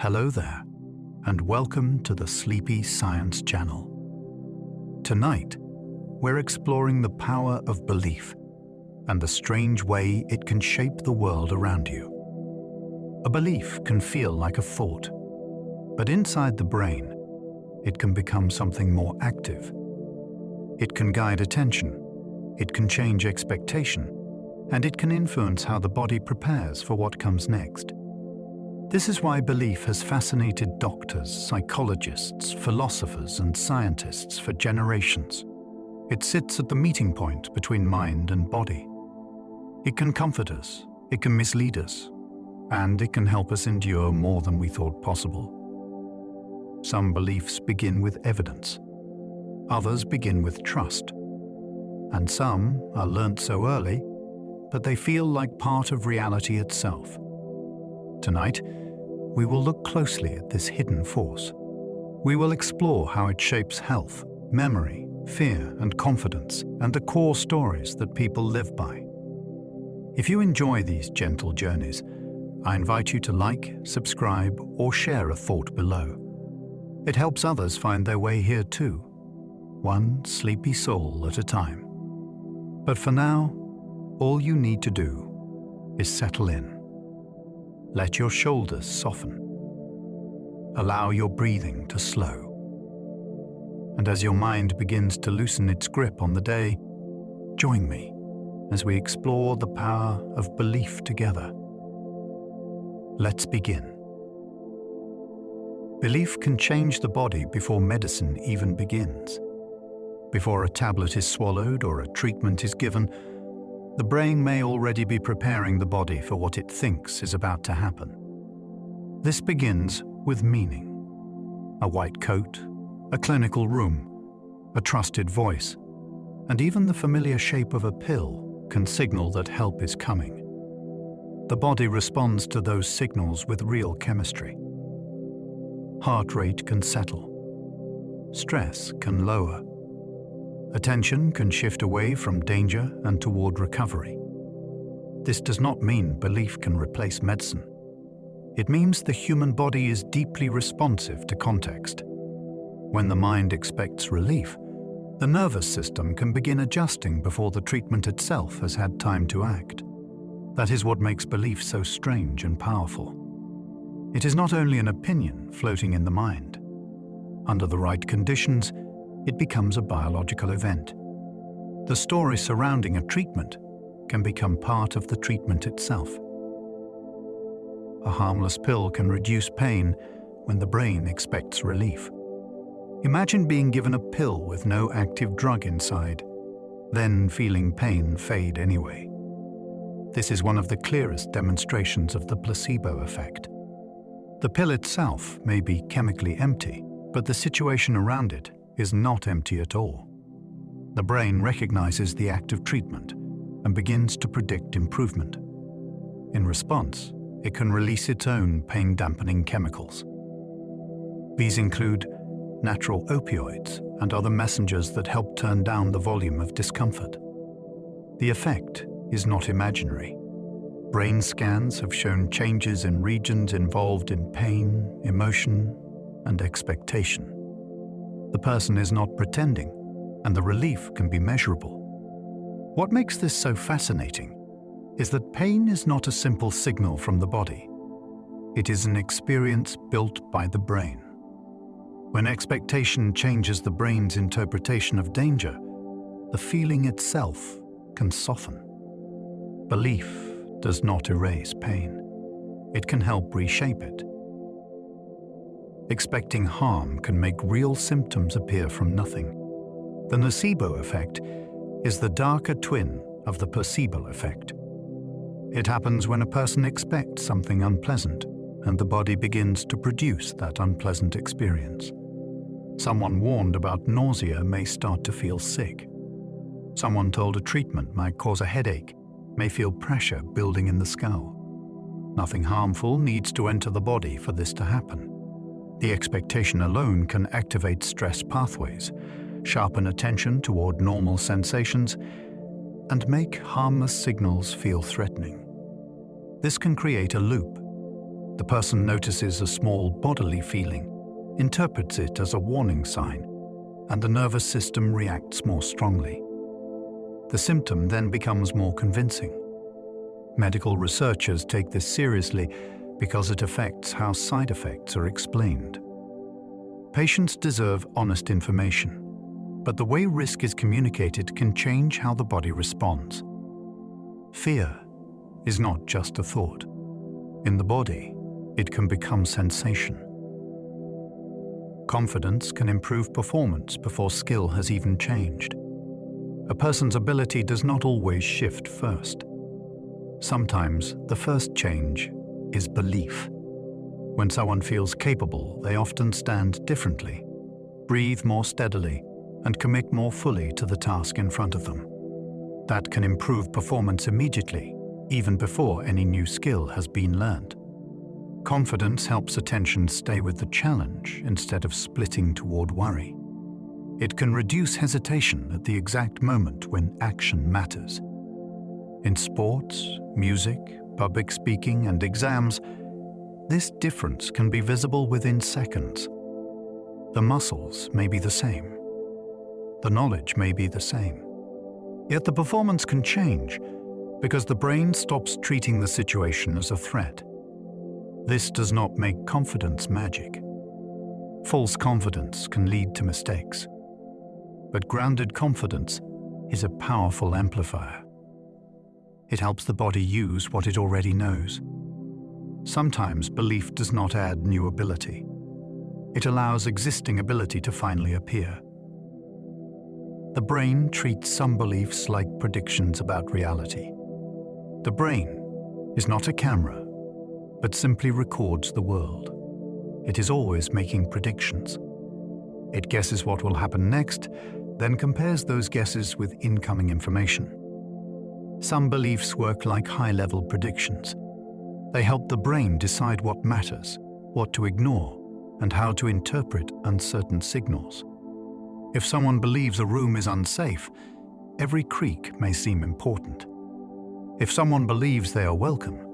Hello there, and welcome to the Sleepy Science Channel. Tonight, we're exploring the power of belief and the strange way it can shape the world around you. A belief can feel like a thought, but inside the brain, it can become something more active. It can guide attention, it can change expectation, and it can influence how the body prepares for what comes next. This is why belief has fascinated doctors, psychologists, philosophers, and scientists for generations. It sits at the meeting point between mind and body. It can comfort us, it can mislead us, and it can help us endure more than we thought possible. Some beliefs begin with evidence. Others begin with trust. And some are learnt so early that they feel like part of reality itself. Tonight, we will look closely at this hidden force. We will explore how it shapes health, memory, fear, and confidence, and the core stories that people live by. If you enjoy these gentle journeys, I invite you to like, subscribe, or share a thought below. It helps others find their way here too, one sleepy soul at a time. But for now, all you need to do is settle in. Let your shoulders soften. Allow your breathing to slow. And as your mind begins to loosen its grip on the day, join me as we explore the power of belief together. Let's begin. Belief can change the body before medicine even begins. Before a tablet is swallowed or a treatment is given, the brain may already be preparing the body for what it thinks is about to happen. This begins with meaning. A white coat, a clinical room, a trusted voice, and even the familiar shape of a pill can signal that help is coming. The body responds to those signals with real chemistry. Heart rate can settle. Stress can lower. Attention can shift away from danger and toward recovery. This does not mean belief can replace medicine. It means the human body is deeply responsive to context. When the mind expects relief, the nervous system can begin adjusting before the treatment itself has had time to act. That is what makes belief so strange and powerful. It is not only an opinion floating in the mind. Under the right conditions, it becomes a biological event. The story surrounding a treatment can become part of the treatment itself. A harmless pill can reduce pain when the brain expects relief. Imagine being given a pill with no active drug inside, then feeling pain fade anyway. This is one of the clearest demonstrations of the placebo effect. The pill itself may be chemically empty, but the situation around it is not empty at all. The brain recognizes the act of treatment and begins to predict improvement. In response, it can release its own pain-dampening chemicals. These include natural opioids and other messengers that help turn down the volume of discomfort. The effect is not imaginary. Brain scans have shown changes in regions involved in pain, emotion, and expectation. The person is not pretending, and the relief can be measurable. What makes this so fascinating is that pain is not a simple signal from the body. It is an experience built by the brain. When expectation changes the brain's interpretation of danger, the feeling itself can soften. Belief does not erase pain. It can help reshape it. Expecting harm can make real symptoms appear from nothing. The nocebo effect is the darker twin of the placebo effect. It happens when a person expects something unpleasant, and the body begins to produce that unpleasant experience. Someone warned about nausea may start to feel sick. Someone told a treatment might cause a headache may feel pressure building in the skull. Nothing harmful needs to enter the body for this to happen. The expectation alone can activate stress pathways, sharpen attention toward normal sensations, and make harmless signals feel threatening. This can create a loop. The person notices a small bodily feeling, interprets it as a warning sign, and the nervous system reacts more strongly. The symptom then becomes more convincing. Medical researchers take this seriously because it affects how side effects are explained. Patients deserve honest information, but the way risk is communicated can change how the body responds. Fear is not just a thought. In the body, it can become sensation. Confidence can improve performance before skill has even changed. A person's ability does not always shift first. Sometimes the first change is belief. When someone feels capable, they often stand differently, breathe more steadily, and commit more fully to the task in front of them. That can improve performance immediately, even before any new skill has been learned. Confidence helps attention stay with the challenge instead of splitting toward worry. It can reduce hesitation at the exact moment when action matters. In sports, music, public speaking, and exams, this difference can be visible within seconds. The muscles may be the same. The knowledge may be the same. Yet the performance can change because the brain stops treating the situation as a threat. This does not make confidence magic. False confidence can lead to mistakes. But grounded confidence is a powerful amplifier. It helps the body use what it already knows. Sometimes belief does not add new ability. It allows existing ability to finally appear. The brain treats some beliefs like predictions about reality. The brain is not a camera, but simply records the world. It is always making predictions. It guesses what will happen next, then compares those guesses with incoming information. Some beliefs work like high-level predictions. They help the brain decide what matters, what to ignore, and how to interpret uncertain signals. If someone believes a room is unsafe, every creak may seem important. If someone believes they are welcome,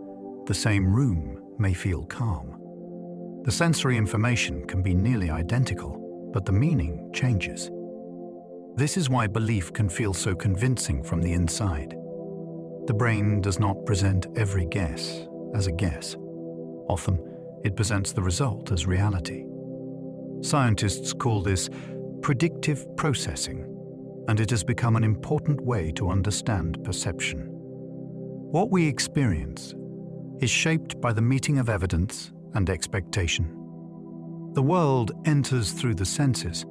the same room may feel calm. The sensory information can be nearly identical, but the meaning changes. This is why belief can feel so convincing from the inside. The brain does not present every guess as a guess. Often, it presents the result as reality. Scientists call this predictive processing, and it has become an important way to understand perception. What we experience is shaped by the meeting of evidence and expectation. The world enters through the senses,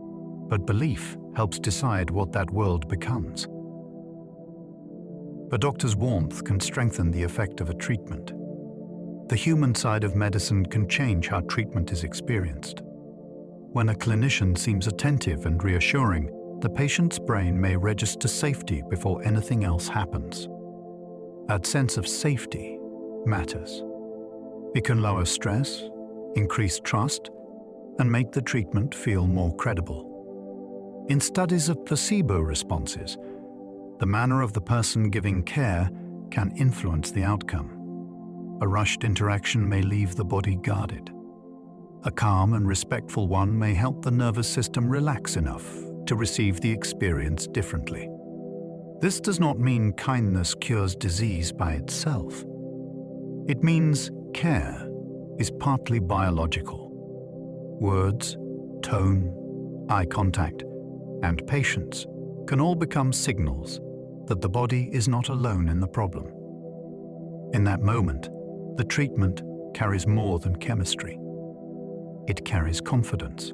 but belief helps decide what that world becomes. A doctor's warmth can strengthen the effect of a treatment. The human side of medicine can change how treatment is experienced. When a clinician seems attentive and reassuring, the patient's brain may register safety before anything else happens. That sense of safety matters. It can lower stress, increase trust, and make the treatment feel more credible. In studies of placebo responses, the manner of the person giving care can influence the outcome. A rushed interaction may leave the body guarded. A calm and respectful one may help the nervous system relax enough to receive the experience differently. This does not mean kindness cures disease by itself. It means care is partly biological. Words, tone, eye contact, and patience can all become signals that the body is not alone in the problem. In that moment, the treatment carries more than chemistry. It carries confidence.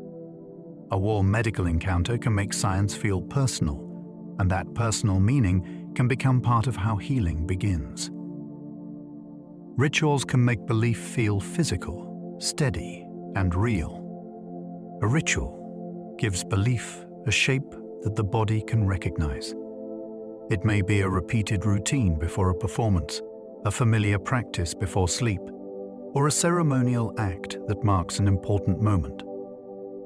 A warm medical encounter can make science feel personal, and that personal meaning can become part of how healing begins. Rituals can make belief feel physical, steady, and real. A ritual gives belief a shape that the body can recognize. It may be a repeated routine before a performance, a familiar practice before sleep, or a ceremonial act that marks an important moment.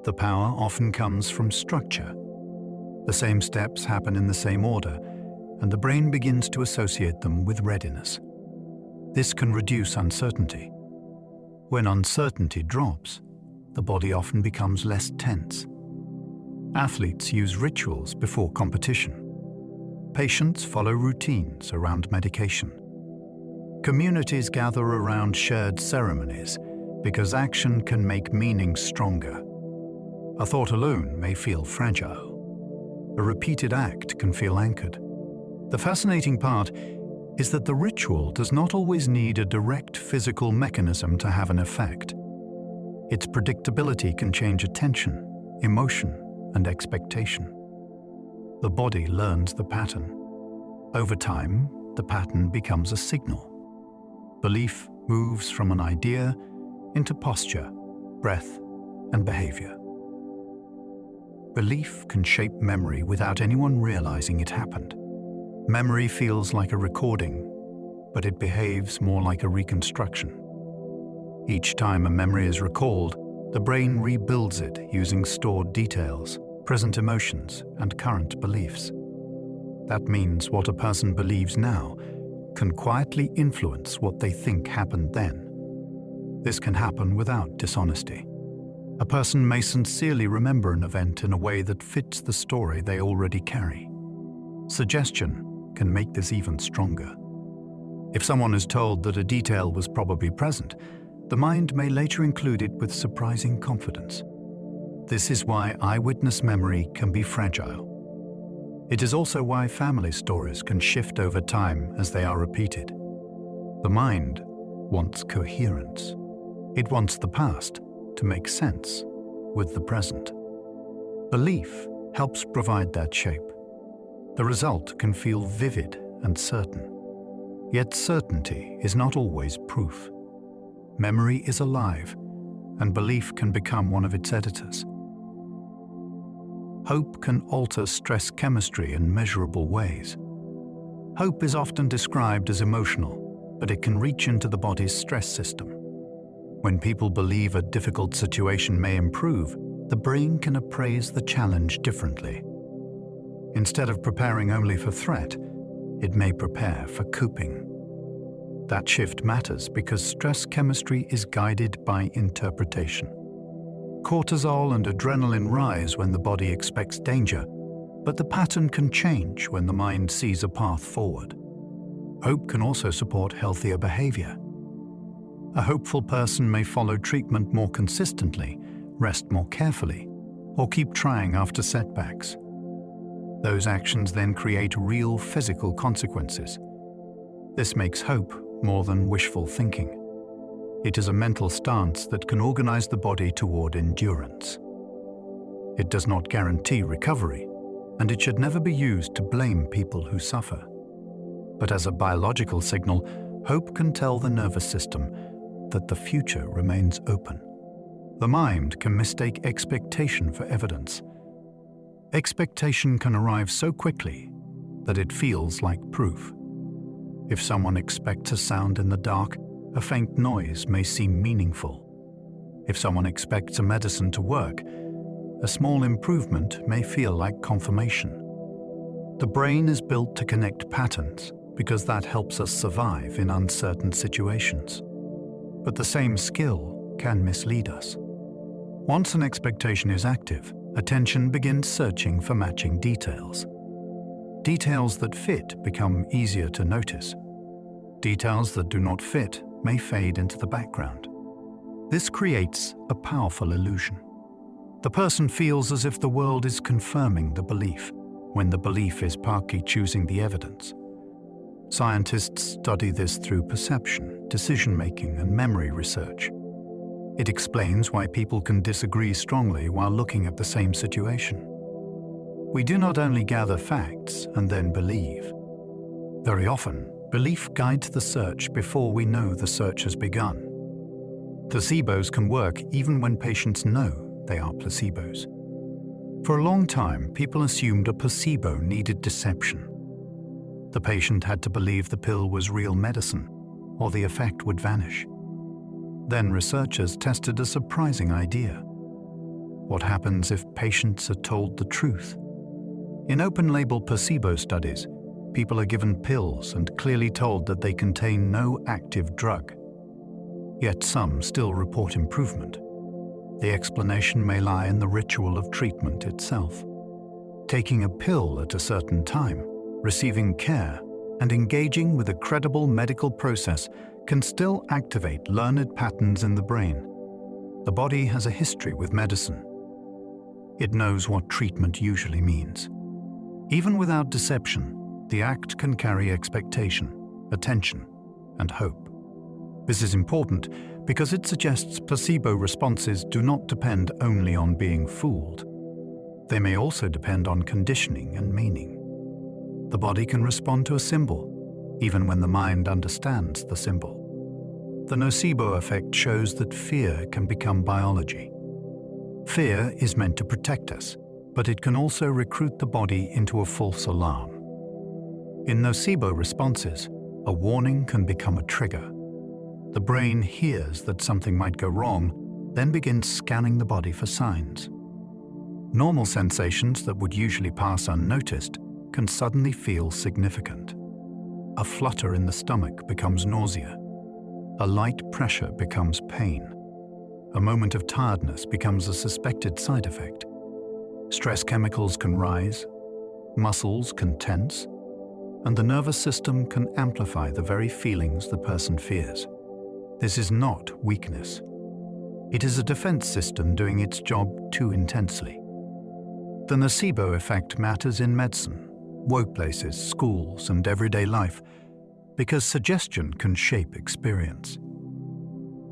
The power often comes from structure. The same steps happen in the same order, and the brain begins to associate them with readiness. This can reduce uncertainty. When uncertainty drops, the body often becomes less tense. Athletes use rituals before competition. Patients follow routines around medication. Communities gather around shared ceremonies because action can make meaning stronger. A thought alone may feel fragile. A repeated act can feel anchored. The fascinating part is that the ritual does not always need a direct physical mechanism to have an effect. Its predictability can change attention, emotion, and expectation. The body learns the pattern. Over time, the pattern becomes a signal. Belief moves from an idea into posture, breath, and behavior. Belief can shape memory without anyone realizing it happened. Memory feels like a recording, but it behaves more like a reconstruction. Each time a memory is recalled, the brain rebuilds it using stored details, present emotions, and current beliefs. That means what a person believes now can quietly influence what they think happened then. This can happen without dishonesty. A person may sincerely remember an event in a way that fits the story they already carry. Suggestion can make this even stronger. If someone is told that a detail was probably present, the mind may later include it with surprising confidence. This is why eyewitness memory can be fragile. It is also why family stories can shift over time as they are repeated. The mind wants coherence. It wants the past to make sense with the present. Belief helps provide that shape. The result can feel vivid and certain. Yet certainty is not always proof. Memory is alive, and belief can become one of its editors. Hope can alter stress chemistry in measurable ways. Hope is often described as emotional, but it can reach into the body's stress system. When people believe a difficult situation may improve, the brain can appraise the challenge differently. Instead of preparing only for threat, it may prepare for coping. That shift matters because stress chemistry is guided by interpretation. Cortisol and adrenaline rise when the body expects danger, but the pattern can change when the mind sees a path forward. Hope can also support healthier behavior. A hopeful person may follow treatment more consistently, rest more carefully, or keep trying after setbacks. Those actions then create real physical consequences. This makes hope more than wishful thinking. It is a mental stance that can organize the body toward endurance. It does not guarantee recovery, and it should never be used to blame people who suffer. But as a biological signal, hope can tell the nervous system that the future remains open. The mind can mistake expectation for evidence. Expectation can arrive so quickly that it feels like proof. If someone expects a sound in the dark, a faint noise may seem meaningful. If someone expects a medicine to work, a small improvement may feel like confirmation. The brain is built to connect patterns because that helps us survive in uncertain situations. But the same skill can mislead us. Once an expectation is active, attention begins searching for matching details. Details that fit become easier to notice. Details that do not fit may fade into the background. This creates a powerful illusion. The person feels as if the world is confirming the belief, when the belief is partly choosing the evidence. Scientists study this through perception, decision-making, and memory research. It explains why people can disagree strongly while looking at the same situation. We do not only gather facts and then believe. Very often, belief guides the search before we know the search has begun. Placebos can work even when patients know they are placebos. For a long time, people assumed a placebo needed deception. The patient had to believe the pill was real medicine, or the effect would vanish. Then researchers tested a surprising idea. What happens if patients are told the truth? In open-label placebo studies, people are given pills and clearly told that they contain no active drug. Yet some still report improvement. The explanation may lie in the ritual of treatment itself. Taking a pill at a certain time, receiving care, and engaging with a credible medical process can still activate learned patterns in the brain. The body has a history with medicine. It knows what treatment usually means. Even without deception, the act can carry expectation, attention, and hope. This is important because it suggests placebo responses do not depend only on being fooled. They may also depend on conditioning and meaning. The body can respond to a symbol, even when the mind understands the symbol. The nocebo effect shows that fear can become biology. Fear is meant to protect us, but it can also recruit the body into a false alarm. In nocebo responses, a warning can become a trigger. The brain hears that something might go wrong, then begins scanning the body for signs. Normal sensations that would usually pass unnoticed can suddenly feel significant. A flutter in the stomach becomes nausea. A light pressure becomes pain. A moment of tiredness becomes a suspected side effect. Stress chemicals can rise, muscles can tense, and the nervous system can amplify the very feelings the person fears. This is not weakness. It is a defense system doing its job too intensely. The nocebo effect matters in medicine, workplaces, schools, and everyday life because suggestion can shape experience.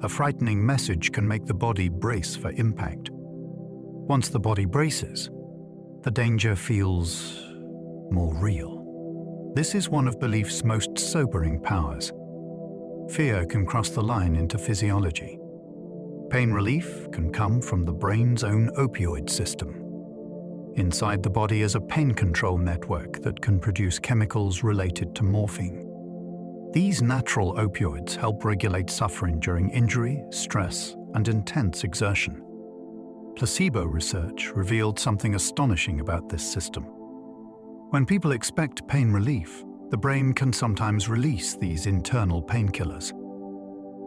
A frightening message can make the body brace for impact. Once the body braces, the danger feels more real. This is one of belief's most sobering powers. Fear can cross the line into physiology. Pain relief can come from the brain's own opioid system. Inside the body is a pain control network that can produce chemicals related to morphine. These natural opioids help regulate suffering during injury, stress, and intense exertion. Placebo research revealed something astonishing about this system. When people expect pain relief, the brain can sometimes release these internal painkillers.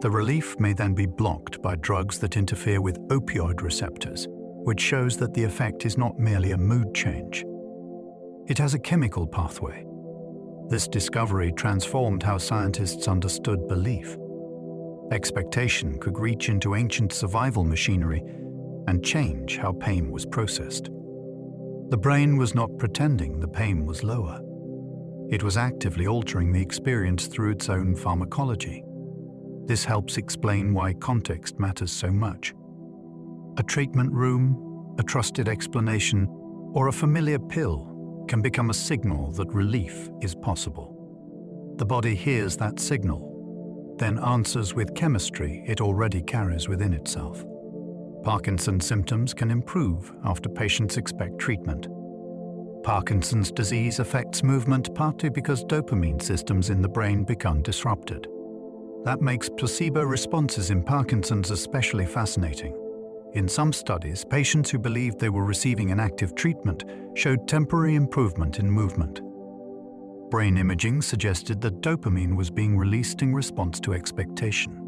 The relief may then be blocked by drugs that interfere with opioid receptors, which shows that the effect is not merely a mood change. It has a chemical pathway. This discovery transformed how scientists understood belief. Expectation could reach into ancient survival machinery and change how pain was processed. The brain was not pretending the pain was lower. It was actively altering the experience through its own pharmacology. This helps explain why context matters so much. A treatment room, a trusted explanation, or a familiar pill can become a signal that relief is possible. The body hears that signal, then answers with chemistry it already carries within itself. Parkinson's symptoms can improve after patients expect treatment. Parkinson's disease affects movement partly because dopamine systems in the brain become disrupted. That makes placebo responses in Parkinson's especially fascinating. In some studies, patients who believed they were receiving an active treatment showed temporary improvement in movement. Brain imaging suggested that dopamine was being released in response to expectation.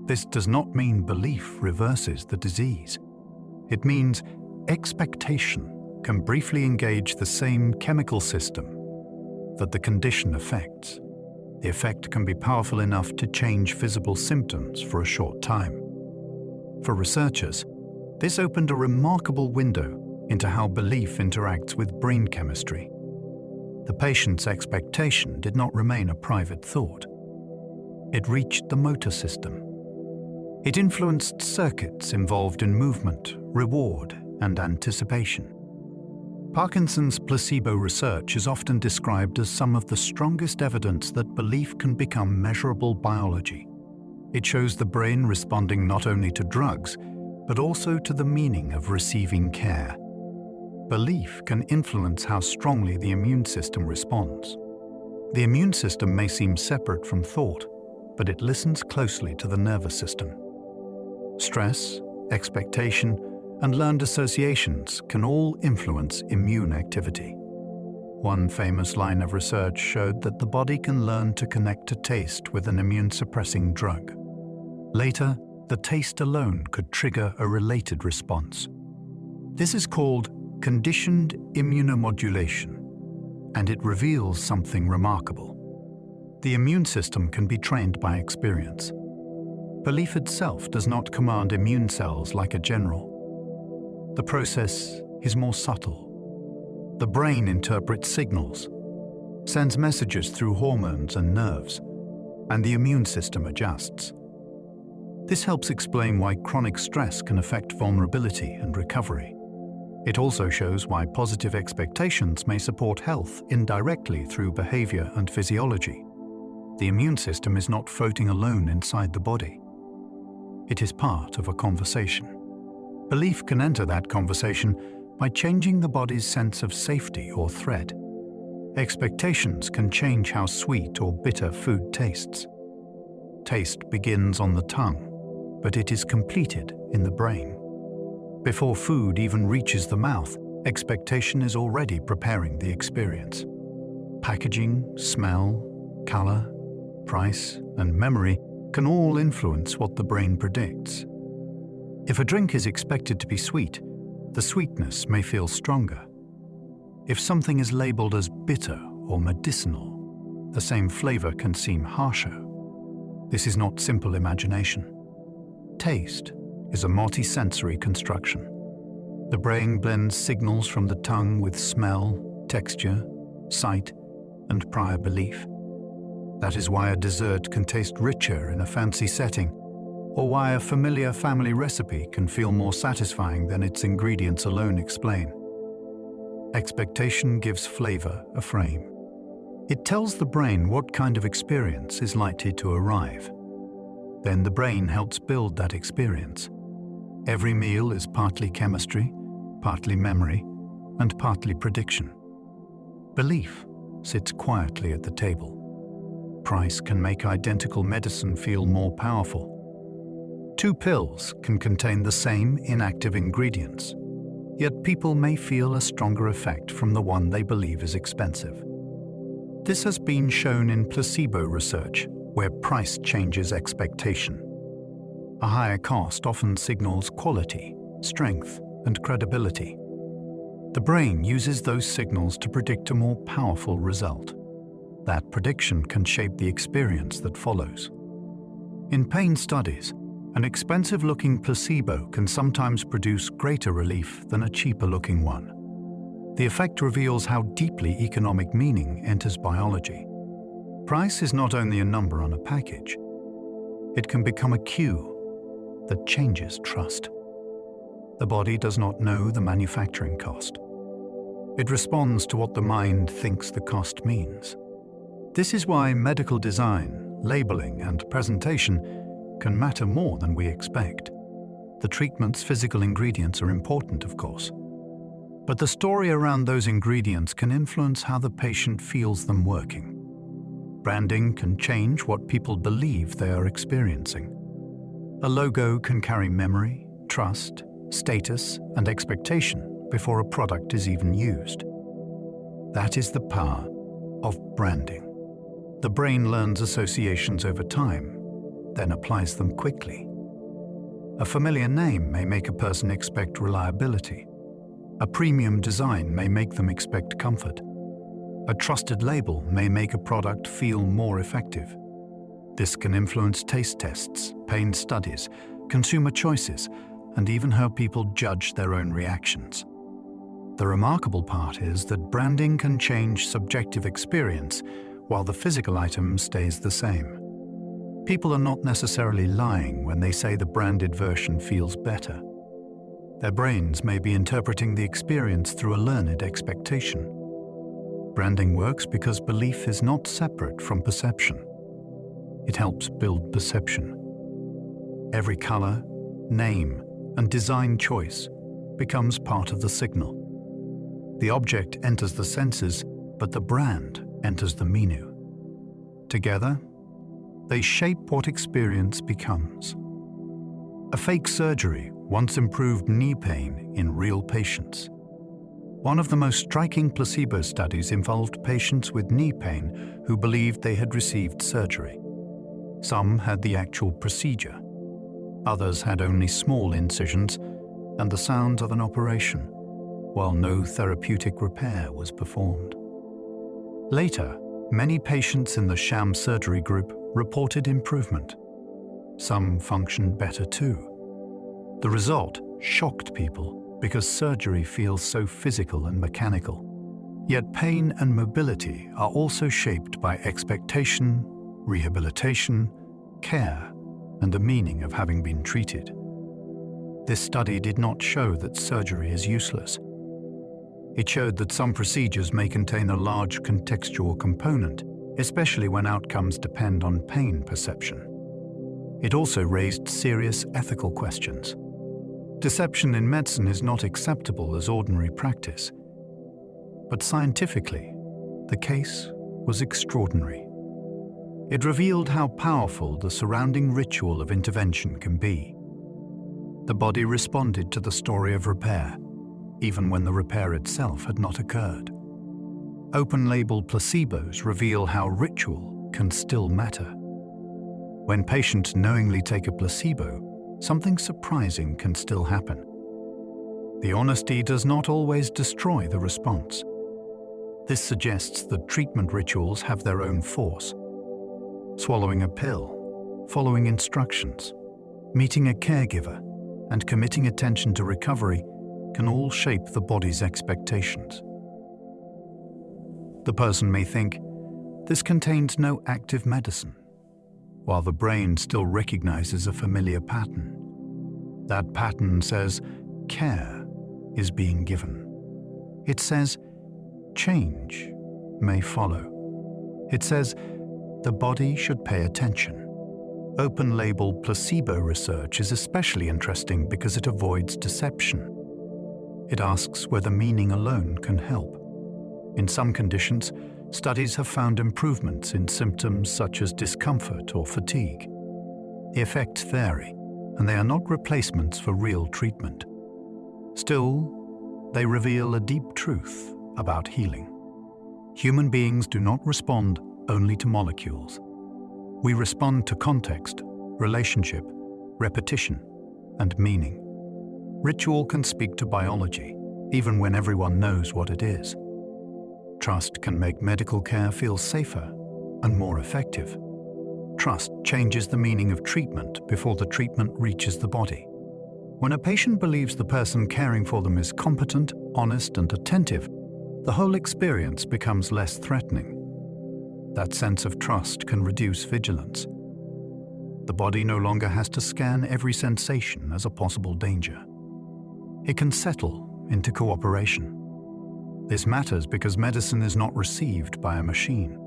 This does not mean belief reverses the disease. It means expectation can briefly engage the same chemical system that the condition affects. The effect can be powerful enough to change visible symptoms for a short time. For researchers, this opened a remarkable window into how belief interacts with brain chemistry. The patient's expectation did not remain a private thought. It reached the motor system. It influenced circuits involved in movement, reward, and anticipation. Parkinson's placebo research is often described as some of the strongest evidence that belief can become measurable biology. It shows the brain responding not only to drugs, but also to the meaning of receiving care. Belief can influence how strongly the immune system responds. The immune system may seem separate from thought, but it listens closely to the nervous system. Stress, expectation, and learned associations can all influence immune activity. One famous line of research showed that the body can learn to connect to taste with an immune-suppressing drug. Later, the taste alone could trigger a related response. This is called conditioned immunomodulation, and it reveals something remarkable. The immune system can be trained by experience. Belief itself does not command immune cells like a general. The process is more subtle. The brain interprets signals, sends messages through hormones and nerves, and the immune system adjusts. This helps explain why chronic stress can affect vulnerability and recovery. It also shows why positive expectations may support health indirectly through behavior and physiology. The immune system is not floating alone inside the body. It is part of a conversation. Belief can enter that conversation by changing the body's sense of safety or threat. Expectations can change how sweet or bitter food tastes. Taste begins on the tongue, but it is completed in the brain. Before food even reaches the mouth, expectation is already preparing the experience. Packaging, smell, color, price, and memory can all influence what the brain predicts. If a drink is expected to be sweet, the sweetness may feel stronger. If something is labeled as bitter or medicinal, the same flavor can seem harsher. This is not simple imagination. Taste is a multisensory construction. The brain blends signals from the tongue with smell, texture, sight, and prior belief. That is why a dessert can taste richer in a fancy setting, or why a familiar family recipe can feel more satisfying than its ingredients alone explain. Expectation gives flavor a frame. It tells the brain what kind of experience is likely to arrive. Then the brain helps build that experience. Every meal is partly chemistry, partly memory, and partly prediction. Belief sits quietly at the table. Price can make identical medicine feel more powerful. 2 pills can contain the same inactive ingredients, yet people may feel a stronger effect from the one they believe is expensive. This has been shown in placebo research, where price changes expectation. A higher cost often signals quality, strength, and credibility. The brain uses those signals to predict a more powerful result. That prediction can shape the experience that follows. In pain studies, an expensive-looking placebo can sometimes produce greater relief than a cheaper-looking one. The effect reveals how deeply economic meaning enters biology. Price is not only a number on a package. It can become a cue that changes trust. The body does not know the manufacturing cost. It responds to what the mind thinks the cost means. This is why medical design, labeling, and presentation can matter more than we expect. The treatment's physical ingredients are important, of course, but the story around those ingredients can influence how the patient feels them working. Branding can change what people believe they are experiencing. A logo can carry memory, trust, status, and expectation before a product is even used. That is the power of branding. The brain learns associations over time, then applies them quickly. A familiar name may make a person expect reliability. A premium design may make them expect comfort. A trusted label may make a product feel more effective. This can influence taste tests, pain studies, consumer choices, and even how people judge their own reactions. The remarkable part is that branding can change subjective experience while the physical item stays the same. People are not necessarily lying when they say the branded version feels better. Their brains may be interpreting the experience through a learned expectation. Branding works because belief is not separate from perception. It helps build perception. Every color, name, and design choice becomes part of the signal. The object enters the senses, but the brand enters the menu. Together, they shape what experience becomes. A fake surgery once improved knee pain in real patients. One of the most striking placebo studies involved patients with knee pain who believed they had received surgery. Some had the actual procedure, Others had only small incisions and the sounds of an operation, while no therapeutic repair was performed. Later, many patients in the sham surgery group reported improvement. Some functioned better too. The result shocked people because surgery feels so physical and mechanical. Yet pain and mobility are also shaped by expectation, rehabilitation, care, and the meaning of having been treated. This study did not show that surgery is useless. It showed that some procedures may contain a large contextual component, especially when outcomes depend on pain perception. It also raised serious ethical questions. Deception in medicine is not acceptable as ordinary practice. But scientifically, the case was extraordinary. It revealed how powerful the surrounding ritual of intervention can be. The body responded to the story of repair, even when the repair itself had not occurred. Open-label placebos reveal how ritual can still matter. When patients knowingly take a placebo, something surprising can still happen. The honesty does not always destroy the response. This suggests that treatment rituals have their own force. Swallowing a pill, following instructions, meeting a caregiver, and committing attention to recovery can all shape the body's expectations. The person may think, this contains no active medicine, while the brain still recognizes a familiar pattern. That pattern says, care is being given. It says, change may follow. It says, the body should pay attention. Open-label placebo research is especially interesting because it avoids deception. It asks whether meaning alone can help. In some conditions, studies have found improvements in symptoms such as discomfort or fatigue. The effects vary, and they are not replacements for real treatment. Still, they reveal a deep truth about healing. Human beings do not respond only to molecules. We respond to context, relationship, repetition, and meaning. Ritual can speak to biology, even when everyone knows what it is. Trust can make medical care feel safer and more effective. Trust changes the meaning of treatment before the treatment reaches the body. When a patient believes the person caring for them is competent, honest, and attentive, the whole experience becomes less threatening. That sense of trust can reduce vigilance. The body no longer has to scan every sensation as a possible danger. It can settle into cooperation. This matters because medicine is not received by a machine.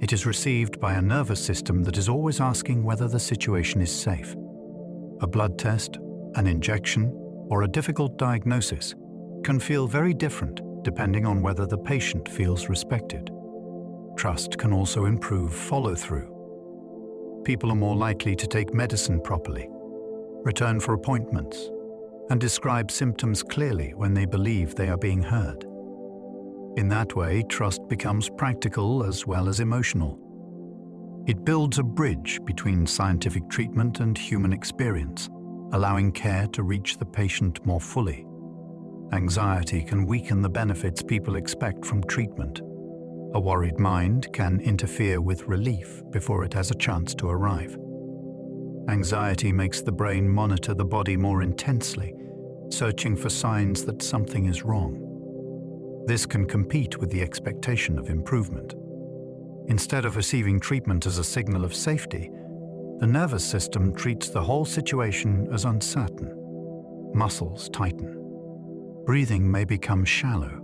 It is received by a nervous system that is always asking whether the situation is safe. A blood test, an injection, or a difficult diagnosis can feel very different depending on whether the patient feels respected. Trust can also improve follow-through. People are more likely to take medicine properly, return for appointments, and describe symptoms clearly when they believe they are being heard. In that way, trust becomes practical as well as emotional. It builds a bridge between scientific treatment and human experience, allowing care to reach the patient more fully. Anxiety can weaken the benefits people expect from treatment. A worried mind can interfere with relief before it has a chance to arrive. Anxiety makes the brain monitor the body more intensely, searching for signs that something is wrong. This can compete with the expectation of improvement. Instead of receiving treatment as a signal of safety, the nervous system treats the whole situation as uncertain. Muscles tighten. Breathing may become shallow.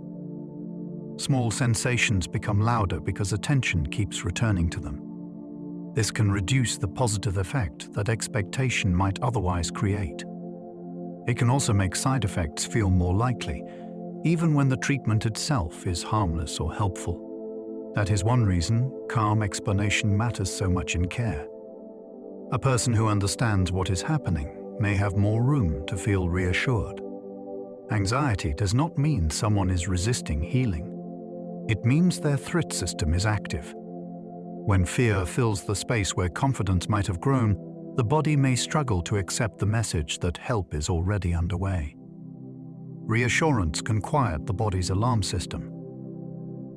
Small sensations become louder because attention keeps returning to them. This can reduce the positive effect that expectation might otherwise create. It can also make side effects feel more likely, even when the treatment itself is harmless or helpful. That is one reason calm explanation matters so much in care. A person who understands what is happening may have more room to feel reassured. Anxiety does not mean someone is resisting healing. It means their threat system is active. When fear fills the space where confidence might have grown, the body may struggle to accept the message that help is already underway. Reassurance can quiet the body's alarm system.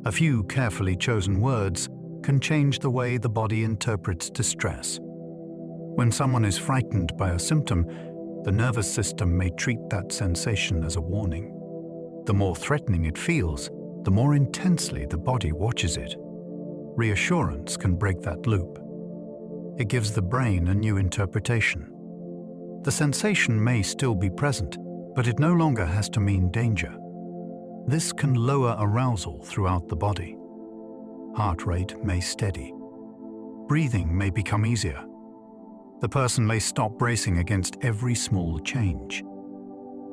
A few carefully chosen words can change the way the body interprets distress. When someone is frightened by a symptom, the nervous system may treat that sensation as a warning. The more threatening it feels, the more intensely the body watches it. Reassurance can break that loop. It gives the brain a new interpretation. The sensation may still be present, but it no longer has to mean danger. This can lower arousal throughout the body. Heart rate may steady. Breathing may become easier. The person may stop bracing against every small change.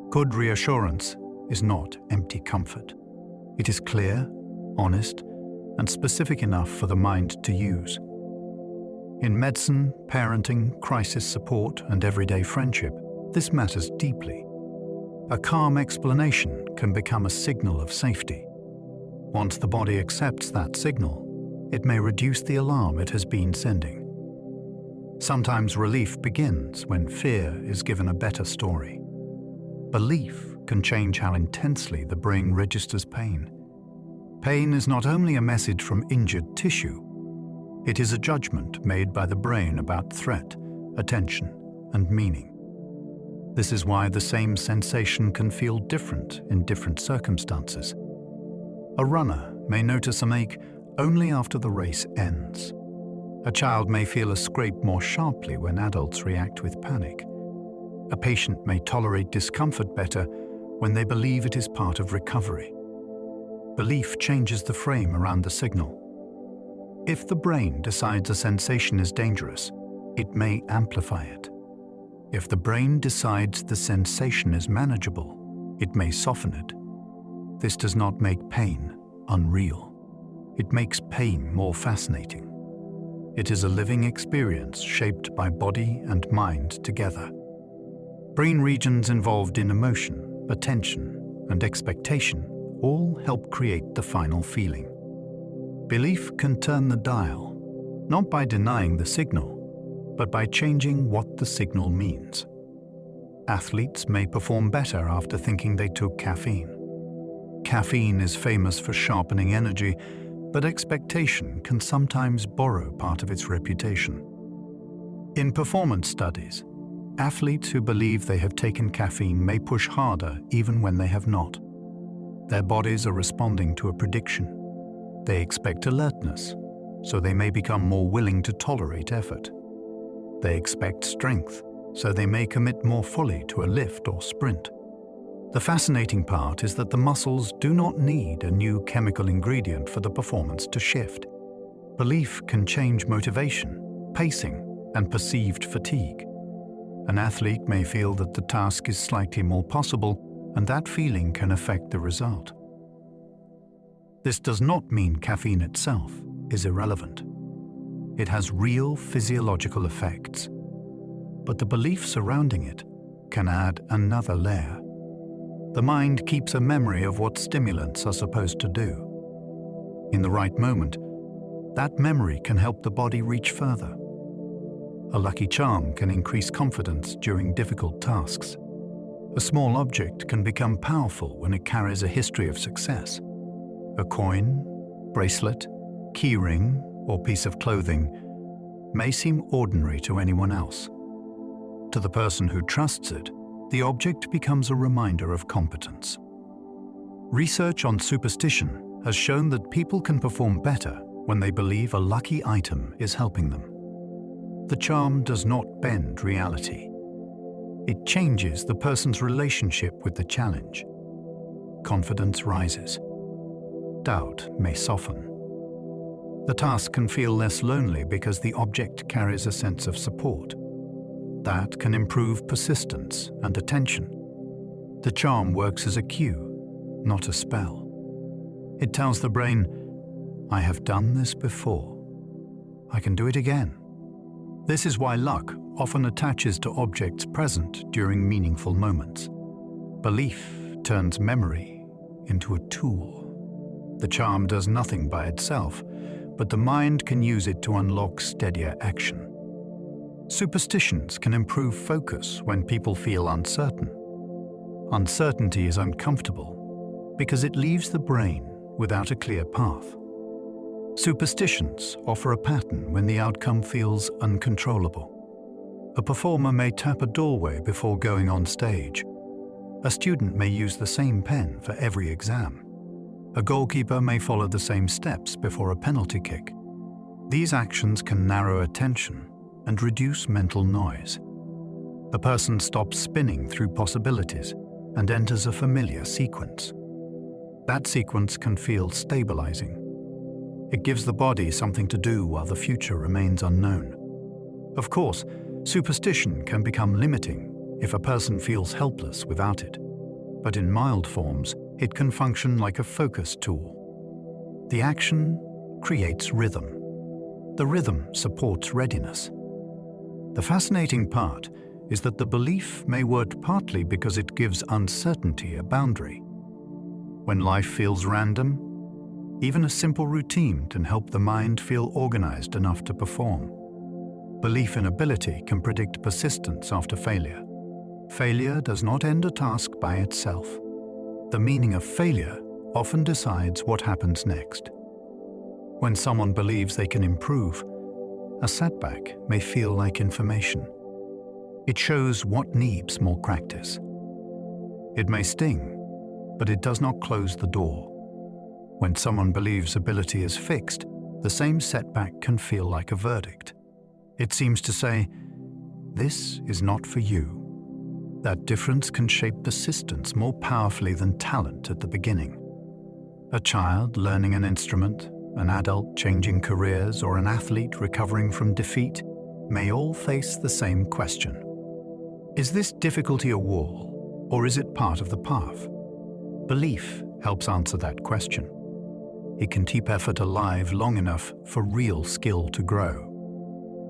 Good reassurance is not empty comfort. It is clear, honest, and specific enough for the mind to use. In medicine, parenting, crisis support, and everyday friendship, this matters deeply. A calm explanation can become a signal of safety. Once the body accepts that signal, it may reduce the alarm it has been sending. Sometimes relief begins when fear is given a better story. Belief can change how intensely the brain registers pain. Pain is not only a message from injured tissue, it is a judgment made by the brain about threat, attention, and meaning. This is why the same sensation can feel different in different circumstances. A runner may notice an ache only after the race ends. A child may feel a scrape more sharply when adults react with panic. A patient may tolerate discomfort better when they believe it is part of recovery. Belief changes the frame around the signal. If the brain decides a sensation is dangerous, it may amplify it. If the brain decides the sensation is manageable, it may soften it. This does not make pain unreal. It makes pain more fascinating. It is a living experience shaped by body and mind together. Brain regions involved in emotion, attention, and expectation all help create the final feeling. Belief can turn the dial, not by denying the signal, but by changing what the signal means. Athletes may perform better after thinking they took caffeine. Caffeine is famous for sharpening energy, but expectation can sometimes borrow part of its reputation. In performance studies, athletes who believe they have taken caffeine may push harder even when they have not. Their bodies are responding to a prediction. They expect alertness, so they may become more willing to tolerate effort. They expect strength, so they may commit more fully to a lift or sprint. The fascinating part is that the muscles do not need a new chemical ingredient for the performance to shift. Belief can change motivation, pacing, and perceived fatigue. An athlete may feel that the task is slightly more possible, and that feeling can affect the result. This does not mean caffeine itself is irrelevant. It has real physiological effects, but the belief surrounding it can add another layer. The mind keeps a memory of what stimulants are supposed to do. In the right moment, that memory can help the body reach further. A lucky charm can increase confidence during difficult tasks. A small object can become powerful when it carries a history of success. A coin, bracelet, keyring, or piece of clothing may seem ordinary to anyone else. To the person who trusts it, the object becomes a reminder of competence. Research on superstition has shown that people can perform better when they believe a lucky item is helping them. The charm does not bend reality. It changes the person's relationship with the challenge. Confidence rises. Doubt may soften. The task can feel less lonely because the object carries a sense of support. That can improve persistence and attention. The charm works as a cue, not a spell. It tells the brain, I have done this before. I can do it again. This is why luck often attaches to objects present during meaningful moments. Belief turns memory into a tool. The charm does nothing by itself, but the mind can use it to unlock steadier action. Superstitions can improve focus when people feel uncertain. Uncertainty is uncomfortable because it leaves the brain without a clear path. Superstitions offer a pattern when the outcome feels uncontrollable. A performer may tap a doorway before going on stage. A student may use the same pen for every exam. A goalkeeper may follow the same steps before a penalty kick. These actions can narrow attention and reduce mental noise. A person stops spinning through possibilities and enters a familiar sequence. That sequence can feel stabilizing. It gives the body something to do while the future remains unknown. Of course, superstition can become limiting if a person feels helpless without it. But in mild forms, it can function like a focus tool. The action creates rhythm. The rhythm supports readiness. The fascinating part is that the belief may work partly because it gives uncertainty a boundary. When life feels random, even a simple routine can help the mind feel organized enough to perform. Belief in ability can predict persistence after failure. Failure does not end a task by itself. The meaning of failure often decides what happens next. When someone believes they can improve, a setback may feel like information. It shows what needs more practice. It may sting, but it does not close the door. When someone believes ability is fixed, the same setback can feel like a verdict. It seems to say, "This is not for you." That difference can shape persistence more powerfully than talent at the beginning. A child learning an instrument, an adult changing careers, or an athlete recovering from defeat may all face the same question. Is this difficulty a wall, or is it part of the path? Belief helps answer that question. It can keep effort alive long enough for real skill to grow.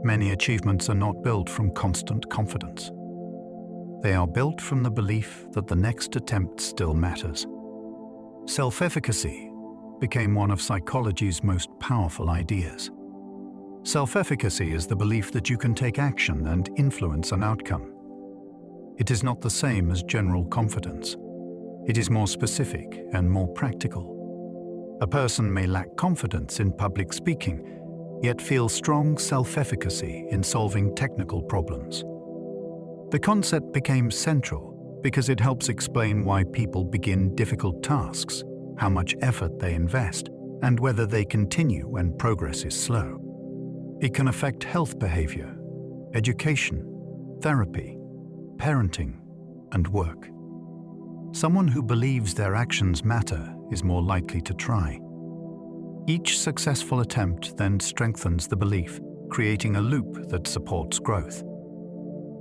Many achievements are not built from constant confidence. They are built from the belief that the next attempt still matters. Self-efficacy became one of psychology's most powerful ideas. Self-efficacy is the belief that you can take action and influence an outcome. It is not the same as general confidence. It is more specific and more practical. A person may lack confidence in public speaking, yet feel strong self-efficacy in solving technical problems. The concept became central because it helps explain why people begin difficult tasks, how much effort they invest, and whether they continue when progress is slow. It can affect health behavior, education, therapy, parenting, and work. Someone who believes their actions matter is more likely to try. Each successful attempt then strengthens the belief, creating a loop that supports growth.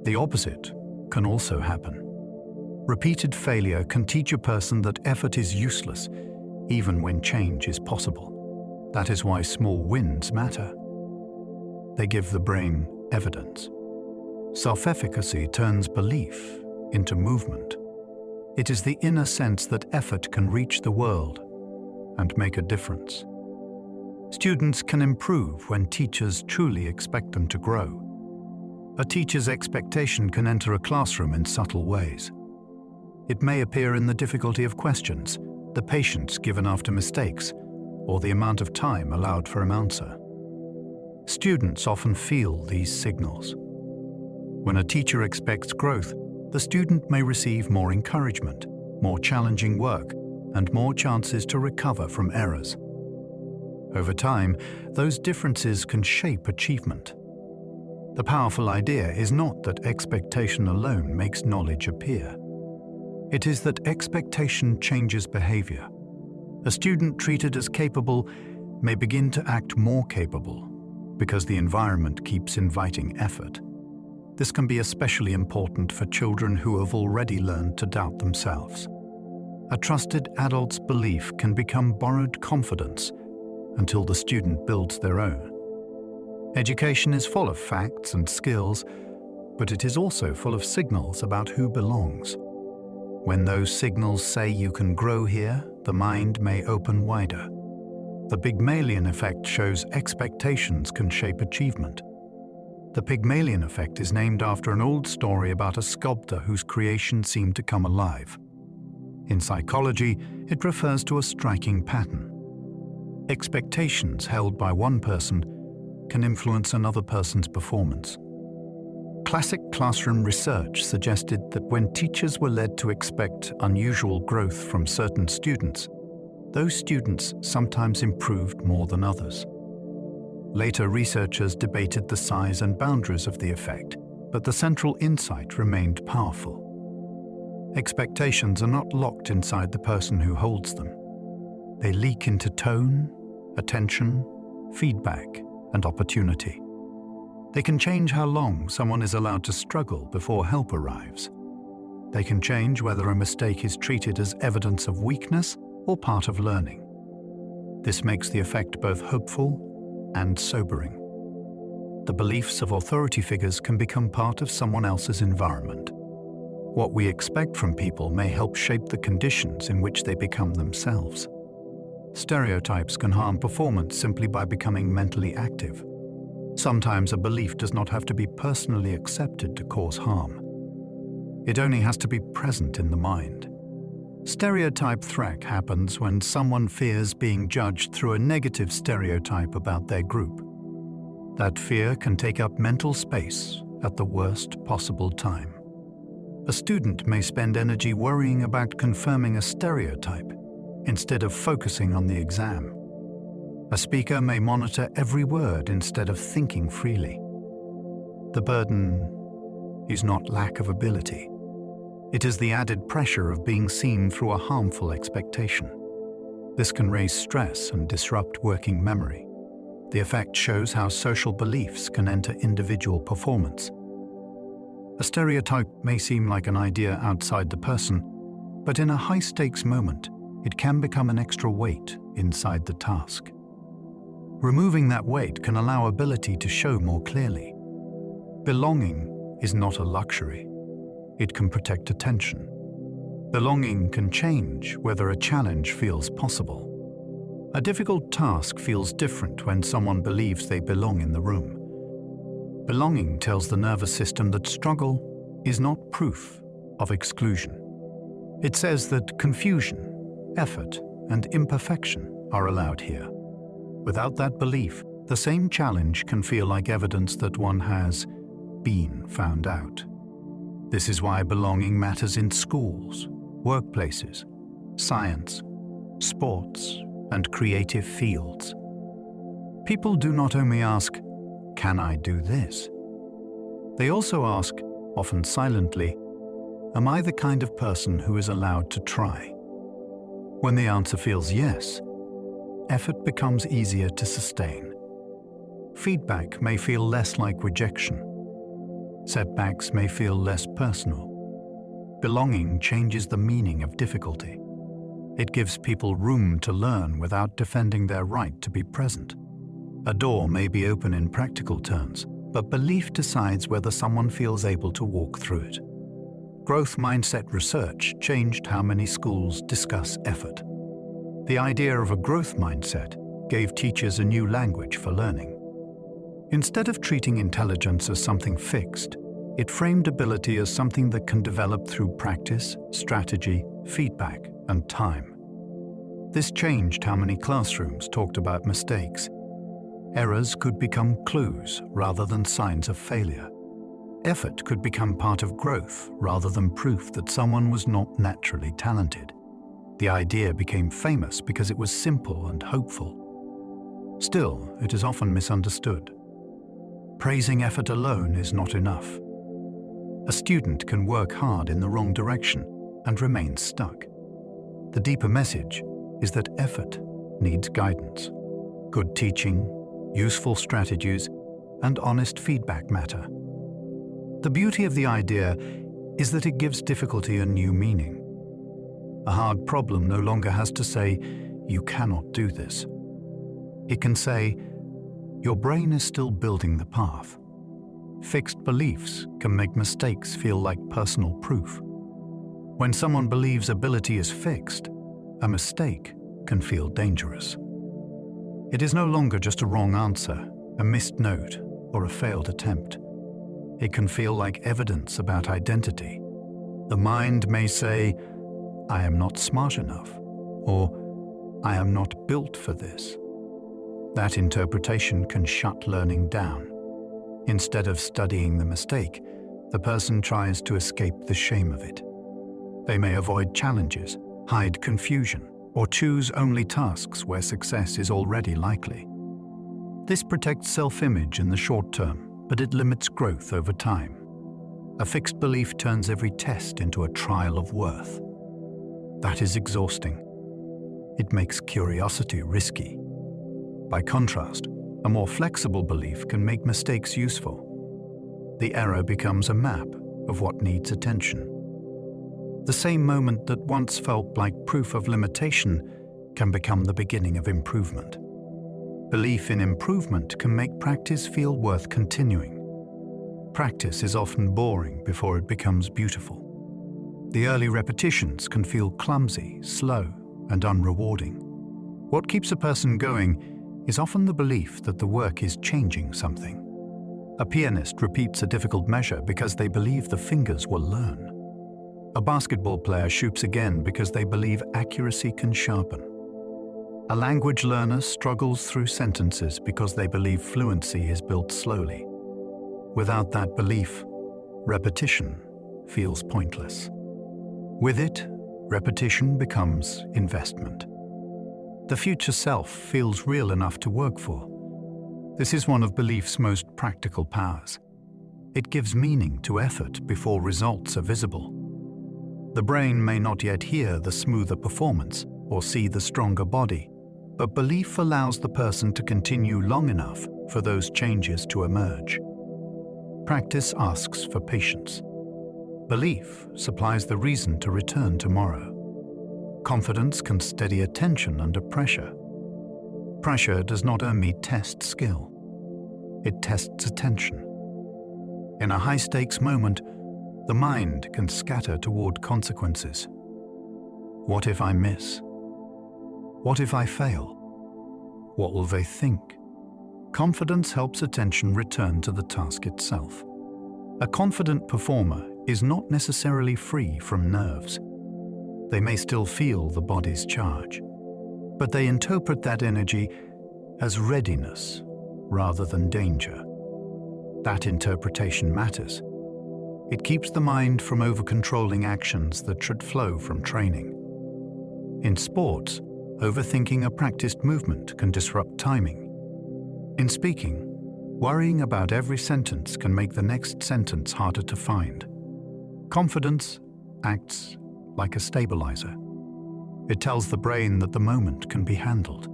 The opposite can also happen. Repeated failure can teach a person that effort is useless, even when change is possible. That is why small wins matter. They give the brain evidence. Self-efficacy turns belief into movement. It is the inner sense that effort can reach the world and make a difference. Students can improve when teachers truly expect them to grow. A teacher's expectation can enter a classroom in subtle ways. It may appear in the difficulty of questions, the patience given after mistakes, or the amount of time allowed for an answer. Students often feel these signals. When a teacher expects growth, the student may receive more encouragement, more challenging work, and more chances to recover from errors. Over time, those differences can shape achievement. The powerful idea is not that expectation alone makes knowledge appear. It is that expectation changes behavior. A student treated as capable may begin to act more capable because the environment keeps inviting effort. This can be especially important for children who have already learned to doubt themselves. A trusted adult's belief can become borrowed confidence until the student builds their own. Education is full of facts and skills, but it is also full of signals about who belongs. When those signals say you can grow here, the mind may open wider. The Pygmalion effect shows expectations can shape achievement. The Pygmalion effect is named after an old story about a sculptor whose creation seemed to come alive. In psychology, it refers to a striking pattern. Expectations held by one person can influence another person's performance. Classic classroom research suggested that when teachers were led to expect unusual growth from certain students, those students sometimes improved more than others. Later researchers debated the size and boundaries of the effect, but the central insight remained powerful. Expectations are not locked inside the person who holds them. They leak into tone, attention, feedback, and opportunity. They can change how long someone is allowed to struggle before help arrives. They can change whether a mistake is treated as evidence of weakness or part of learning. This makes the effect both hopeful and sobering. The beliefs of authority figures can become part of someone else's environment. What we expect from people may help shape the conditions in which they become themselves. Stereotypes can harm performance simply by becoming mentally active. Sometimes a belief does not have to be personally accepted to cause harm. It only has to be present in the mind. Stereotype threat happens when someone fears being judged through a negative stereotype about their group. That fear can take up mental space at the worst possible time. A student may spend energy worrying about confirming a stereotype instead of focusing on the exam. A speaker may monitor every word instead of thinking freely. The burden is not lack of ability. It is the added pressure of being seen through a harmful expectation. This can raise stress and disrupt working memory. The effect shows how social beliefs can enter individual performance. A stereotype may seem like an idea outside the person, but in a high-stakes moment, it can become an extra weight inside the task. Removing that weight can allow ability to show more clearly. Belonging is not a luxury. It can protect attention. Belonging can change whether a challenge feels possible. A difficult task feels different when someone believes they belong in the room. Belonging tells the nervous system that struggle is not proof of exclusion. It says that confusion, effort, and imperfection are allowed here. Without that belief, the same challenge can feel like evidence that one has been found out. This is why belonging matters in schools, workplaces, science, sports, and creative fields. People do not only ask, "Can I do this?" They also ask, often silently, "Am I the kind of person who is allowed to try?" When the answer feels yes, effort becomes easier to sustain. Feedback may feel less like rejection. Setbacks may feel less personal. Belonging changes the meaning of difficulty. It gives people room to learn without defending their right to be present. A door may be open in practical terms, but belief decides whether someone feels able to walk through it. Growth mindset research changed how many schools discuss effort. The idea of a growth mindset gave teachers a new language for learning. Instead of treating intelligence as something fixed, it framed ability as something that can develop through practice, strategy, feedback, and time. This changed how many classrooms talked about mistakes. Errors could become clues rather than signs of failure. Effort could become part of growth rather than proof that someone was not naturally talented. The idea became famous because it was simple and hopeful. Still, it is often misunderstood. Praising effort alone is not enough. A student can work hard in the wrong direction and remain stuck. The deeper message is that effort needs guidance. Good teaching, useful strategies, and honest feedback matter. The beauty of the idea is that it gives difficulty a new meaning. A hard problem no longer has to say, "You cannot do this." It can say, "Your brain is still building the path." Fixed beliefs can make mistakes feel like personal proof. When someone believes ability is fixed, a mistake can feel dangerous. It is no longer just a wrong answer, a missed note, or a failed attempt. It can feel like evidence about identity. The mind may say, "I am not smart enough," or "I am not built for this." That interpretation can shut learning down. Instead of studying the mistake, the person tries to escape the shame of it. They may avoid challenges, hide confusion, or choose only tasks where success is already likely. This protects self-image in the short term, but it limits growth over time. A fixed belief turns every test into a trial of worth. That is exhausting. It makes curiosity risky. By contrast, a more flexible belief can make mistakes useful. The error becomes a map of what needs attention. The same moment that once felt like proof of limitation can become the beginning of improvement. Belief in improvement can make practice feel worth continuing. Practice is often boring before it becomes beautiful. The early repetitions can feel clumsy, slow, and unrewarding. What keeps a person going is often the belief that the work is changing something. A pianist repeats a difficult measure because they believe the fingers will learn. A basketball player shoots again because they believe accuracy can sharpen. A language learner struggles through sentences because they believe fluency is built slowly. Without that belief, repetition feels pointless. With it, repetition becomes investment. The future self feels real enough to work for. This is one of belief's most practical powers. It gives meaning to effort before results are visible. The brain may not yet hear the smoother performance or see the stronger body, but belief allows the person to continue long enough for those changes to emerge. Practice asks for patience. Belief supplies the reason to return tomorrow. Confidence can steady attention under pressure. Pressure does not only test skill, it tests attention. In a high-stakes moment, the mind can scatter toward consequences. What if I miss? What if I fail? What will they think? Confidence helps attention return to the task itself. A confident performer is not necessarily free from nerves. They may still feel the body's charge, but they interpret that energy as readiness rather than danger. That interpretation matters. It keeps the mind from over-controlling actions that should flow from training. In sports, overthinking a practiced movement can disrupt timing. In speaking, worrying about every sentence can make the next sentence harder to find. Confidence acts like a stabilizer. It tells the brain that the moment can be handled.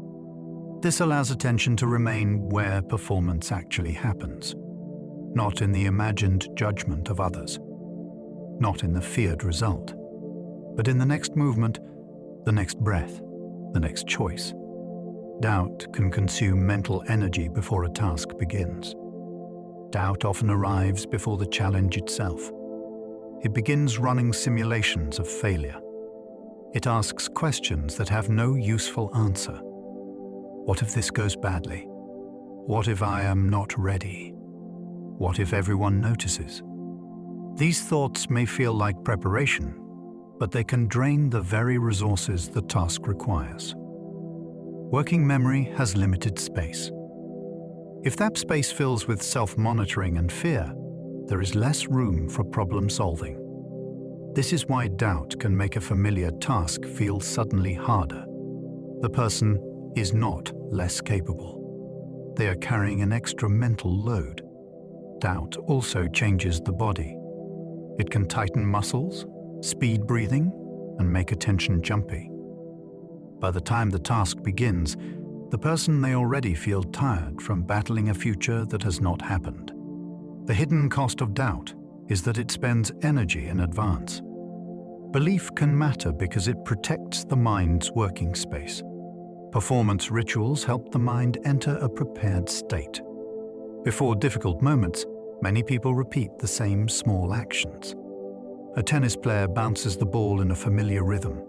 This allows attention to remain where performance actually happens, not in the imagined judgment of others, not in the feared result, but in the next movement, the next breath, the next choice. Doubt can consume mental energy before a task begins. Doubt often arrives before the challenge itself. It begins running simulations of failure. It asks questions that have no useful answer. What if this goes badly? What if I am not ready? What if everyone notices? These thoughts may feel like preparation, but they can drain the very resources the task requires. Working memory has limited space. If that space fills with self-monitoring and fear, there is less room for problem-solving. This is why doubt can make a familiar task feel suddenly harder. The person is not less capable. They are carrying an extra mental load. Doubt also changes the body. It can tighten muscles, speed breathing, and make attention jumpy. By the time the task begins, the person may already feel tired from battling a future that has not happened. The hidden cost of doubt is that it spends energy in advance. Belief can matter because it protects the mind's working space. Performance rituals help the mind enter a prepared state. Before difficult moments, many people repeat the same small actions. A tennis player bounces the ball in a familiar rhythm.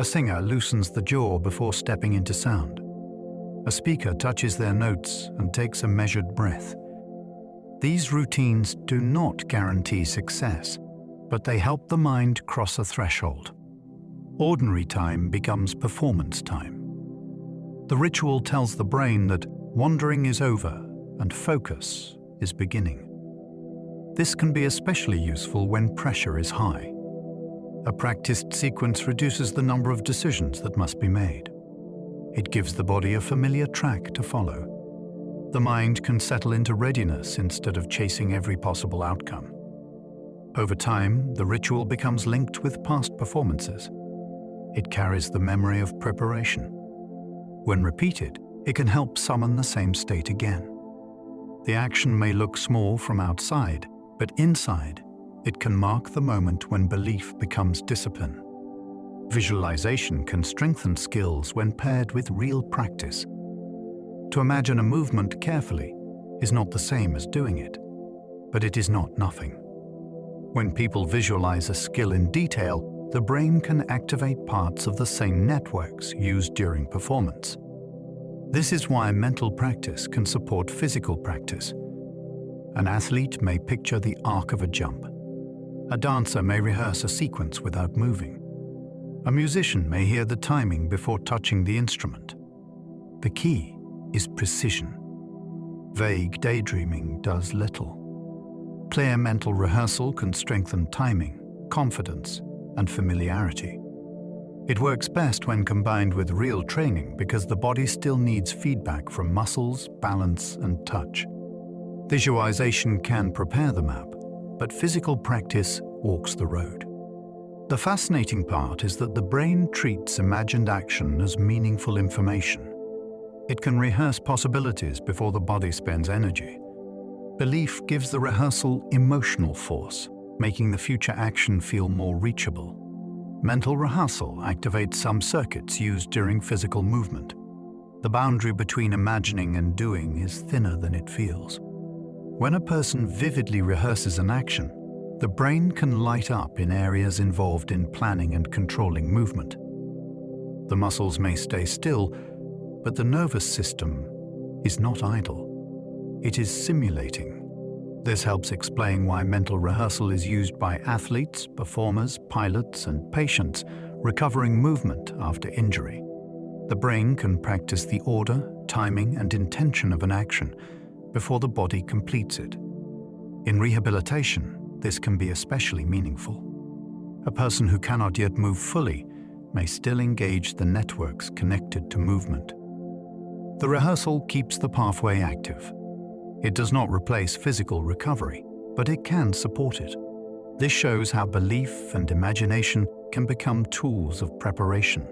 A singer loosens the jaw before stepping into sound. A speaker touches their notes and takes a measured breath. These routines do not guarantee success, but they help the mind cross a threshold. Ordinary time becomes performance time. The ritual tells the brain that wandering is over and focus is beginning. This can be especially useful when pressure is high. A practiced sequence reduces the number of decisions that must be made. It gives the body a familiar track to follow. The mind can settle into readiness instead of chasing every possible outcome. Over time, the ritual becomes linked with past performances. It carries the memory of preparation. When repeated, it can help summon the same state again. The action may look small from outside, but inside, it can mark the moment when belief becomes discipline. Visualization can strengthen skills when paired with real practice. To imagine a movement carefully is not the same as doing it, but it is not nothing. When people visualize a skill in detail, the brain can activate parts of the same networks used during performance. This is why mental practice can support physical practice. An athlete may picture the arc of a jump. A dancer may rehearse a sequence without moving. A musician may hear the timing before touching the instrument. The key is precision. Vague daydreaming does little. Clear mental rehearsal can strengthen timing, confidence, and familiarity. It works best when combined with real training because the body still needs feedback from muscles, balance, and touch. Visualization can prepare the map, but physical practice walks the road. The fascinating part is that the brain treats imagined action as meaningful information. It can rehearse possibilities before the body spends energy. Belief gives the rehearsal emotional force, making the future action feel more reachable. Mental rehearsal activates some circuits used during physical movement. The boundary between imagining and doing is thinner than it feels. When a person vividly rehearses an action, the brain can light up in areas involved in planning and controlling movement. The muscles may stay still, but the nervous system is not idle. It is simulating. This helps explain why mental rehearsal is used by athletes, performers, pilots, and patients recovering movement after injury. The brain can practice the order, timing, and intention of an action before the body completes it. In rehabilitation, this can be especially meaningful. A person who cannot yet move fully may still engage the networks connected to movement. The rehearsal keeps the pathway active. It does not replace physical recovery, but it can support it. This shows how belief and imagination can become tools of preparation.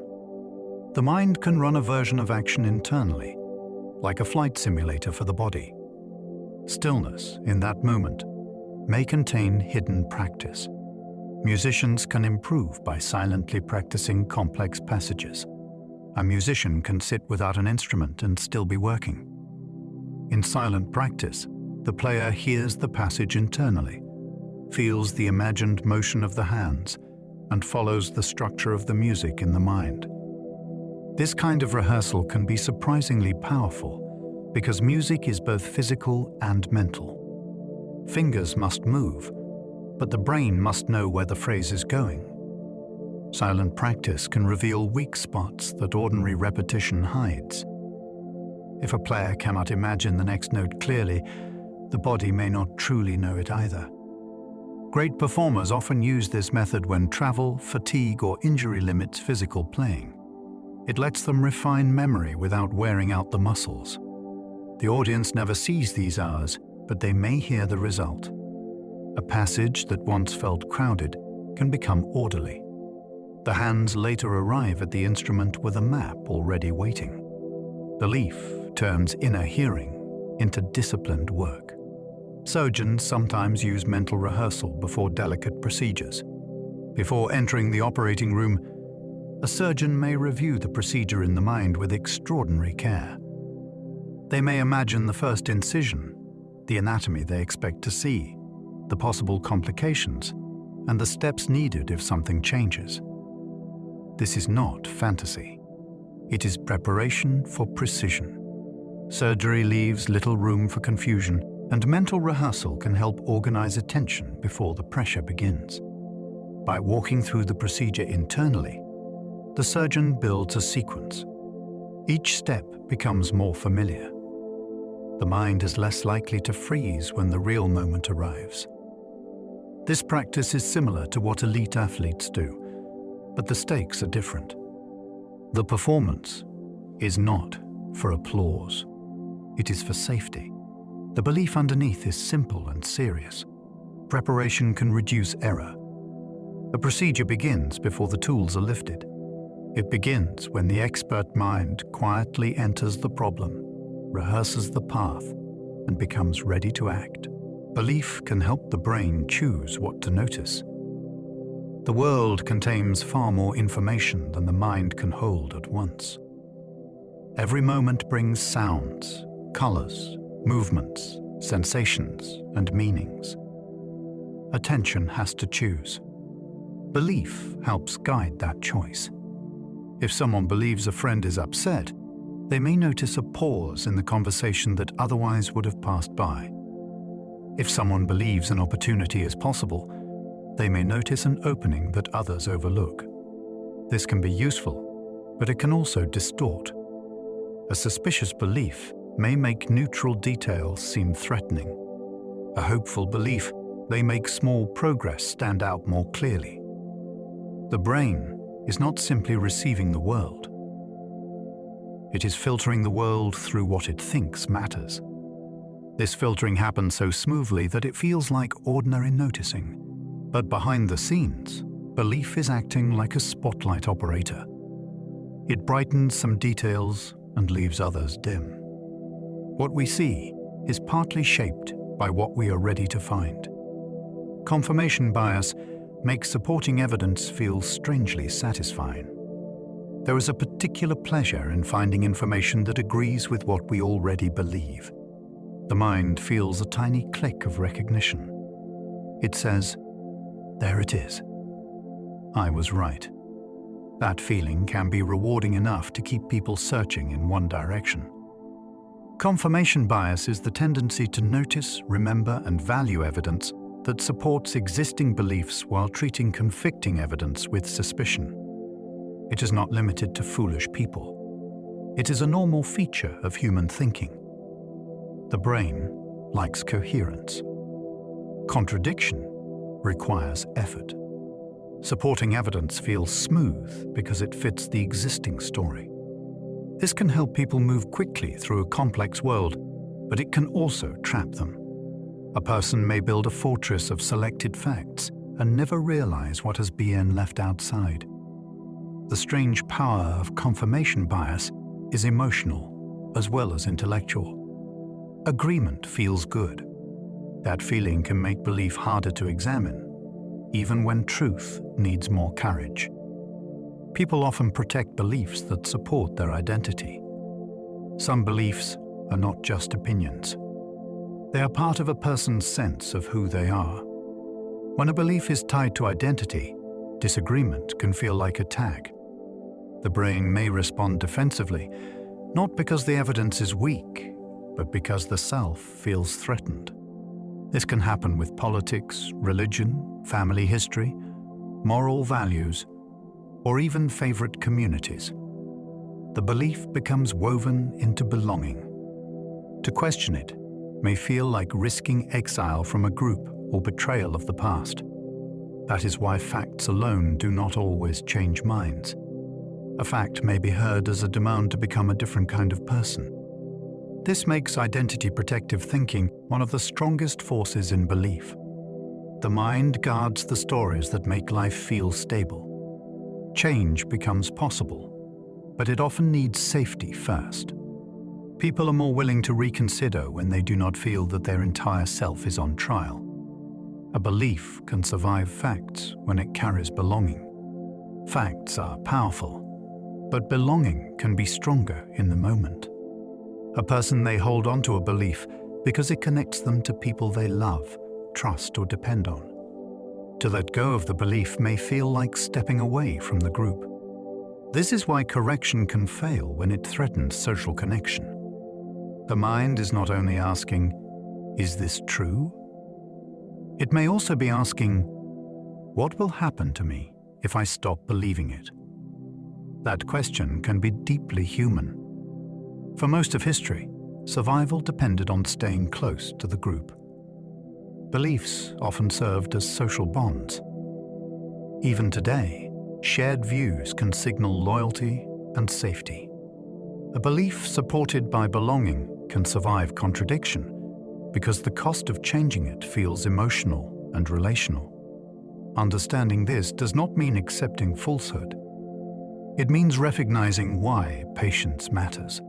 The mind can run a version of action internally, like a flight simulator for the body. Stillness, in that moment, may contain hidden practice. Musicians can improve by silently practicing complex passages. A musician can sit without an instrument and still be working. In silent practice, the player hears the passage internally, feels the imagined motion of the hands, and follows the structure of the music in the mind. This kind of rehearsal can be surprisingly powerful because music is both physical and mental. Fingers must move, but the brain must know where the phrase is going. Silent practice can reveal weak spots that ordinary repetition hides. If a player cannot imagine the next note clearly, the body may not truly know it either. Great performers often use this method when travel, fatigue, or injury limits physical playing. It lets them refine memory without wearing out the muscles. The audience never sees these hours, but they may hear the result. A passage that once felt crowded can become orderly. The hands later arrive at the instrument with a map already waiting. Belief turns inner hearing into disciplined work. Surgeons sometimes use mental rehearsal before delicate procedures. Before entering the operating room, a surgeon may review the procedure in the mind with extraordinary care. They may imagine the first incision, the anatomy they expect to see, the possible complications, and the steps needed if something changes. This is not fantasy. It is preparation for precision. Surgery leaves little room for confusion And mental rehearsal can help organize attention before the pressure begins. By walking through the procedure internally, the surgeon builds a sequence. Each step becomes more familiar. The mind is less likely to freeze when the real moment arrives. This practice is similar to what elite athletes do, but the stakes are different. The performance is not for applause. It is for safety. The belief underneath is simple and serious. Preparation can reduce error. The procedure begins before the tools are lifted. It begins when the expert mind quietly enters the problem, rehearses the path, and becomes ready to act. Belief can help the brain choose what to notice. The world contains far more information than the mind can hold at once. Every moment brings sounds, colors, movements, sensations, and meanings. Attention has to choose. Belief helps guide that choice. If someone believes a friend is upset, they may notice a pause in the conversation that otherwise would have passed by. If someone believes an opportunity is possible, they may notice an opening that others overlook. This can be useful, but it can also distort. A suspicious belief may make neutral details seem threatening. A hopeful belief may make small progress stand out more clearly. The brain is not simply receiving the world. It is filtering the world through what it thinks matters. This filtering happens so smoothly that it feels like ordinary noticing. But behind the scenes, belief is acting like a spotlight operator. It brightens some details and leaves others dim. What we see is partly shaped by what we are ready to find. Confirmation bias makes supporting evidence feel strangely satisfying. There is a particular pleasure in finding information that agrees with what we already believe. The mind feels a tiny click of recognition. It says, "There it is. I was right." That feeling can be rewarding enough to keep people searching in one direction. Confirmation bias is the tendency to notice, remember, and value evidence that supports existing beliefs while treating conflicting evidence with suspicion. It is not limited to foolish people. It is a normal feature of human thinking. The brain likes coherence. Contradiction requires effort. Supporting evidence feels smooth because it fits the existing story. This can help people move quickly through a complex world, but it can also trap them. A person may build a fortress of selected facts and never realize what has been left outside. The strange power of confirmation bias is emotional as well as intellectual. Agreement feels good. That feeling can make belief harder to examine, even when truth needs more courage. People often protect beliefs that support their identity. Some beliefs are not just opinions. They are part of a person's sense of who they are. When a belief is tied to identity, disagreement can feel like attack. The brain may respond defensively, not because the evidence is weak, but because the self feels threatened. This can happen with politics, religion, family history, moral values, or even favorite communities. The belief becomes woven into belonging. To question it may feel like risking exile from a group or betrayal of the past. That is why facts alone do not always change minds. A fact may be heard as a demand to become a different kind of person. This makes identity protective thinking one of the strongest forces in belief. The mind guards the stories that make life feel stable. Change becomes possible, but it often needs safety first. People are more willing to reconsider when they do not feel that their entire self is on trial. A belief can survive facts when it carries belonging. Facts are powerful, but belonging can be stronger in the moment. A person may hold on to a belief because it connects them to people they love, trust, or depend on. To let go of the belief may feel like stepping away from the group. This is why correction can fail when it threatens social connection. The mind is not only asking, is this true? It may also be asking, what will happen to me if I stop believing it? That question can be deeply human. For most of history, survival depended on staying close to the group. Beliefs often served as social bonds. Even today, shared views can signal loyalty and safety. A belief supported by belonging can survive contradiction because the cost of changing it feels emotional and relational. Understanding this does not mean accepting falsehood. It means recognizing why patience matters.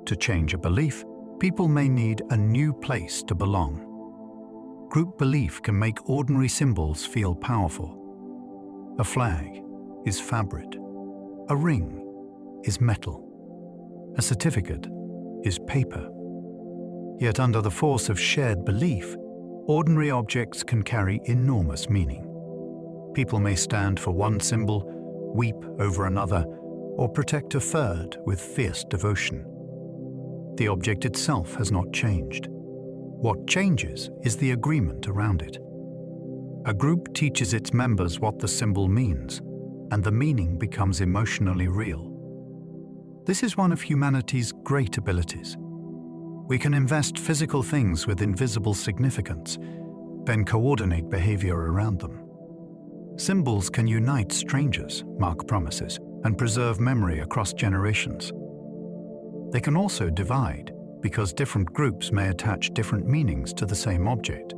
To change a belief, people may need a new place to belong. Group belief can make ordinary symbols feel powerful. A flag is fabric. A ring is metal. A certificate is paper. Yet under the force of shared belief, ordinary objects can carry enormous meaning. People may stand for one symbol, weep over another, or protect a third with fierce devotion. The object itself has not changed. What changes is the agreement around it. A group teaches its members what the symbol means, and the meaning becomes emotionally real. This is one of humanity's great abilities. We can invest physical things with invisible significance, then coordinate behavior around them. Symbols can unite strangers, mark promises, and preserve memory across generations. They can also divide, because different groups may attach different meanings to the same object.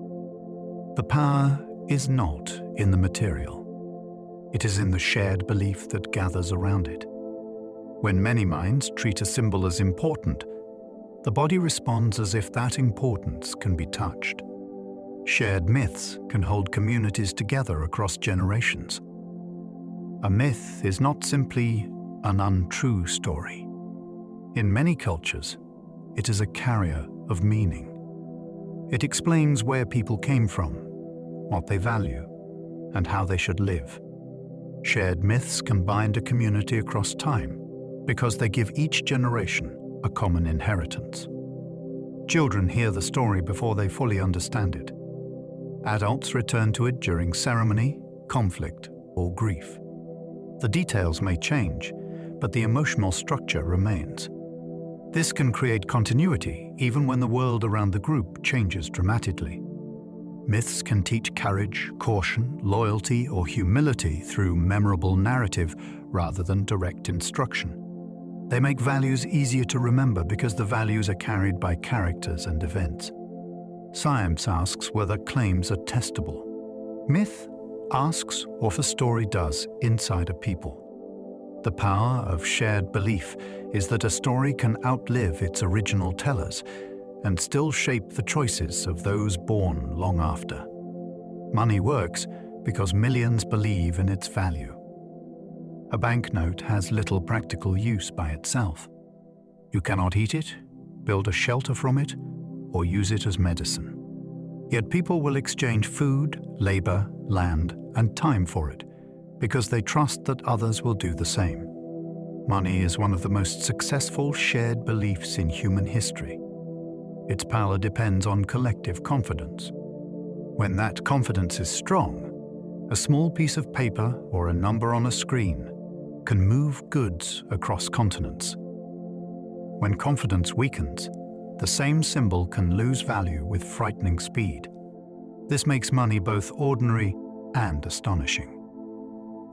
The power is not in the material. It is in the shared belief that gathers around it. When many minds treat a symbol as important, the body responds as if that importance can be touched. Shared myths can hold communities together across generations. A myth is not simply an untrue story. In many cultures, it is a carrier of meaning. It explains where people came from, what they value, and how they should live. Shared myths can bind a community across time because they give each generation a common inheritance. Children hear the story before they fully understand it. Adults return to it during ceremony, conflict, or grief. The details may change, but the emotional structure remains. This can create continuity even when the world around the group changes dramatically. Myths can teach courage, caution, loyalty, or humility through memorable narrative rather than direct instruction. They make values easier to remember because the values are carried by characters and events. Science asks whether claims are testable. Myth asks what a story does inside a people. The power of shared belief is that a story can outlive its original tellers and still shape the choices of those born long after. Money works because millions believe in its value. A banknote has little practical use by itself. You cannot eat it, build a shelter from it, or use it as medicine. Yet people will exchange food, labor, land, and time for it because they trust that others will do the same. Money is one of the most successful shared beliefs in human history. Its power depends on collective confidence. When that confidence is strong, a small piece of paper or a number on a screen can move goods across continents. When confidence weakens, the same symbol can lose value with frightening speed. This makes money both ordinary and astonishing.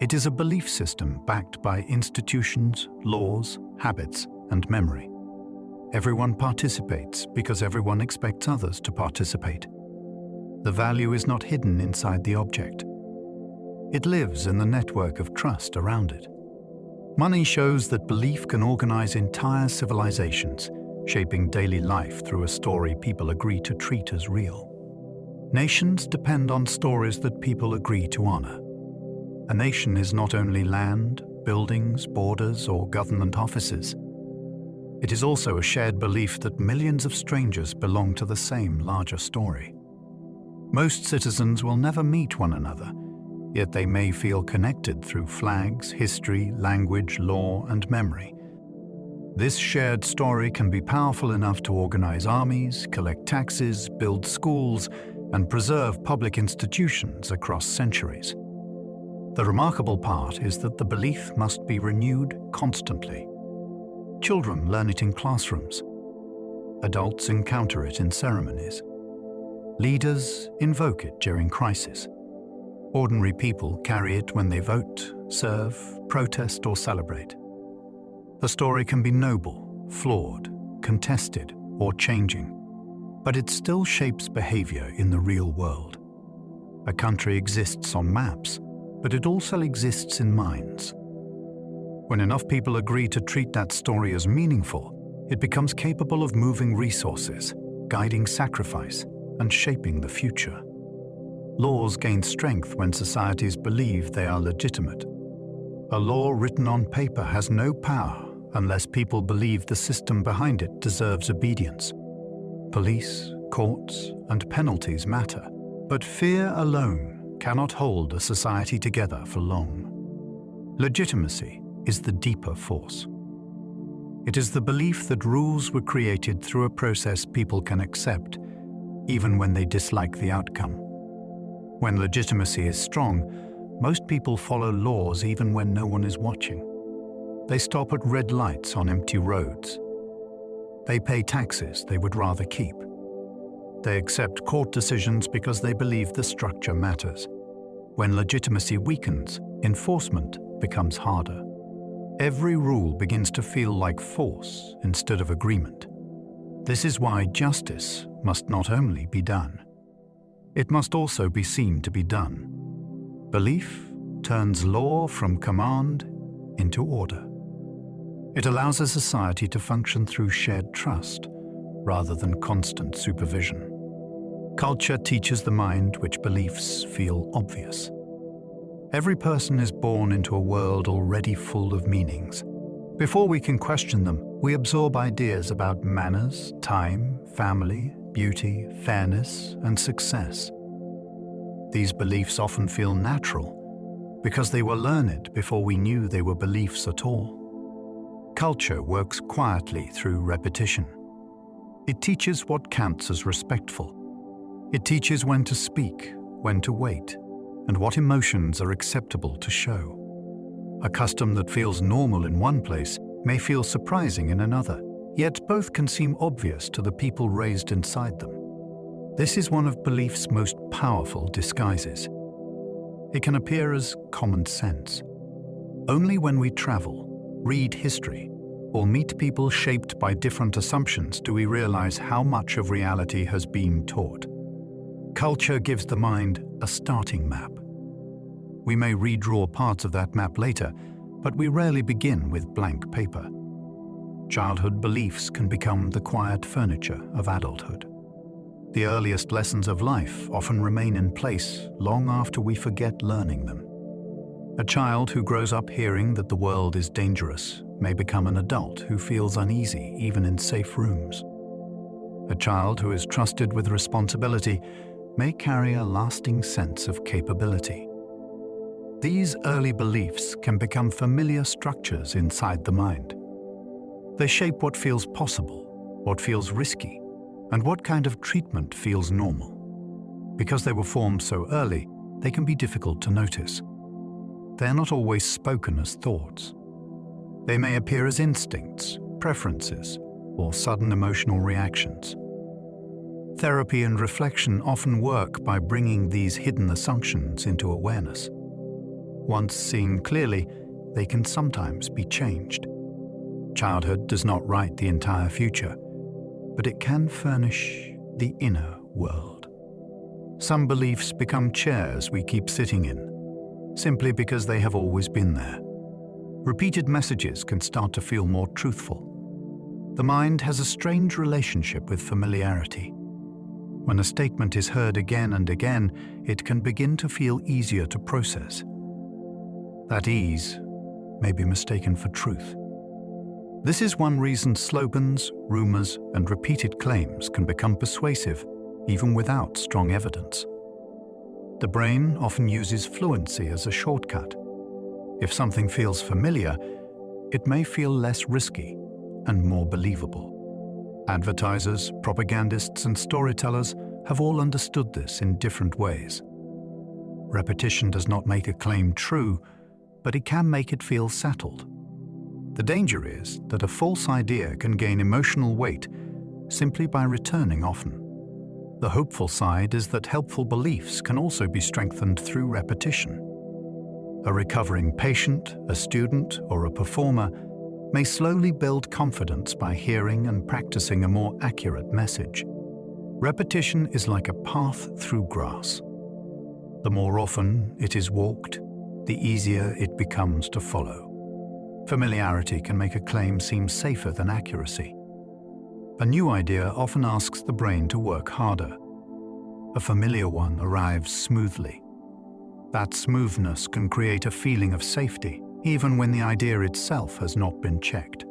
It is a belief system backed by institutions, laws, habits, and memory. Everyone participates because everyone expects others to participate. The value is not hidden inside the object. It lives in the network of trust around it. Money shows that belief can organize entire civilizations, shaping daily life through a story people agree to treat as real. Nations depend on stories that people agree to honor. A nation is not only land, buildings, borders, or government offices. It is also a shared belief that millions of strangers belong to the same larger story. Most citizens will never meet one another, yet they may feel connected through flags, history, language, law, and memory. This shared story can be powerful enough to organize armies, collect taxes, build schools, and preserve public institutions across centuries. The remarkable part is that the belief must be renewed constantly. Children learn it in classrooms. Adults encounter it in ceremonies. Leaders invoke it during crisis. Ordinary people carry it when they vote, serve, protest, or celebrate. The story can be noble, flawed, contested, or changing, but it still shapes behavior in the real world. A country exists on maps, but it also exists in minds. When enough people agree to treat that story as meaningful, it becomes capable of moving resources, guiding sacrifice, and shaping the future. Laws gain strength when societies believe they are legitimate. A law written on paper has no power unless people believe the system behind it deserves obedience. Police, courts, and penalties matter, but fear alone cannot hold a society together for long. Legitimacy is the deeper force. It is the belief that rules were created through a process people can accept, even when they dislike the outcome. When legitimacy is strong, most people follow laws even when no one is watching. They stop at red lights on empty roads. They pay taxes they would rather keep. They accept court decisions because they believe the structure matters. When legitimacy weakens, enforcement becomes harder. Every rule begins to feel like force instead of agreement. This is why justice must not only be done, it must also be seen to be done. Belief turns law from command into order. It allows a society to function through shared trust rather than constant supervision. Culture teaches the mind which beliefs feel obvious. Every person is born into a world already full of meanings. Before we can question them, we absorb ideas about manners, time, family, beauty, fairness, and success. These beliefs often feel natural because they were learned before we knew they were beliefs at all. Culture works quietly through repetition. It teaches what counts as respectful. It teaches when to speak, when to wait, and what emotions are acceptable to show. A custom that feels normal in one place may feel surprising in another, yet both can seem obvious to the people raised inside them. This is one of belief's most powerful disguises. It can appear as common sense. Only when we travel, read history, or meet people shaped by different assumptions do we realize how much of reality has been taught. Culture gives the mind a starting map. We may redraw parts of that map later, but we rarely begin with blank paper. Childhood beliefs can become the quiet furniture of adulthood. The earliest lessons of life often remain in place long after we forget learning them. A child who grows up hearing that the world is dangerous may become an adult who feels uneasy even in safe rooms. A child who is trusted with responsibility may carry a lasting sense of capability. These early beliefs can become familiar structures inside the mind. They shape what feels possible, what feels risky, and what kind of treatment feels normal. Because they were formed so early, they can be difficult to notice. They are not always spoken as thoughts. They may appear as instincts, preferences, or sudden emotional reactions. Therapy and reflection often work by bringing these hidden assumptions into awareness. Once seen clearly, they can sometimes be changed. Childhood does not write the entire future, but it can furnish the inner world. Some beliefs become chairs we keep sitting in, simply because they have always been there. Repeated messages can start to feel more truthful. The mind has a strange relationship with familiarity. When a statement is heard again and again, it can begin to feel easier to process. That ease may be mistaken for truth. This is one reason slogans, rumors, and repeated claims can become persuasive, even without strong evidence. The brain often uses fluency as a shortcut. If something feels familiar, it may feel less risky, and more believable. Advertisers, propagandists, and storytellers have all understood this in different ways. Repetition does not make a claim true, but it can make it feel settled. The danger is that a false idea can gain emotional weight simply by returning often. The hopeful side is that helpful beliefs can also be strengthened through repetition. A recovering patient, a student, or a performer may slowly build confidence by hearing and practicing a more accurate message. Repetition is like a path through grass. The more often it is walked, the easier it becomes to follow. Familiarity can make a claim seem safer than accuracy. A new idea often asks the brain to work harder. A familiar one arrives smoothly. That smoothness can create a feeling of safety, even when the idea itself has not been checked.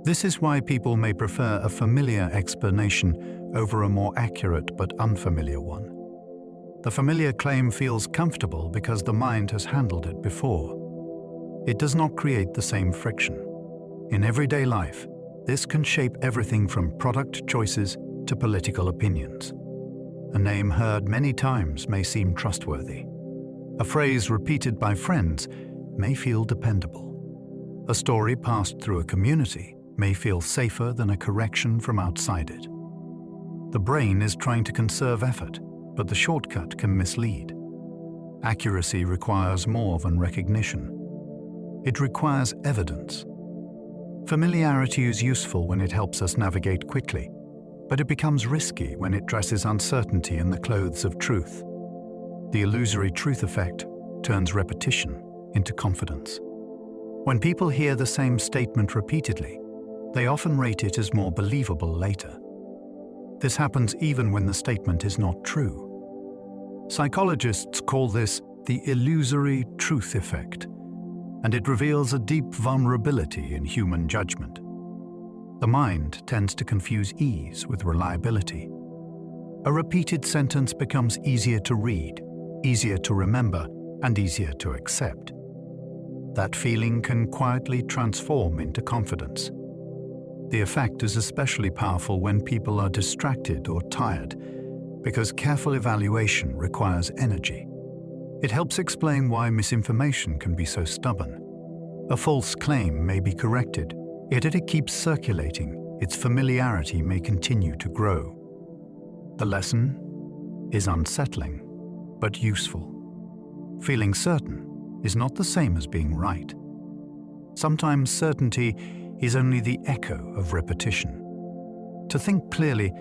This is why people may prefer a familiar explanation over a more accurate but unfamiliar one. The familiar claim feels comfortable because the mind has handled it before. It does not create the same friction. In everyday life, this can shape everything from product choices to political opinions. A name heard many times may seem trustworthy. A phrase repeated by friends may feel dependable. A story passed through a community may feel safer than a correction from outside it. The brain is trying to conserve effort, but the shortcut can mislead. Accuracy requires more than recognition. It requires evidence. Familiarity is useful when it helps us navigate quickly, but it becomes risky when it dresses uncertainty in the clothes of truth. The illusory truth effect turns repetition into confidence. When people hear the same statement repeatedly, they often rate it as more believable later. This happens even when the statement is not true. Psychologists call this the illusory truth effect, and it reveals a deep vulnerability in human judgment. The mind tends to confuse ease with reliability. A repeated sentence becomes easier to read, easier to remember, and easier to accept. That feeling can quietly transform into confidence. The effect is especially powerful when people are distracted or tired, because careful evaluation requires energy. It helps explain why misinformation can be so stubborn. A false claim may be corrected, yet if it keeps circulating, its familiarity may continue to grow. The lesson is unsettling, but useful. Feeling certain is not the same as being right. Sometimes certainty is only the echo of repetition. To think clearly,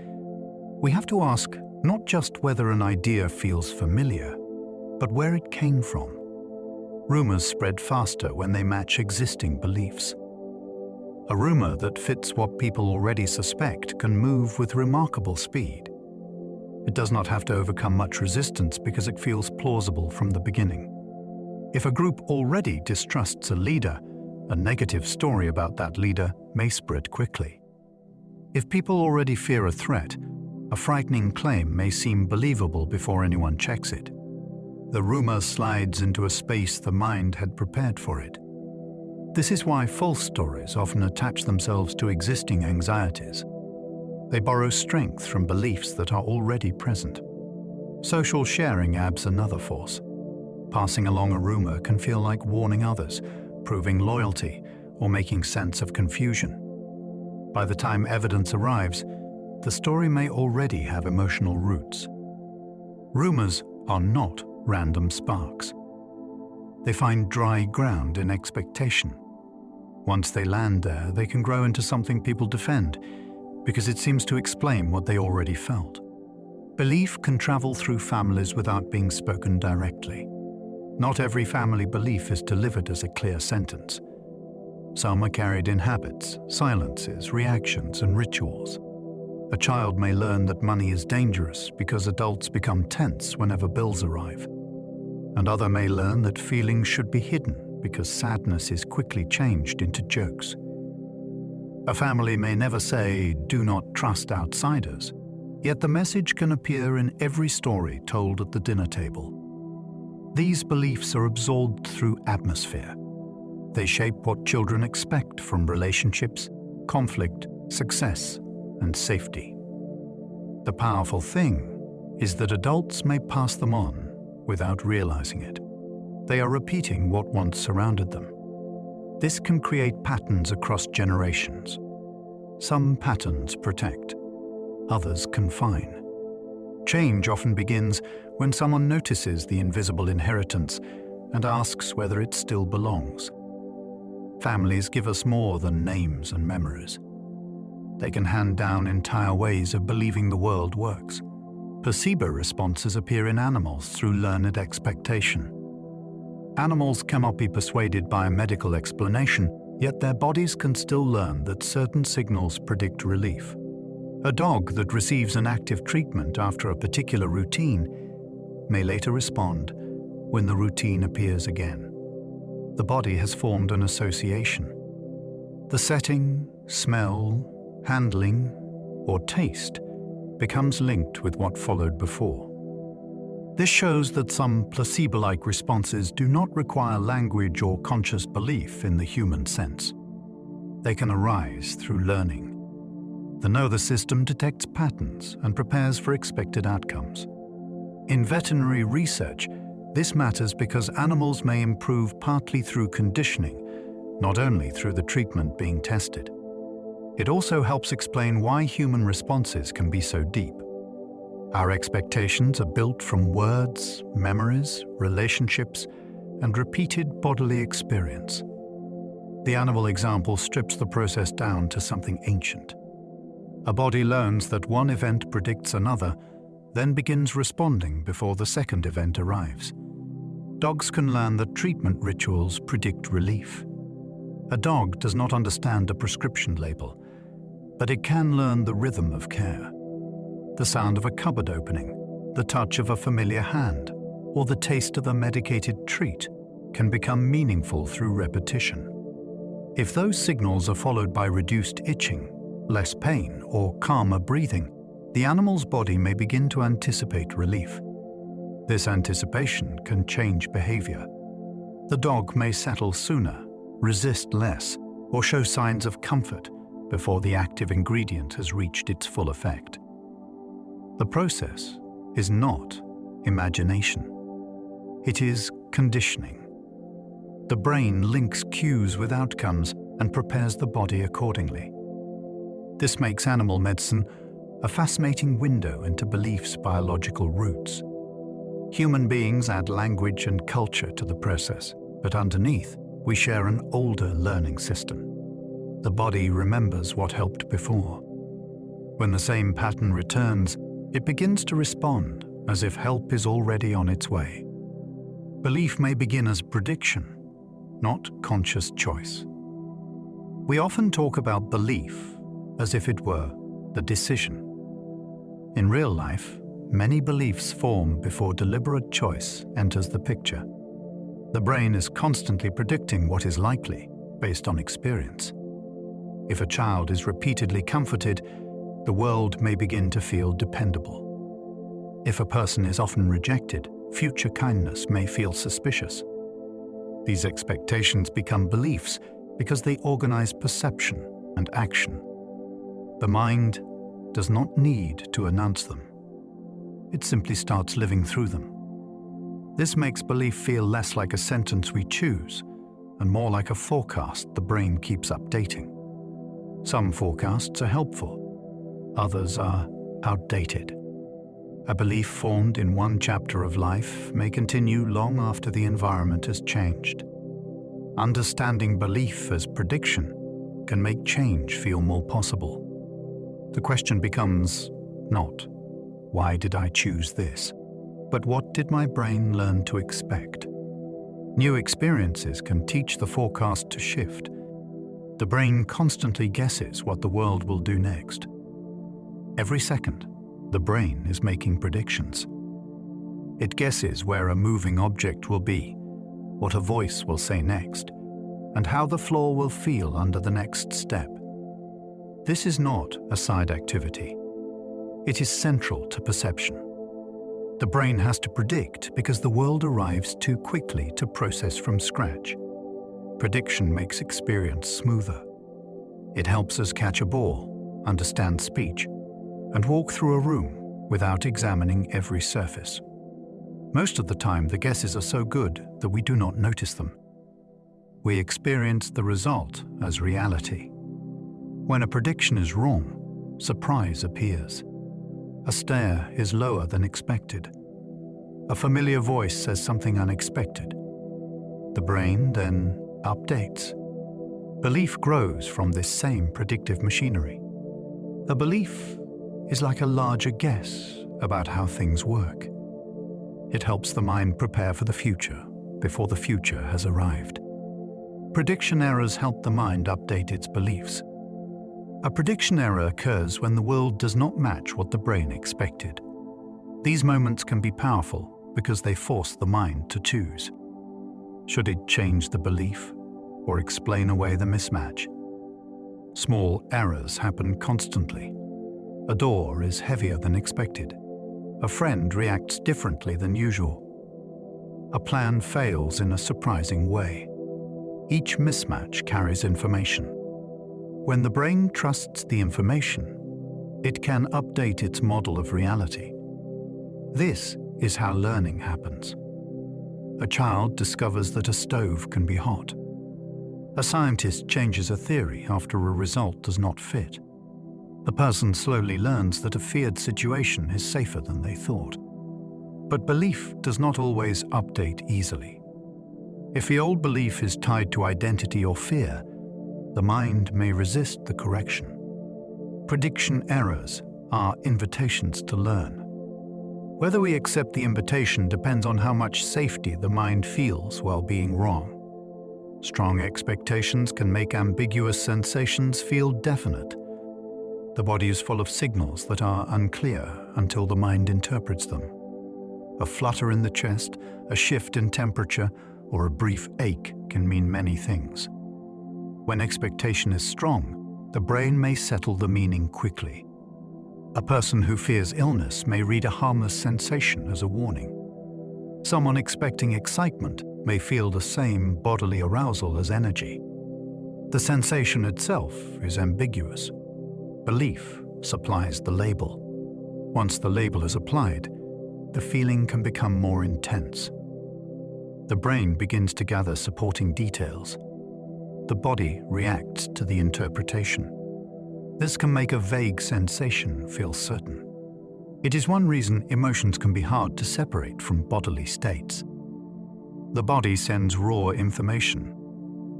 we have to ask not just whether an idea feels familiar, but where it came from. Rumors spread faster when they match existing beliefs. A rumor that fits what people already suspect can move with remarkable speed. It does not have to overcome much resistance because it feels plausible from the beginning. If a group already distrusts a leader, a negative story about that leader may spread quickly. If people already fear a threat, a frightening claim may seem believable before anyone checks it. The rumor slides into a space the mind had prepared for it. This is why false stories often attach themselves to existing anxieties. They borrow strength from beliefs that are already present. Social sharing adds another force. Passing along a rumor can feel like warning others, proving loyalty, or making sense of confusion. By the time evidence arrives, the story may already have emotional roots. Rumors are not random sparks. They find dry ground in expectation. Once they land there, they can grow into something people defend, because it seems to explain what they already felt. Belief can travel through families without being spoken directly. Not every family belief is delivered as a clear sentence. Some are carried in habits, silences, reactions, and rituals. A child may learn that money is dangerous because adults become tense whenever bills arrive. And other may learn that feelings should be hidden because sadness is quickly changed into jokes. A family may never say, "Do not trust outsiders," yet the message can appear in every story told at the dinner table. These beliefs are absorbed through atmosphere. They shape what children expect from relationships, conflict, success, and safety. The powerful thing is that adults may pass them on without realizing it. They are repeating what once surrounded them. This can create patterns across generations. Some patterns protect, others confine. Change often begins when someone notices the invisible inheritance and asks whether it still belongs. Families give us more than names and memories. They can hand down entire ways of believing the world works. Placebo responses appear in animals through learned expectation. Animals cannot be persuaded by a medical explanation, yet their bodies can still learn that certain signals predict relief. A dog that receives an active treatment after a particular routine may later respond when the routine appears again. The body has formed an association. The setting, smell, handling, or taste becomes linked with what followed before. This shows that some placebo-like responses do not require language or conscious belief in the human sense. They can arise through learning. The nervous system detects patterns and prepares for expected outcomes. In veterinary research, this matters because animals may improve partly through conditioning, not only through the treatment being tested. It also helps explain why human responses can be so deep. Our expectations are built from words, memories, relationships, and repeated bodily experience. The animal example strips the process down to something ancient. A body learns that one event predicts another, then begins responding before the second event arrives. Dogs can learn that treatment rituals predict relief. A dog does not understand a prescription label, but it can learn the rhythm of care. The sound of a cupboard opening, the touch of a familiar hand, or the taste of a medicated treat can become meaningful through repetition. If those signals are followed by reduced itching, less pain, or calmer breathing, the animal's body may begin to anticipate relief. This anticipation can change behavior. The dog may settle sooner, resist less, or show signs of comfort before the active ingredient has reached its full effect. The process is not imagination. It is conditioning. The brain links cues with outcomes and prepares the body accordingly. This makes animal medicine a fascinating window into beliefs' biological roots. Human beings add language and culture to the process, but underneath, we share an older learning system. The body remembers what helped before. When the same pattern returns, it begins to respond as if help is already on its way. Belief may begin as prediction, not conscious choice. We often talk about belief as if it were the decision. In real life, many beliefs form before deliberate choice enters the picture. The brain is constantly predicting what is likely based on experience. If a child is repeatedly comforted, the world may begin to feel dependable. If a person is often rejected, future kindness may feel suspicious. These expectations become beliefs because they organize perception and action. The mind does not need to announce them. It simply starts living through them. This makes belief feel less like a sentence we choose and more like a forecast the brain keeps updating. Some forecasts are helpful, others are outdated. A belief formed in one chapter of life may continue long after the environment has changed. Understanding belief as prediction can make change feel more possible. The question becomes not, why did I choose this? But what did my brain learn to expect? New experiences can teach the forecast to shift. The brain constantly guesses what the world will do next. Every second, the brain is making predictions. It guesses where a moving object will be, what a voice will say next, and how the floor will feel under the next step. This is not a side activity. It is central to perception. The brain has to predict because the world arrives too quickly to process from scratch. Prediction makes experience smoother. It helps us catch a ball, understand speech, and walk through a room without examining every surface. Most of the time, the guesses are so good that we do not notice them. We experience the result as reality. When a prediction is wrong, surprise appears. A stare is lower than expected. A familiar voice says something unexpected. The brain then updates. Belief grows from this same predictive machinery. A belief is like a larger guess about how things work. It helps the mind prepare for the future before the future has arrived. Prediction errors help the mind update its beliefs. A prediction error occurs when the world does not match what the brain expected. These moments can be powerful because they force the mind to choose. Should it change the belief or explain away the mismatch? Small errors happen constantly. A door is heavier than expected. A friend reacts differently than usual. A plan fails in a surprising way. Each mismatch carries information. When the brain trusts the information, it can update its model of reality. This is how learning happens. A child discovers that a stove can be hot. A scientist changes a theory after a result does not fit. A person slowly learns that a feared situation is safer than they thought. But belief does not always update easily. If the old belief is tied to identity or fear, the mind may resist the correction. Prediction errors are invitations to learn. Whether we accept the invitation depends on how much safety the mind feels while being wrong. Strong expectations can make ambiguous sensations feel definite. The body is full of signals that are unclear until the mind interprets them. A flutter in the chest, a shift in temperature, or a brief ache can mean many things. When expectation is strong, the brain may settle the meaning quickly. A person who fears illness may read a harmless sensation as a warning. Someone expecting excitement may feel the same bodily arousal as energy. The sensation itself is ambiguous. Belief supplies the label. Once the label is applied, the feeling can become more intense. The brain begins to gather supporting details. The body reacts to the interpretation. This can make a vague sensation feel certain. It is one reason emotions can be hard to separate from bodily states. The body sends raw information,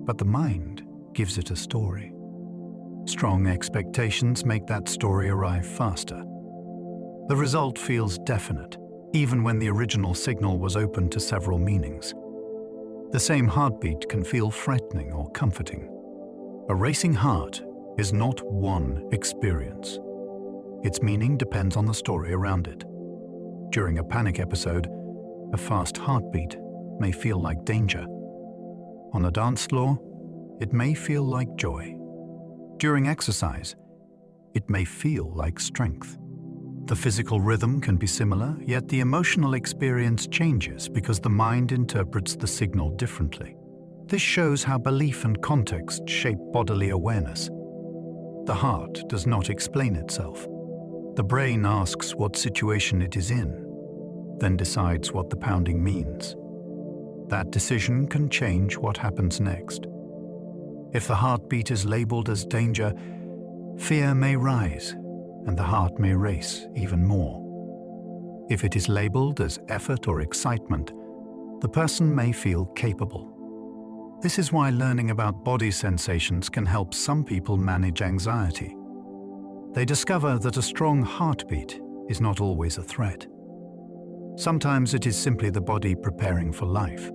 but the mind gives it a story. Strong expectations make that story arrive faster. The result feels definite, even when the original signal was open to several meanings. The same heartbeat can feel threatening or comforting. A racing heart is not one experience. Its meaning depends on the story around it. During a panic episode, a fast heartbeat may feel like danger. On a dance floor, it may feel like joy. During exercise, it may feel like strength. The physical rhythm can be similar, yet the emotional experience changes because the mind interprets the signal differently. This shows how belief and context shape bodily awareness. The heart does not explain itself. The brain asks what situation it is in, then decides what the pounding means. That decision can change what happens next. If the heartbeat is labeled as danger, fear may rise, and the heart may race even more. If it is labeled as effort or excitement, the person may feel capable. This is why learning about body sensations can help some people manage anxiety. They discover that a strong heartbeat is not always a threat. Sometimes it is simply the body preparing for life.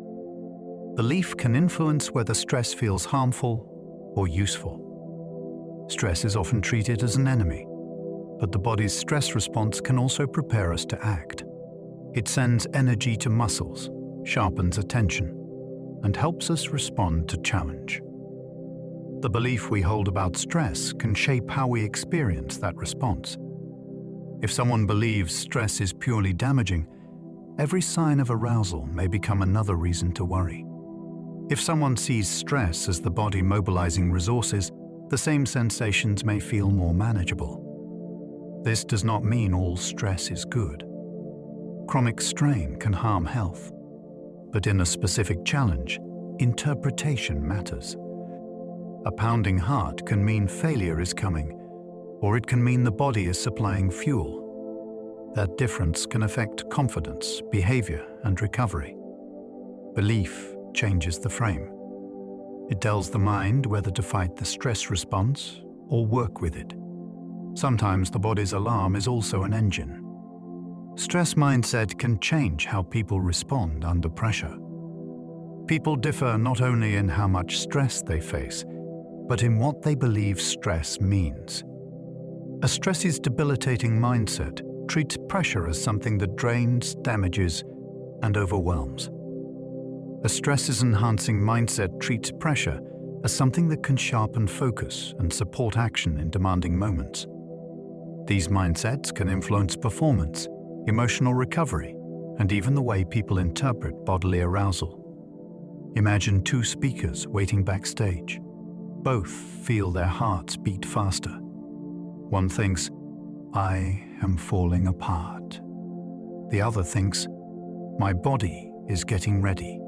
Belief can influence whether stress feels harmful or useful. Stress is often treated as an enemy, but the body's stress response can also prepare us to act. It sends energy to muscles, sharpens attention, and helps us respond to challenge. The belief we hold about stress can shape how we experience that response. If someone believes stress is purely damaging, every sign of arousal may become another reason to worry. If someone sees stress as the body mobilizing resources, the same sensations may feel more manageable. This does not mean all stress is good. Chronic strain can harm health, but in a specific challenge, interpretation matters. A pounding heart can mean failure is coming, or it can mean the body is supplying fuel. That difference can affect confidence, behavior, and recovery. Belief changes the frame. It tells the mind whether to fight the stress response or work with it. Sometimes the body's alarm is also an engine. Stress mindset can change how people respond under pressure. People differ not only in how much stress they face, but in what they believe stress means. A stress's debilitating mindset treats pressure as something that drains, damages, and overwhelms. A stress-enhancing mindset treats pressure as something that can sharpen focus and support action in demanding moments. These mindsets can influence performance, emotional recovery, and even the way people interpret bodily arousal. Imagine two speakers waiting backstage. Both feel their hearts beat faster. One thinks, "I am falling apart." The other thinks, "My body is getting ready."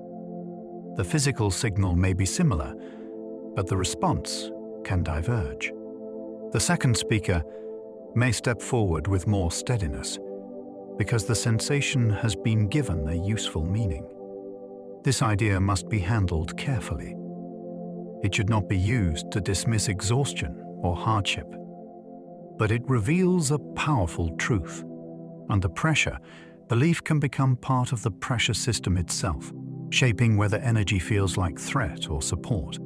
The physical signal may be similar, but the response can diverge. The second speaker may step forward with more steadiness, because the sensation has been given a useful meaning. This idea must be handled carefully. It should not be used to dismiss exhaustion or hardship. But it reveals a powerful truth. Under pressure, belief can become part of the pressure system itself, shaping whether energy feels like threat or support.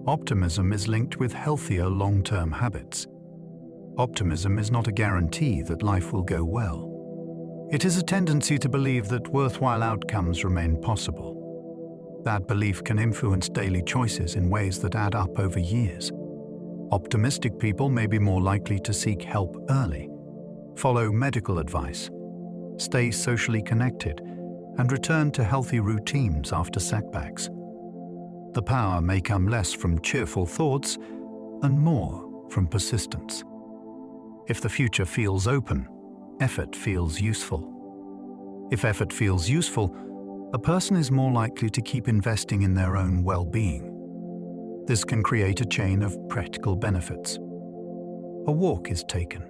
Optimism is linked with healthier long-term habits. Optimism is not a guarantee that life will go well. It is a tendency to believe that worthwhile outcomes remain possible. That belief can influence daily choices in ways that add up over years. Optimistic people may be more likely to seek help early, follow medical advice, stay socially connected, and return to healthy routines after setbacks. The power may come less from cheerful thoughts and more from persistence. If the future feels open, effort feels useful. If effort feels useful, a person is more likely to keep investing in their own well-being. This can create a chain of practical benefits. A walk is taken.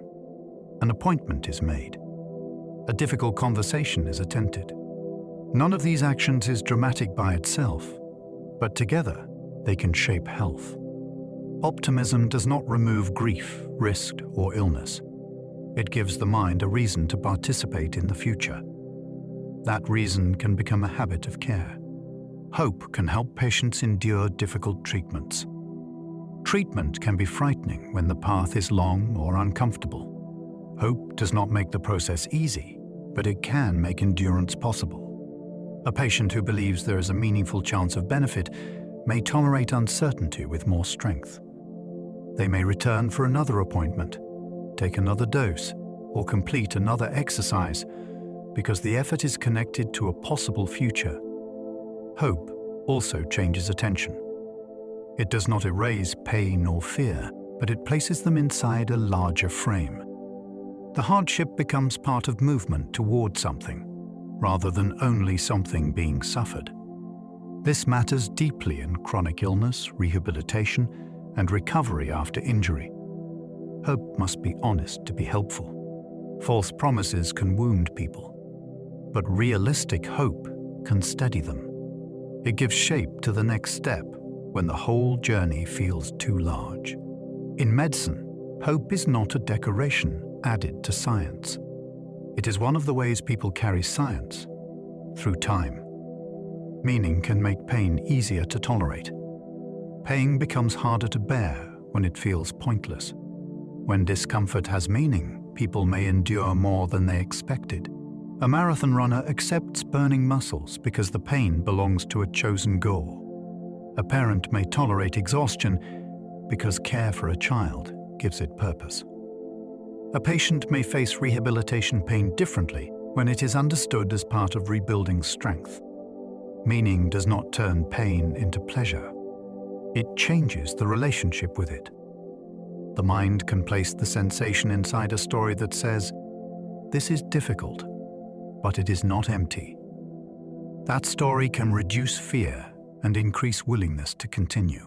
An appointment is made. A difficult conversation is attempted. None of these actions is dramatic by itself, but together they can shape health. Optimism does not remove grief, risk, or illness. It gives the mind a reason to participate in the future. That reason can become a habit of care. Hope can help patients endure difficult treatments. Treatment can be frightening when the path is long or uncomfortable. Hope does not make the process easy, but it can make endurance possible. A patient who believes there is a meaningful chance of benefit may tolerate uncertainty with more strength. They may return for another appointment, take another dose, or complete another exercise because the effort is connected to a possible future. Hope also changes attention. It does not erase pain or fear, but it places them inside a larger frame. The hardship becomes part of movement toward something, rather than only something being suffered. This matters deeply in chronic illness, rehabilitation, and recovery after injury. Hope must be honest to be helpful. False promises can wound people, but realistic hope can steady them. It gives shape to the next step when the whole journey feels too large. In medicine, hope is not a decoration added to science. It is one of the ways people carry science through time. Meaning can make pain easier to tolerate. Pain becomes harder to bear when it feels pointless. When discomfort has meaning, people may endure more than they expected. A marathon runner accepts burning muscles because the pain belongs to a chosen goal. A parent may tolerate exhaustion because care for a child gives it purpose. A patient may face rehabilitation pain differently when it is understood as part of rebuilding strength. Meaning does not turn pain into pleasure. It changes the relationship with it. The mind can place the sensation inside a story that says, "This is difficult, but it is not empty." That story can reduce fear and increase willingness to continue.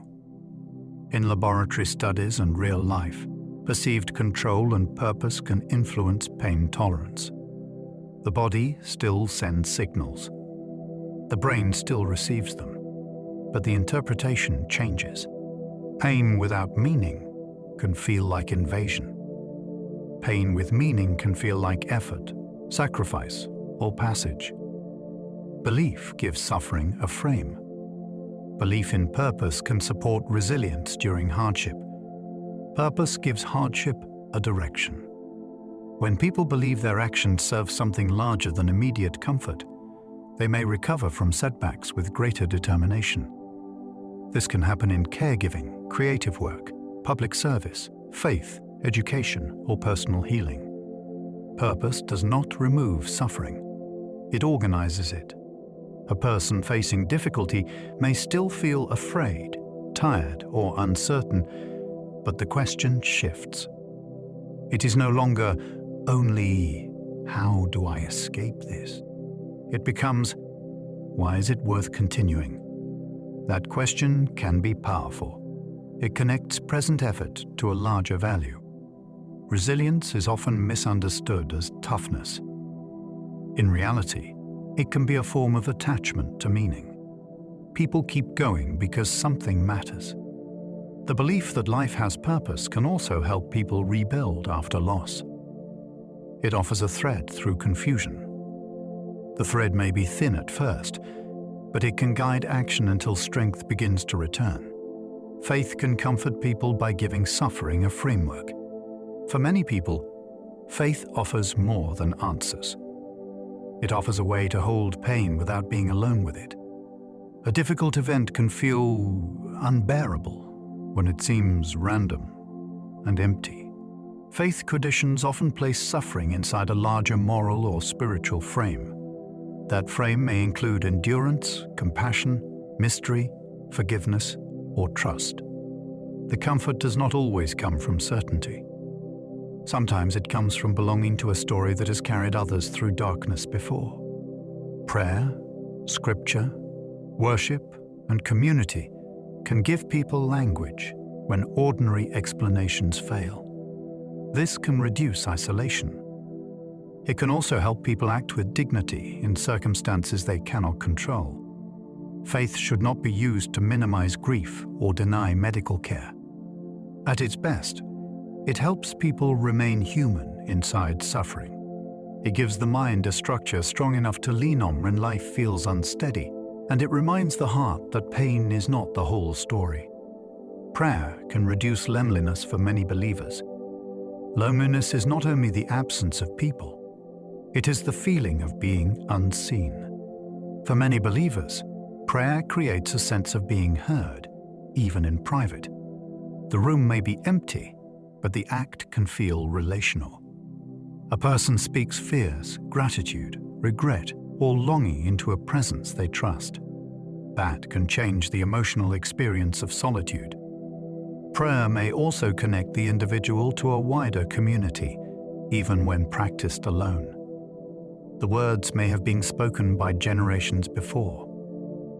In laboratory studies and real life, perceived control and purpose can influence pain tolerance. The body still sends signals. The brain still receives them, but the interpretation changes. Pain without meaning can feel like invasion. Pain with meaning can feel like effort, sacrifice, or passage. Belief gives suffering a frame. Belief in purpose can support resilience during hardship. Purpose gives hardship a direction. When people believe their actions serve something larger than immediate comfort, they may recover from setbacks with greater determination. This can happen in caregiving, creative work, public service, faith, education, or personal healing. Purpose does not remove suffering. It organizes it. A person facing difficulty may still feel afraid, tired, or uncertain, but the question shifts. It is no longer only, "How do I escape this?" It becomes, "Why is it worth continuing?" That question can be powerful. It connects present effort to a larger value. Resilience is often misunderstood as toughness. In reality, it can be a form of attachment to meaning. People keep going because something matters. The belief that life has purpose can also help people rebuild after loss. It offers a thread through confusion. The thread may be thin at first, but it can guide action until strength begins to return. Faith can comfort people by giving suffering a framework. For many people, faith offers more than answers. It offers a way to hold pain without being alone with it. A difficult event can feel unbearable when it seems random and empty. Faith traditions often place suffering inside a larger moral or spiritual frame. That frame may include endurance, compassion, mystery, forgiveness, or trust. The comfort does not always come from certainty. Sometimes it comes from belonging to a story that has carried others through darkness before. Prayer, scripture, worship, and community can give people language when ordinary explanations fail. This can reduce isolation. It can also help people act with dignity in circumstances they cannot control. Faith should not be used to minimize grief or deny medical care. At its best, it helps people remain human inside suffering. It gives the mind a structure strong enough to lean on when life feels unsteady, and it reminds the heart that pain is not the whole story. Prayer can reduce loneliness for many believers. Loneliness is not only the absence of people, it is the feeling of being unseen. For many believers, prayer creates a sense of being heard, even in private. The room may be empty, but the act can feel relational. A person speaks fears, gratitude, regret, or longing into a presence they trust. That can change the emotional experience of solitude. Prayer may also connect the individual to a wider community, even when practiced alone. The words may have been spoken by generations before.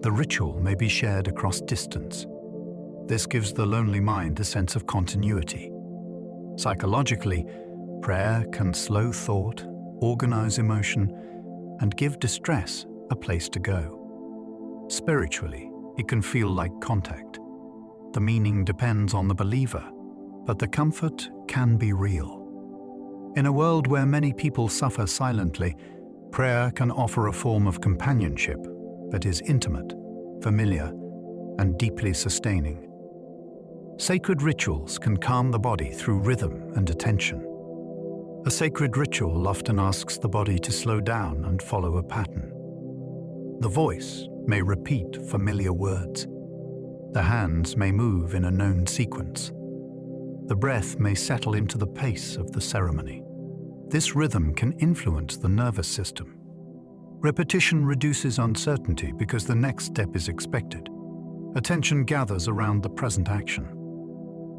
The ritual may be shared across distance. This gives the lonely mind a sense of continuity. Psychologically, prayer can slow thought, organize emotion, and give distress a place to go. Spiritually, it can feel like contact. The meaning depends on the believer, but the comfort can be real. In a world where many people suffer silently, prayer can offer a form of companionship that is intimate, familiar, and deeply sustaining. Sacred rituals can calm the body through rhythm and attention. A sacred ritual often asks the body to slow down and follow a pattern. The voice may repeat familiar words. The hands may move in a known sequence. The breath may settle into the pace of the ceremony. This rhythm can influence the nervous system. Repetition reduces uncertainty because the next step is expected. Attention gathers around the present action.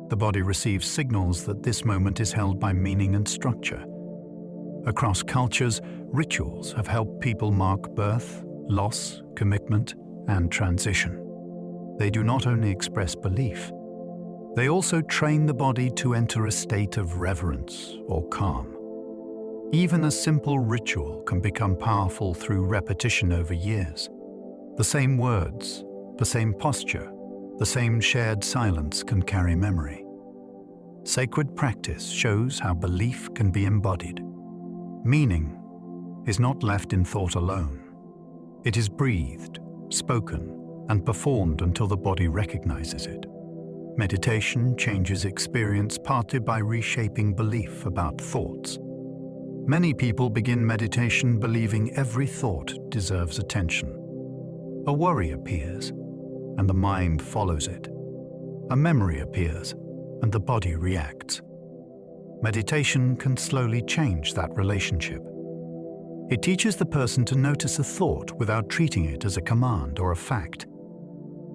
The body receives signals that this moment is held by meaning and structure. Across cultures, rituals have helped people mark birth, loss, commitment, and transition. They do not only express belief, they also train the body to enter a state of reverence or calm. Even a simple ritual can become powerful through repetition over years. The same words, the same posture, the same shared silence can carry memory. Sacred practice shows how belief can be embodied. Meaning is not left in thought alone. It is breathed, spoken, and performed until the body recognizes it. Meditation changes experience partly by reshaping belief about thoughts. Many people begin meditation believing every thought deserves attention. A worry appears, and the mind follows it. A memory appears, and the body reacts. Meditation can slowly change that relationship. It teaches the person to notice a thought without treating it as a command or a fact.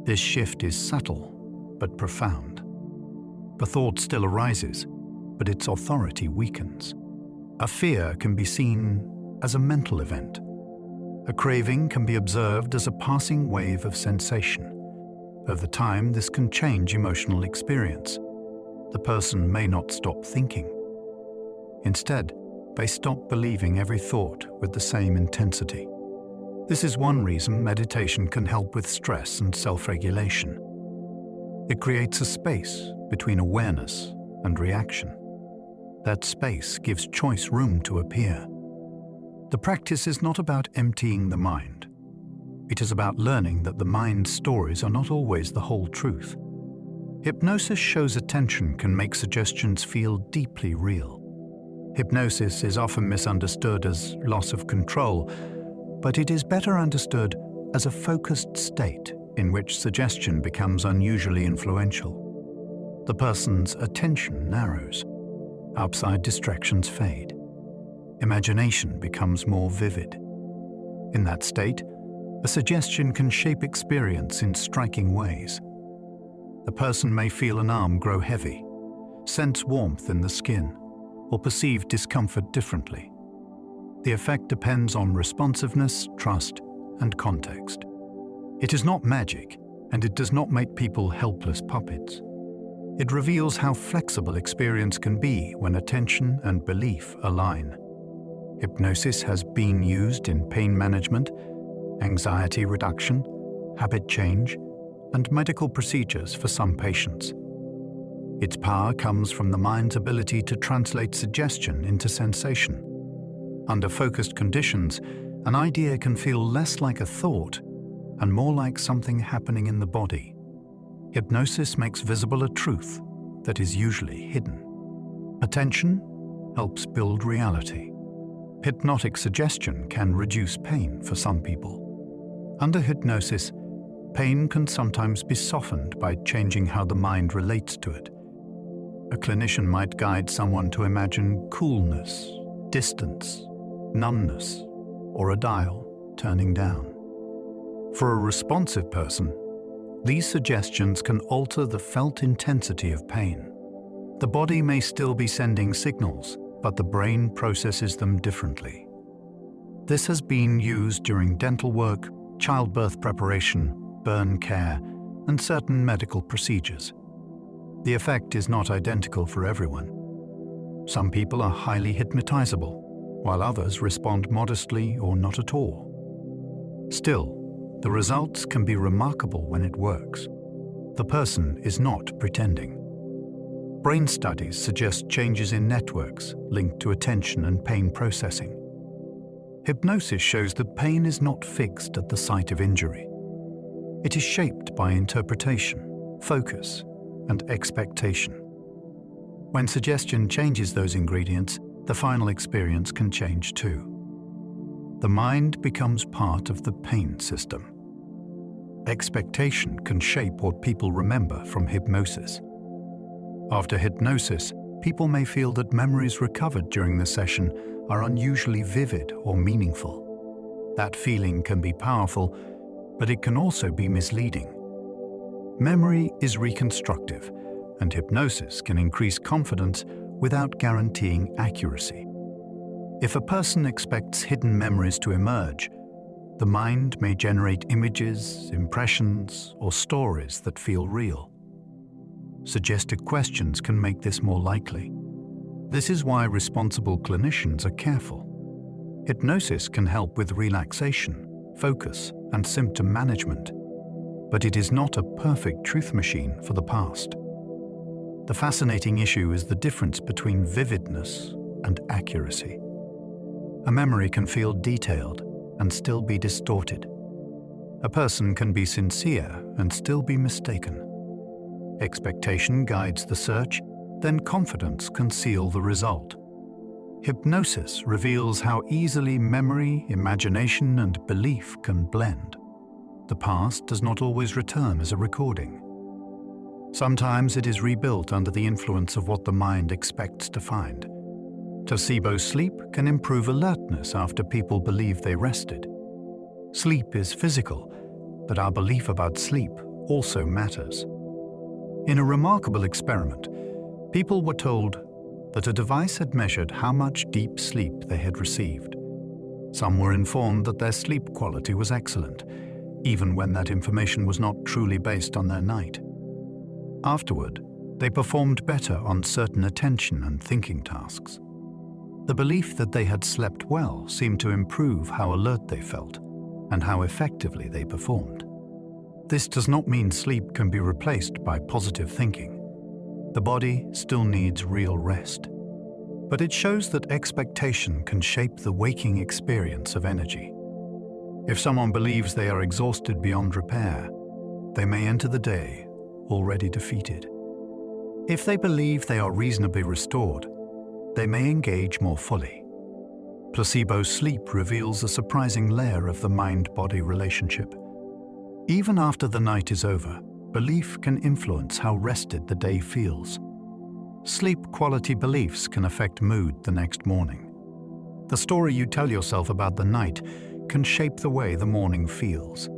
This shift is subtle, but profound. The thought still arises, but its authority weakens. A fear can be seen as a mental event. A craving can be observed as a passing wave of sensation. Over time, this can change emotional experience. The person may not stop thinking. Instead, they stop believing every thought with the same intensity. This is one reason meditation can help with stress and self-regulation. It creates a space between awareness and reaction. That space gives choice room to appear. The practice is not about emptying the mind. It is about learning that the mind's stories are not always the whole truth. Hypnosis shows attention can make suggestions feel deeply real. Hypnosis is often misunderstood as loss of control, but it is better understood as a focused state in which suggestion becomes unusually influential. The person's attention narrows. Outside distractions fade. Imagination becomes more vivid. In that state, a suggestion can shape experience in striking ways. The person may feel an arm grow heavy, sense warmth in the skin, or perceive discomfort differently. The effect depends on responsiveness, trust, and context. It is not magic, and it does not make people helpless puppets. It reveals how flexible experience can be when attention and belief align. Hypnosis has been used in pain management, anxiety reduction, habit change, and medical procedures for some patients. Its power comes from the mind's ability to translate suggestion into sensation. Under focused conditions, an idea can feel less like a thought and more like something happening in the body. Hypnosis makes visible a truth that is usually hidden. Attention helps build reality. Hypnotic suggestion can reduce pain for some people. Under hypnosis, pain can sometimes be softened by changing how the mind relates to it. A clinician might guide someone to imagine coolness, distance, numbness, or a dial turning down. For a responsive person, these suggestions can alter the felt intensity of pain. The body may still be sending signals, but the brain processes them differently. This has been used during dental work, childbirth preparation, burn care, and certain medical procedures. The effect is not identical for everyone. Some people are highly hypnotizable, while others respond modestly or not at all. Still, the results can be remarkable when it works. The person is not pretending. Brain studies suggest changes in networks linked to attention and pain processing. Hypnosis shows that pain is not fixed at the site of injury. It is shaped by interpretation, focus, and expectation. When suggestion changes those ingredients, the final experience can change too. The mind becomes part of the pain system. Expectation can shape what people remember from hypnosis. After hypnosis, people may feel that memories recovered during the session are unusually vivid or meaningful. That feeling can be powerful, but it can also be misleading. Memory is reconstructive, and hypnosis can increase confidence without guaranteeing accuracy. If a person expects hidden memories to emerge, the mind may generate images, impressions, or stories that feel real. Suggested questions can make this more likely. This is why responsible clinicians are careful. Hypnosis can help with relaxation, focus, and symptom management, but it is not a perfect truth machine for the past. The fascinating issue is the difference between vividness and accuracy. A memory can feel detailed and still be distorted. A person can be sincere and still be mistaken. Expectation guides the search, then confidence can seal the result. Hypnosis reveals how easily memory, imagination, and belief can blend. The past does not always return as a recording. Sometimes it is rebuilt under the influence of what the mind expects to find. Placebo sleep can improve alertness after people believe they rested. Sleep is physical, but our belief about sleep also matters. In a remarkable experiment, people were told that a device had measured how much deep sleep they had received. Some were informed that their sleep quality was excellent, even when that information was not truly based on their night. Afterward, they performed better on certain attention and thinking tasks. The belief that they had slept well seemed to improve how alert they felt and how effectively they performed. This does not mean sleep can be replaced by positive thinking. The body still needs real rest. But it shows that expectation can shape the waking experience of energy. If someone believes they are exhausted beyond repair, they may enter the day already defeated. If they believe they are reasonably restored, they may engage more fully. Placebo sleep reveals a surprising layer of the mind-body relationship. Even after the night is over, belief can influence how rested the day feels. Sleep quality beliefs can affect mood the next morning. The story you tell yourself about the night can shape the way the morning feels.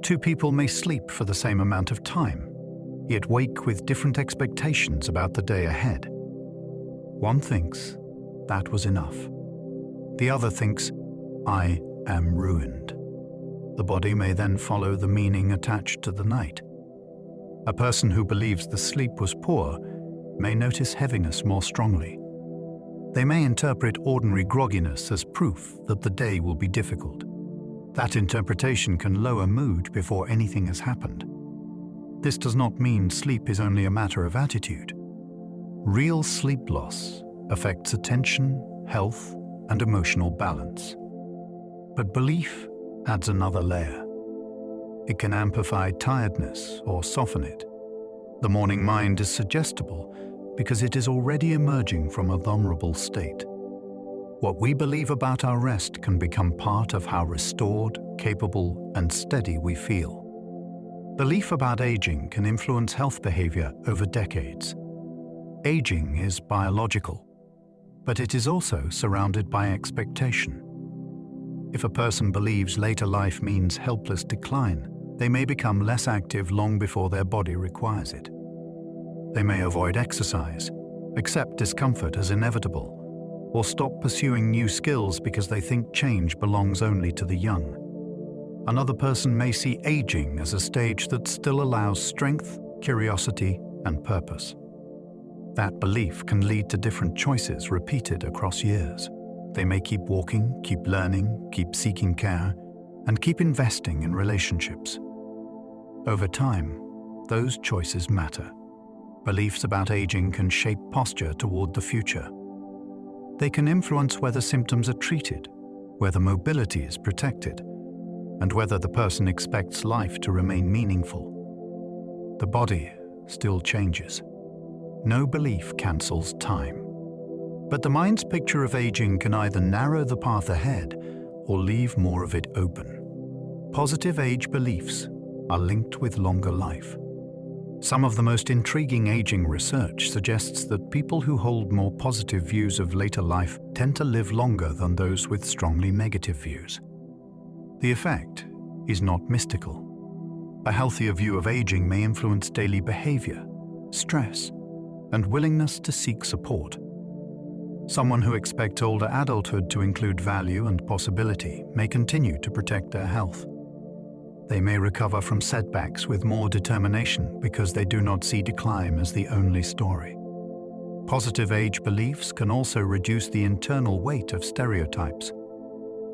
Two people may sleep for the same amount of time, yet wake with different expectations about the day ahead. One thinks, that was enough. The other thinks, I am ruined. The body may then follow the meaning attached to the night. A person who believes the sleep was poor may notice heaviness more strongly. They may interpret ordinary grogginess as proof that the day will be difficult. That interpretation can lower mood before anything has happened. This does not mean sleep is only a matter of attitude. Real sleep loss affects attention, health, and emotional balance. But belief adds another layer. It can amplify tiredness or soften it. The morning mind is suggestible because it is already emerging from a vulnerable state. What we believe about our rest can become part of how restored, capable, and steady we feel. Belief about aging can influence health behavior over decades. Aging is biological, but it is also surrounded by expectation. If a person believes later life means helpless decline, they may become less active long before their body requires it. They may avoid exercise, accept discomfort as inevitable, or stop pursuing new skills because they think change belongs only to the young. Another person may see aging as a stage that still allows strength, curiosity, and purpose. That belief can lead to different choices repeated across years. They may keep walking, keep learning, keep seeking care, and keep investing in relationships. Over time, those choices matter. Beliefs about aging can shape posture toward the future. They can influence whether symptoms are treated, whether mobility is protected, and whether the person expects life to remain meaningful. The body still changes. No belief cancels time. But the mind's picture of aging can either narrow the path ahead or leave more of it open. Positive age beliefs are linked with longer life. Some of the most intriguing aging research suggests that people who hold more positive views of later life tend to live longer than those with strongly negative views. The effect is not mystical. A healthier view of aging may influence daily behavior, stress, and willingness to seek support. Someone who expects older adulthood to include value and possibility may continue to protect their health. They may recover from setbacks with more determination because they do not see decline as the only story. Positive age beliefs can also reduce the internal weight of stereotypes.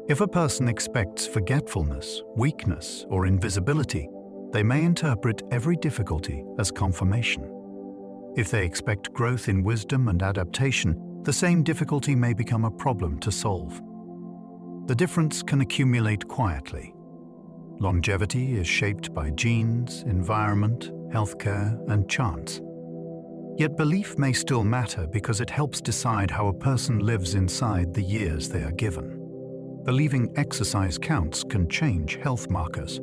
If a person expects forgetfulness, weakness, or invisibility, they may interpret every difficulty as confirmation. If they expect growth in wisdom and adaptation, the same difficulty may become a problem to solve. The difference can accumulate quietly. Longevity is shaped by genes, environment, healthcare, and chance. Yet belief may still matter because it helps decide how a person lives inside the years they are given. Believing exercise counts can change health markers.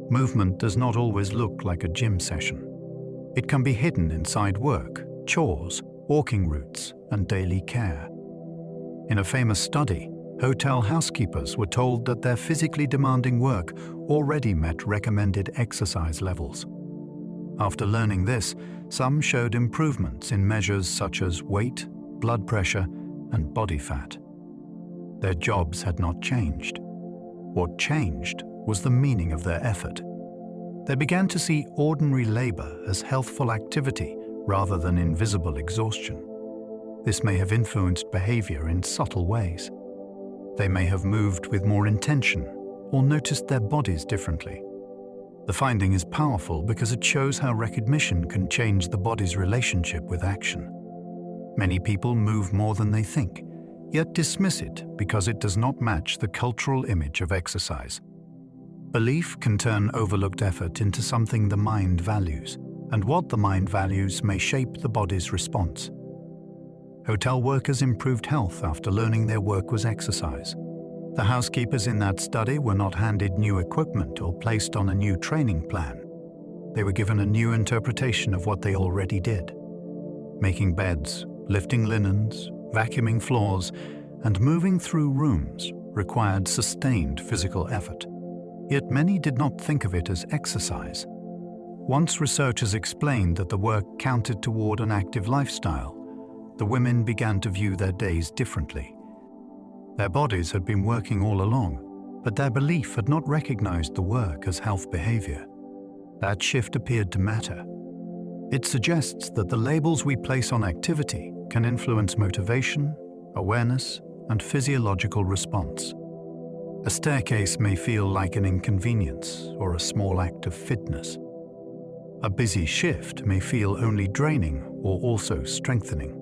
Movement does not always look like a gym session. It can be hidden inside work, chores, walking routes, and daily care. In a famous study, hotel housekeepers were told that their physically demanding work already met recommended exercise levels. After learning this, some showed improvements in measures such as weight, blood pressure, and body fat. Their jobs had not changed. What changed was the meaning of their effort. They began to see ordinary labor as healthful activity rather than invisible exhaustion. This may have influenced behavior in subtle ways. They may have moved with more intention or noticed their bodies differently. The finding is powerful because it shows how recognition can change the body's relationship with action. Many people move more than they think, yet dismiss it because it does not match the cultural image of exercise. Belief can turn overlooked effort into something the mind values, and what the mind values may shape the body's response. Hotel workers improved health after learning their work was exercise. The housekeepers in that study were not handed new equipment or placed on a new training plan. They were given a new interpretation of what they already did. Making beds, lifting linens, vacuuming floors, and moving through rooms required sustained physical effort. Yet many did not think of it as exercise. Once researchers explained that the work counted toward an active lifestyle, the women began to view their days differently. Their bodies had been working all along, but their belief had not recognized the work as health behavior. That shift appeared to matter. It suggests that the labels we place on activity can influence motivation, awareness, and physiological response. A staircase may feel like an inconvenience or a small act of fitness. A busy shift may feel only draining or also strengthening.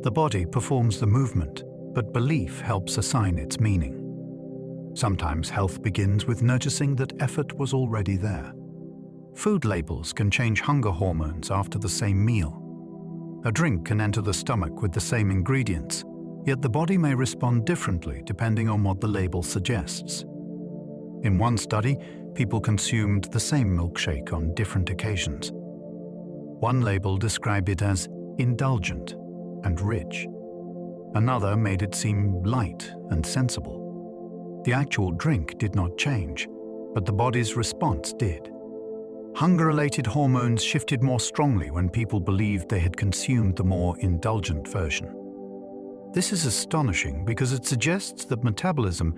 The body performs the movement, but belief helps assign its meaning. Sometimes health begins with noticing that effort was already there. Food labels can change hunger hormones after the same meal. A drink can enter the stomach with the same ingredients, yet the body may respond differently depending on what the label suggests. In one study, people consumed the same milkshake on different occasions. One label described it as indulgent and rich. Another made it seem light and sensible. The actual drink did not change, but the body's response did. Hunger-related hormones shifted more strongly when people believed they had consumed the more indulgent version. This is astonishing because it suggests that metabolism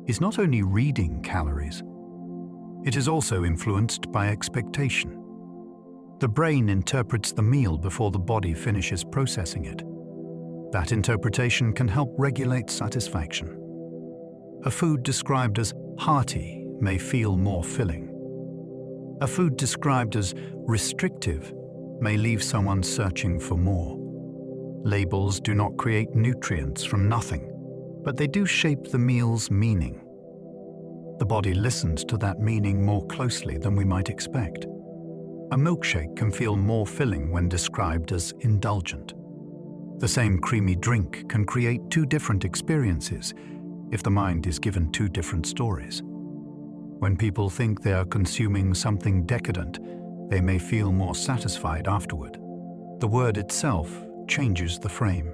is not only reading calories, it is also influenced by expectation. The brain interprets the meal before the body finishes processing it. That interpretation can help regulate satisfaction. A food described as hearty may feel more filling. A food described as restrictive may leave someone searching for more. Labels do not create nutrients from nothing, but they do shape the meal's meaning. The body listens to that meaning more closely than we might expect. A milkshake can feel more filling when described as indulgent. The same creamy drink can create two different experiences if the mind is given two different stories. When people think they are consuming something decadent, they may feel more satisfied afterward. The word itself changes the frame.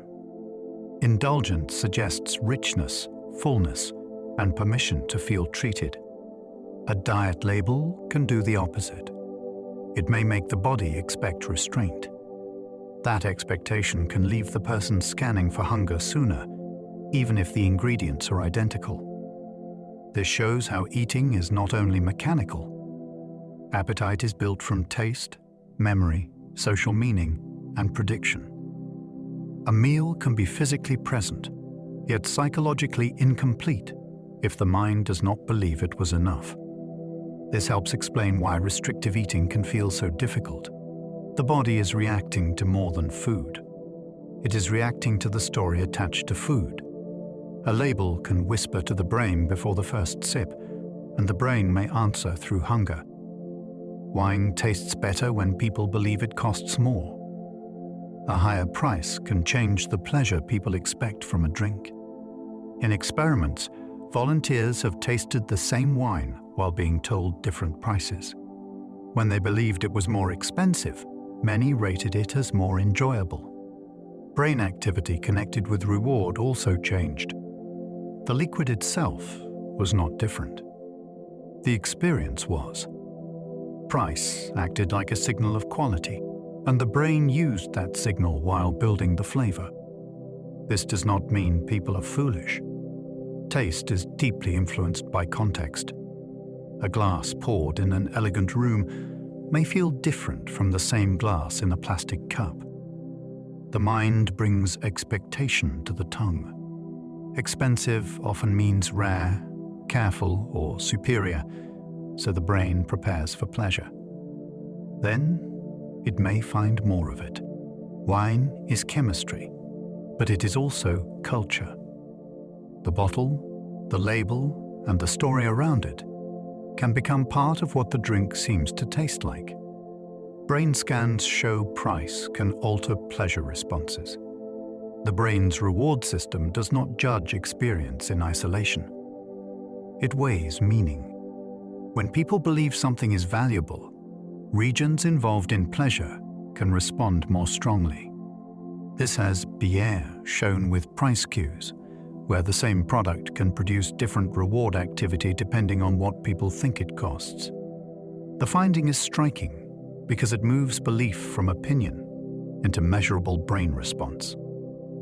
Indulgent suggests richness, fullness, and permission to feel treated. A diet label can do the opposite. It may make the body expect restraint. That expectation can leave the person scanning for hunger sooner, even if the ingredients are identical. This shows how eating is not only mechanical. Appetite is built from taste, memory, social meaning, and prediction. A meal can be physically present, yet psychologically incomplete if the mind does not believe it was enough. This helps explain why restrictive eating can feel so difficult. The body is reacting to more than food. It is reacting to the story attached to food. A label can whisper to the brain before the first sip, and the brain may answer through hunger. Wine tastes better when people believe it costs more. A higher price can change the pleasure people expect from a drink. In experiments, volunteers have tasted the same wine while being told different prices. When they believed it was more expensive, many rated it as more enjoyable. Brain activity connected with reward also changed. The liquid itself was not different. The experience was. Price acted like a signal of quality, and the brain used that signal while building the flavor. This does not mean people are foolish. Taste is deeply influenced by context. A glass poured in an elegant room may feel different from the same glass in a plastic cup. The mind brings expectation to the tongue. Expensive often means rare, careful, or superior, so the brain prepares for pleasure. Then, it may find more of it. Wine is chemistry, but it is also culture. The bottle, the label, and the story around it can become part of what the drink seems to taste like. Brain scans show price can alter pleasure responses. The brain's reward system does not judge experience in isolation. It weighs meaning. When people believe something is valuable, regions involved in pleasure can respond more strongly. This has Bière shown with price cues, where the same product can produce different reward activity depending on what people think it costs. The finding is striking because it moves belief from opinion into measurable brain response.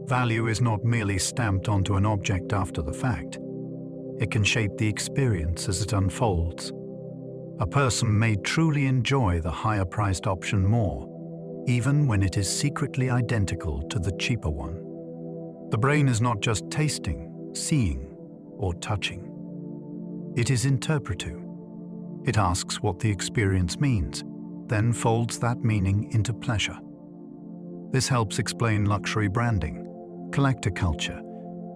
Value is not merely stamped onto an object after the fact. It can shape the experience as it unfolds. A person may truly enjoy the higher-priced option more, even when it is secretly identical to the cheaper one. The brain is not just tasting, seeing, or touching. It is interpretive. It asks what the experience means, then folds that meaning into pleasure. This helps explain luxury branding, collector culture,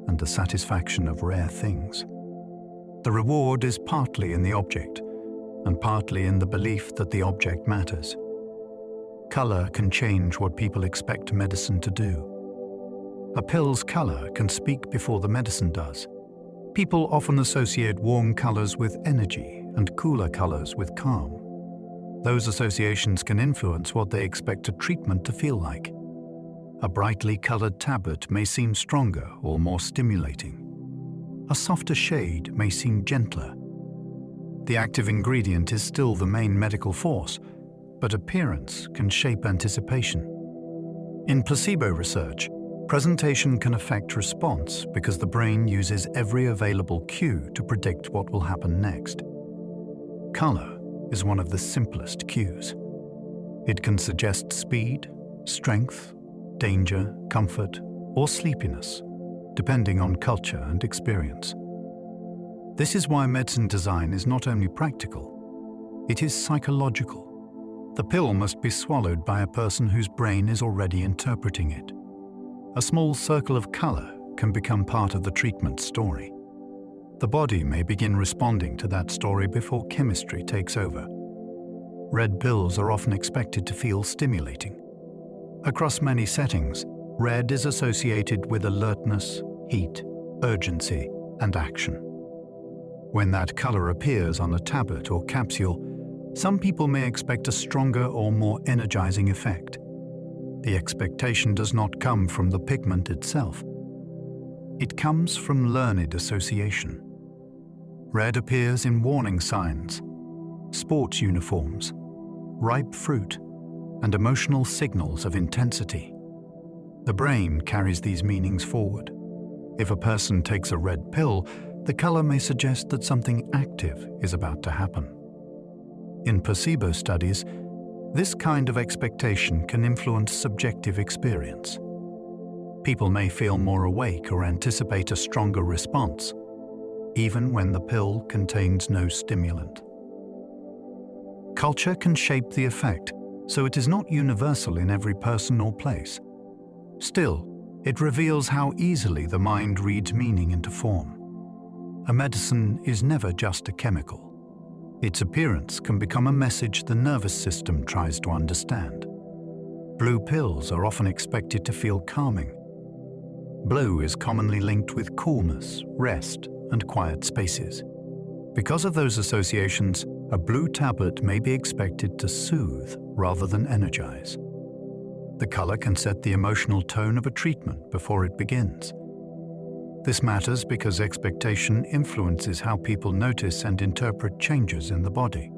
and the satisfaction of rare things. The reward is partly in the object, and partly in the belief that the object matters. Color can change what people expect medicine to do. A pill's color can speak before the medicine does. People often associate warm colors with energy and cooler colors with calm. Those associations can influence what they expect a treatment to feel like. A brightly colored tablet may seem stronger or more stimulating. A softer shade may seem gentler. The active ingredient is still the main medical force, but appearance can shape anticipation. In placebo research, presentation can affect response because the brain uses every available cue to predict what will happen next. Color is one of the simplest cues. It can suggest speed, strength, danger, comfort, or sleepiness, depending on culture and experience. This is why medicine design is not only practical, it is psychological. The pill must be swallowed by a person whose brain is already interpreting it. A small circle of color can become part of the treatment story. The body may begin responding to that story before chemistry takes over. Red pills are often expected to feel stimulating. Across many settings, red is associated with alertness, heat, urgency, and action. When that color appears on a tablet or capsule, some people may expect a stronger or more energizing effect. The expectation does not come from the pigment itself. It comes from learned association. Red appears in warning signs, sports uniforms, ripe fruit, and emotional signals of intensity. The brain carries these meanings forward. If a person takes a red pill, the color may suggest that something active is about to happen. In placebo studies, this kind of expectation can influence subjective experience. People may feel more awake or anticipate a stronger response, even when the pill contains no stimulant. Culture can shape the effect, so it is not universal in every person or place. Still, it reveals how easily the mind reads meaning into form. A medicine is never just a chemical. Its appearance can become a message the nervous system tries to understand. Blue pills are often expected to feel calming. Blue is commonly linked with coolness, rest, and quiet spaces. Because of those associations, a blue tablet may be expected to soothe rather than energize. The color can set the emotional tone of a treatment before it begins. This matters because expectation influences how people notice and interpret changes in the body.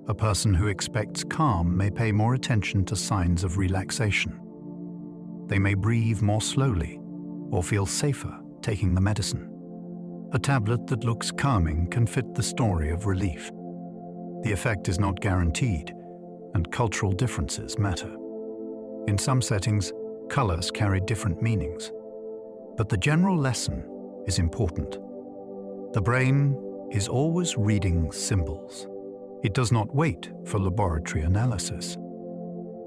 A person who expects calm may pay more attention to signs of relaxation. They may breathe more slowly or feel safer taking the medicine. A tablet that looks calming can fit the story of relief. The effect is not guaranteed, and cultural differences matter. In some settings, colors carry different meanings. But the general lesson is important. The brain is always reading symbols. It does not wait for laboratory analysis.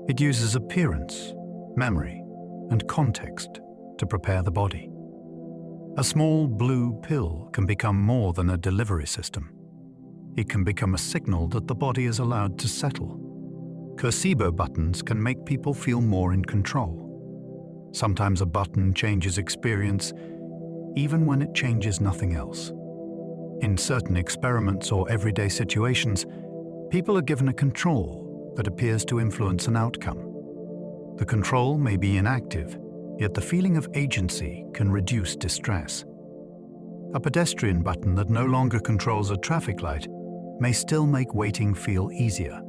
It uses appearance, memory, and context to prepare the body. A small blue pill can become more than a delivery system. It can become a signal that the body is allowed to settle. Placebo buttons can make people feel more in control. Sometimes a button changes experience, even when it changes nothing else. In certain experiments or everyday situations, people are given a control that appears to influence an outcome. The control may be inactive, yet the feeling of agency can reduce distress. A pedestrian button that no longer controls a traffic light may still make waiting feel easier.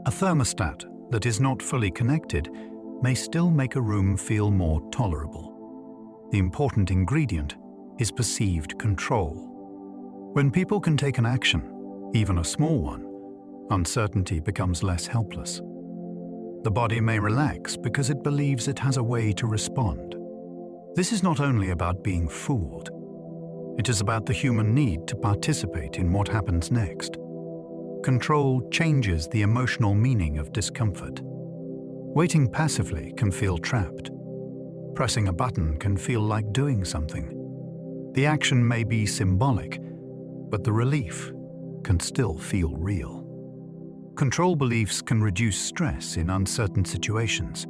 A thermostat that is not fully connected may still make a room feel more tolerable. The important ingredient is perceived control. When people can take an action, even a small one, uncertainty becomes less helpless. The body may relax because it believes it has a way to respond. This is not only about being fooled. It is about the human need to participate in what happens next. Control changes the emotional meaning of discomfort. Waiting passively can feel trapped. Pressing a button can feel like doing something. The action may be symbolic, but the relief can still feel real. Control beliefs can reduce stress in uncertain situations.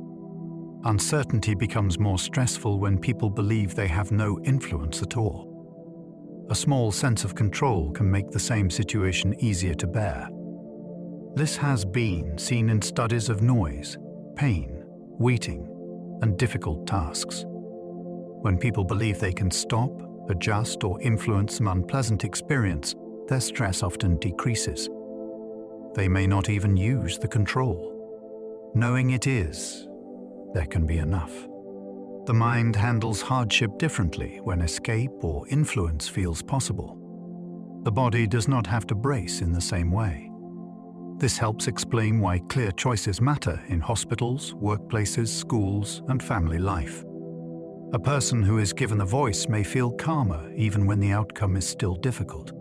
Uncertainty becomes more stressful when people believe they have no influence at all. A small sense of control can make the same situation easier to bear. This has been seen in studies of noise, pain, waiting, and difficult tasks. When people believe they can stop, adjust, or influence an unpleasant experience, their stress often decreases. They may not even use the control. Knowing it is, there can be enough. The mind handles hardship differently when escape or influence feels possible. The body does not have to brace in the same way. This helps explain why clear choices matter in hospitals, workplaces, schools, and family life. A person who is given a voice may feel calmer even when the outcome is still difficult.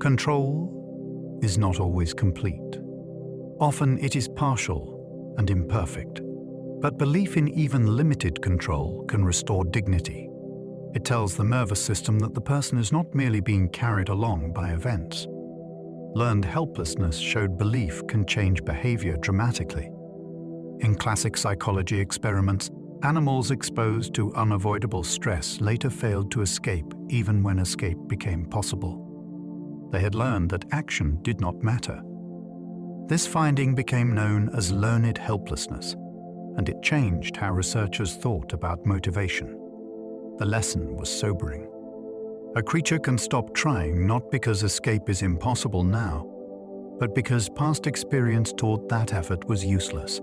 Control is not always complete. Often it is partial and imperfect. But belief in even limited control can restore dignity. It tells the nervous system that the person is not merely being carried along by events. Learned helplessness showed belief can change behavior dramatically. In classic psychology experiments, animals exposed to unavoidable stress later failed to escape even when escape became possible. They had learned that action did not matter. This finding became known as learned helplessness, and it changed how researchers thought about motivation. The lesson was sobering. A creature can stop trying not because escape is impossible now, but because past experience taught that effort was useless.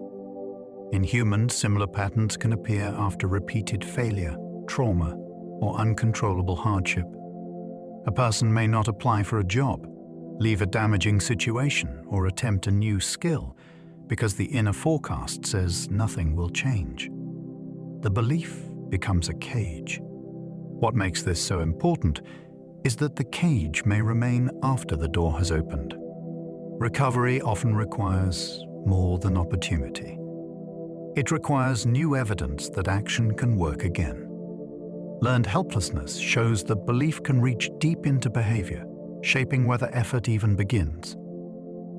In humans, similar patterns can appear after repeated failure, trauma, or uncontrollable hardship. A person may not apply for a job, leave a damaging situation, or attempt a new skill because the inner forecast says nothing will change. The belief becomes a cage. What makes this so important is that the cage may remain after the door has opened. Recovery often requires more than opportunity. It requires new evidence that action can work again. Learned helplessness shows that belief can reach deep into behavior, shaping whether effort even begins.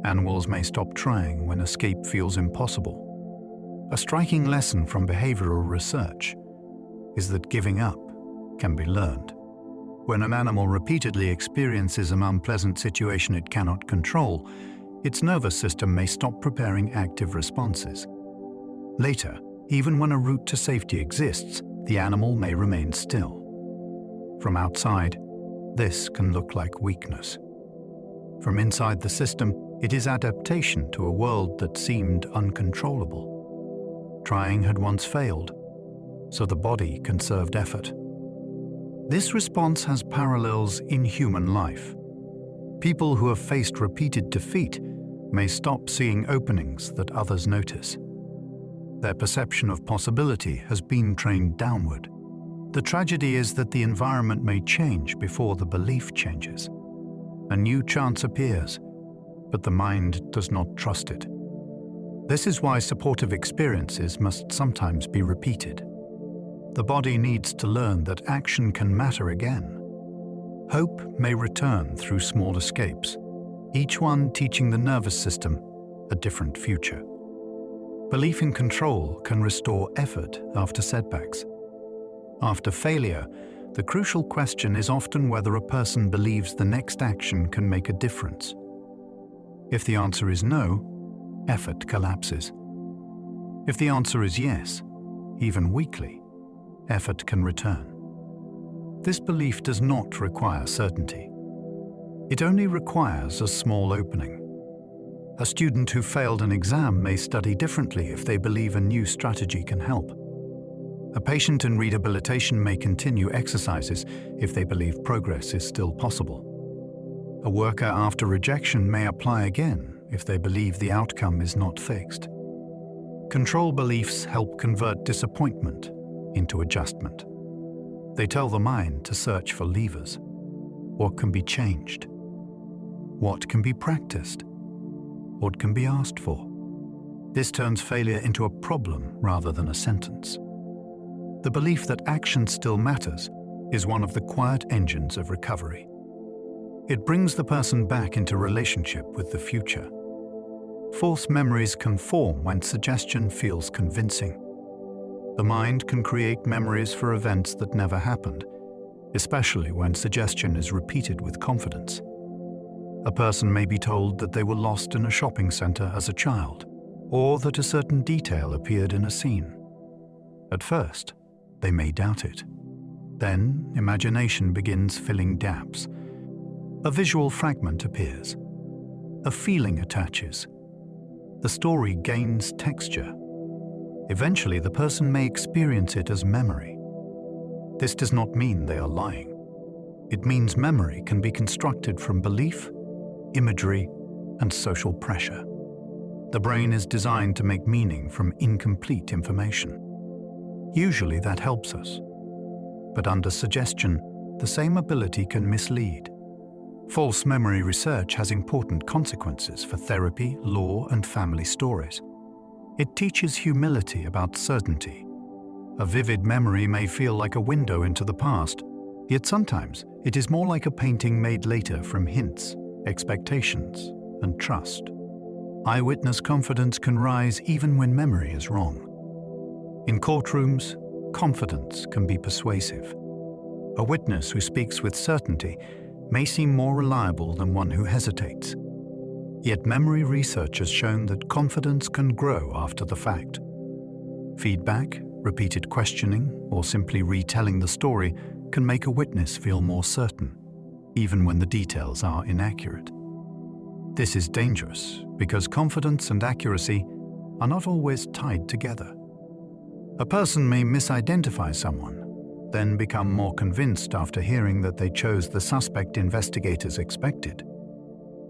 Animals may stop trying when escape feels impossible. A striking lesson from behavioral research is that giving up can be learned. When an animal repeatedly experiences an unpleasant situation it cannot control, its nervous system may stop preparing active responses. Later, even when a route to safety exists, the animal may remain still. From outside, this can look like weakness. From inside the system, it is adaptation to a world that seemed uncontrollable. Trying had once failed, so the body conserved effort. This response has parallels in human life. People who have faced repeated defeat may stop seeing openings that others notice. Their perception of possibility has been trained downward. The tragedy is that the environment may change before the belief changes. A new chance appears, but the mind does not trust it. This is why supportive experiences must sometimes be repeated. The body needs to learn that action can matter again. Hope may return through small escapes, each one teaching the nervous system a different future. Belief in control can restore effort after setbacks. After failure, the crucial question is often whether a person believes the next action can make a difference. If the answer is no, effort collapses. If the answer is yes, even weakly, effort can return. This belief does not require certainty. It only requires a small opening. A student who failed an exam may study differently if they believe a new strategy can help. A patient in rehabilitation may continue exercises if they believe progress is still possible. A worker after rejection may apply again if they believe the outcome is not fixed. Control beliefs help convert disappointment into adjustment. They tell the mind to search for levers. What can be changed? What can be practiced? What can be asked for? This turns failure into a problem rather than a sentence. The belief that action still matters is one of the quiet engines of recovery. It brings the person back into relationship with the future. False memories can form when suggestion feels convincing. The mind can create memories for events that never happened, especially when suggestion is repeated with confidence. A person may be told that they were lost in a shopping center as a child, or that a certain detail appeared in a scene. At first, they may doubt it. Then, imagination begins filling gaps. A visual fragment appears. A feeling attaches. The story gains texture. Eventually, the person may experience it as memory. This does not mean they are lying. It means memory can be constructed from belief, imagery, and social pressure. The brain is designed to make meaning from incomplete information. Usually that helps us. But under suggestion, the same ability can mislead. False memory research has important consequences for therapy, law, and family stories. It teaches humility about certainty. A vivid memory may feel like a window into the past, yet sometimes it is more like a painting made later from hints, expectations, and trust. Eyewitness confidence can rise even when memory is wrong. In courtrooms, confidence can be persuasive. A witness who speaks with certainty may seem more reliable than one who hesitates. Yet memory research has shown that confidence can grow after the fact. Feedback, repeated questioning, or simply retelling the story can make a witness feel more certain, even when the details are inaccurate. This is dangerous because confidence and accuracy are not always tied together. A person may misidentify someone, then become more convinced after hearing that they chose the suspect investigators expected.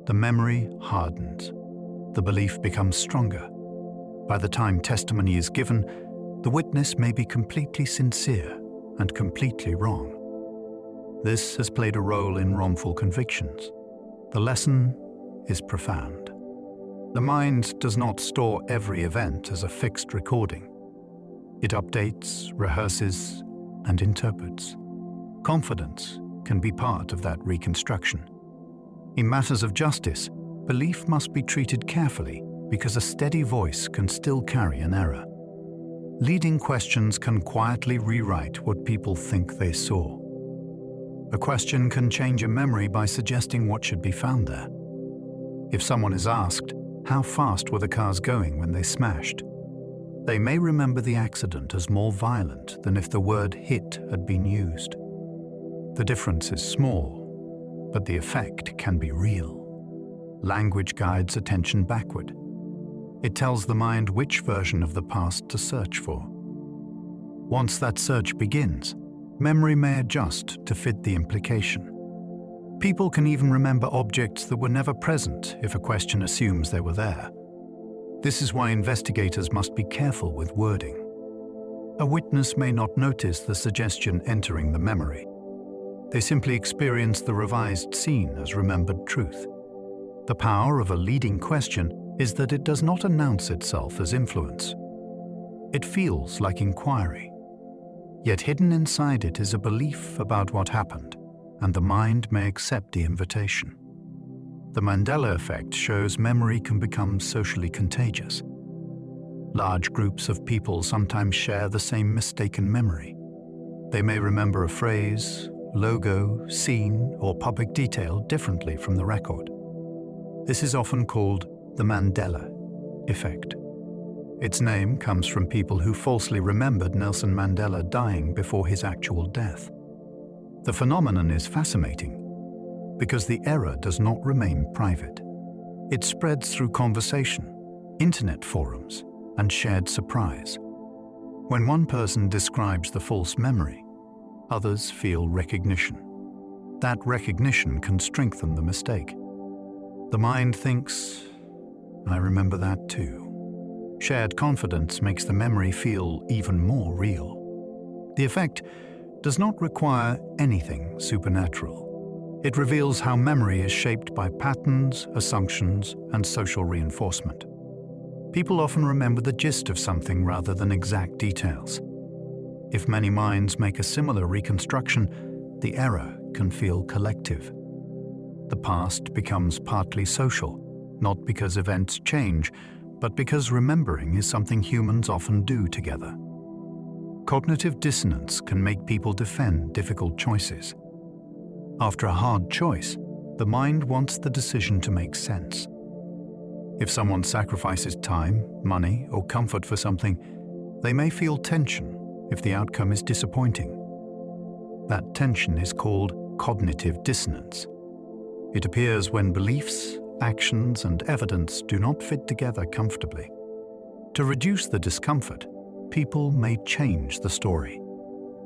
The memory hardens. The belief becomes stronger. By the time testimony is given, the witness may be completely sincere and completely wrong. This has played a role in wrongful convictions. The lesson is profound. The mind does not store every event as a fixed recording. It updates, rehearses, and interprets. Confidence can be part of that reconstruction. In matters of justice, belief must be treated carefully because a steady voice can still carry an error. Leading questions can quietly rewrite what people think they saw. A question can change a memory by suggesting what should be found there. If someone is asked, how fast were the cars going when they smashed? They may remember the accident as more violent than if the word hit had been used. The difference is small, but the effect can be real. Language guides attention backward. It tells the mind which version of the past to search for. Once that search begins, memory may adjust to fit the implication. People can even remember objects that were never present if a question assumes they were there. This is why investigators must be careful with wording. A witness may not notice the suggestion entering the memory. They simply experience the revised scene as remembered truth. The power of a leading question is that it does not announce itself as influence. It feels like inquiry. Yet hidden inside it is a belief about what happened, and the mind may accept the invitation. The Mandela effect shows memory can become socially contagious. Large groups of people sometimes share the same mistaken memory. They may remember a phrase, logo, scene, or public detail differently from the record. This is often called the Mandela effect. Its name comes from people who falsely remembered Nelson Mandela dying before his actual death. The phenomenon is fascinating because the error does not remain private. It spreads through conversation, internet forums, and shared surprise. When one person describes the false memory, others feel recognition. That recognition can strengthen the mistake. The mind thinks, I remember that too. Shared confidence makes the memory feel even more real. The effect does not require anything supernatural. It reveals how memory is shaped by patterns, assumptions, and social reinforcement. People often remember the gist of something rather than exact details. If many minds make a similar reconstruction, the error can feel collective. The past becomes partly social, not because events change, but because remembering is something humans often do together. Cognitive dissonance can make people defend difficult choices. After a hard choice, the mind wants the decision to make sense. If someone sacrifices time, money, or comfort for something, they may feel tension if the outcome is disappointing. That tension is called cognitive dissonance. It appears when beliefs, actions, and evidence do not fit together comfortably. To reduce the discomfort, people may change the story.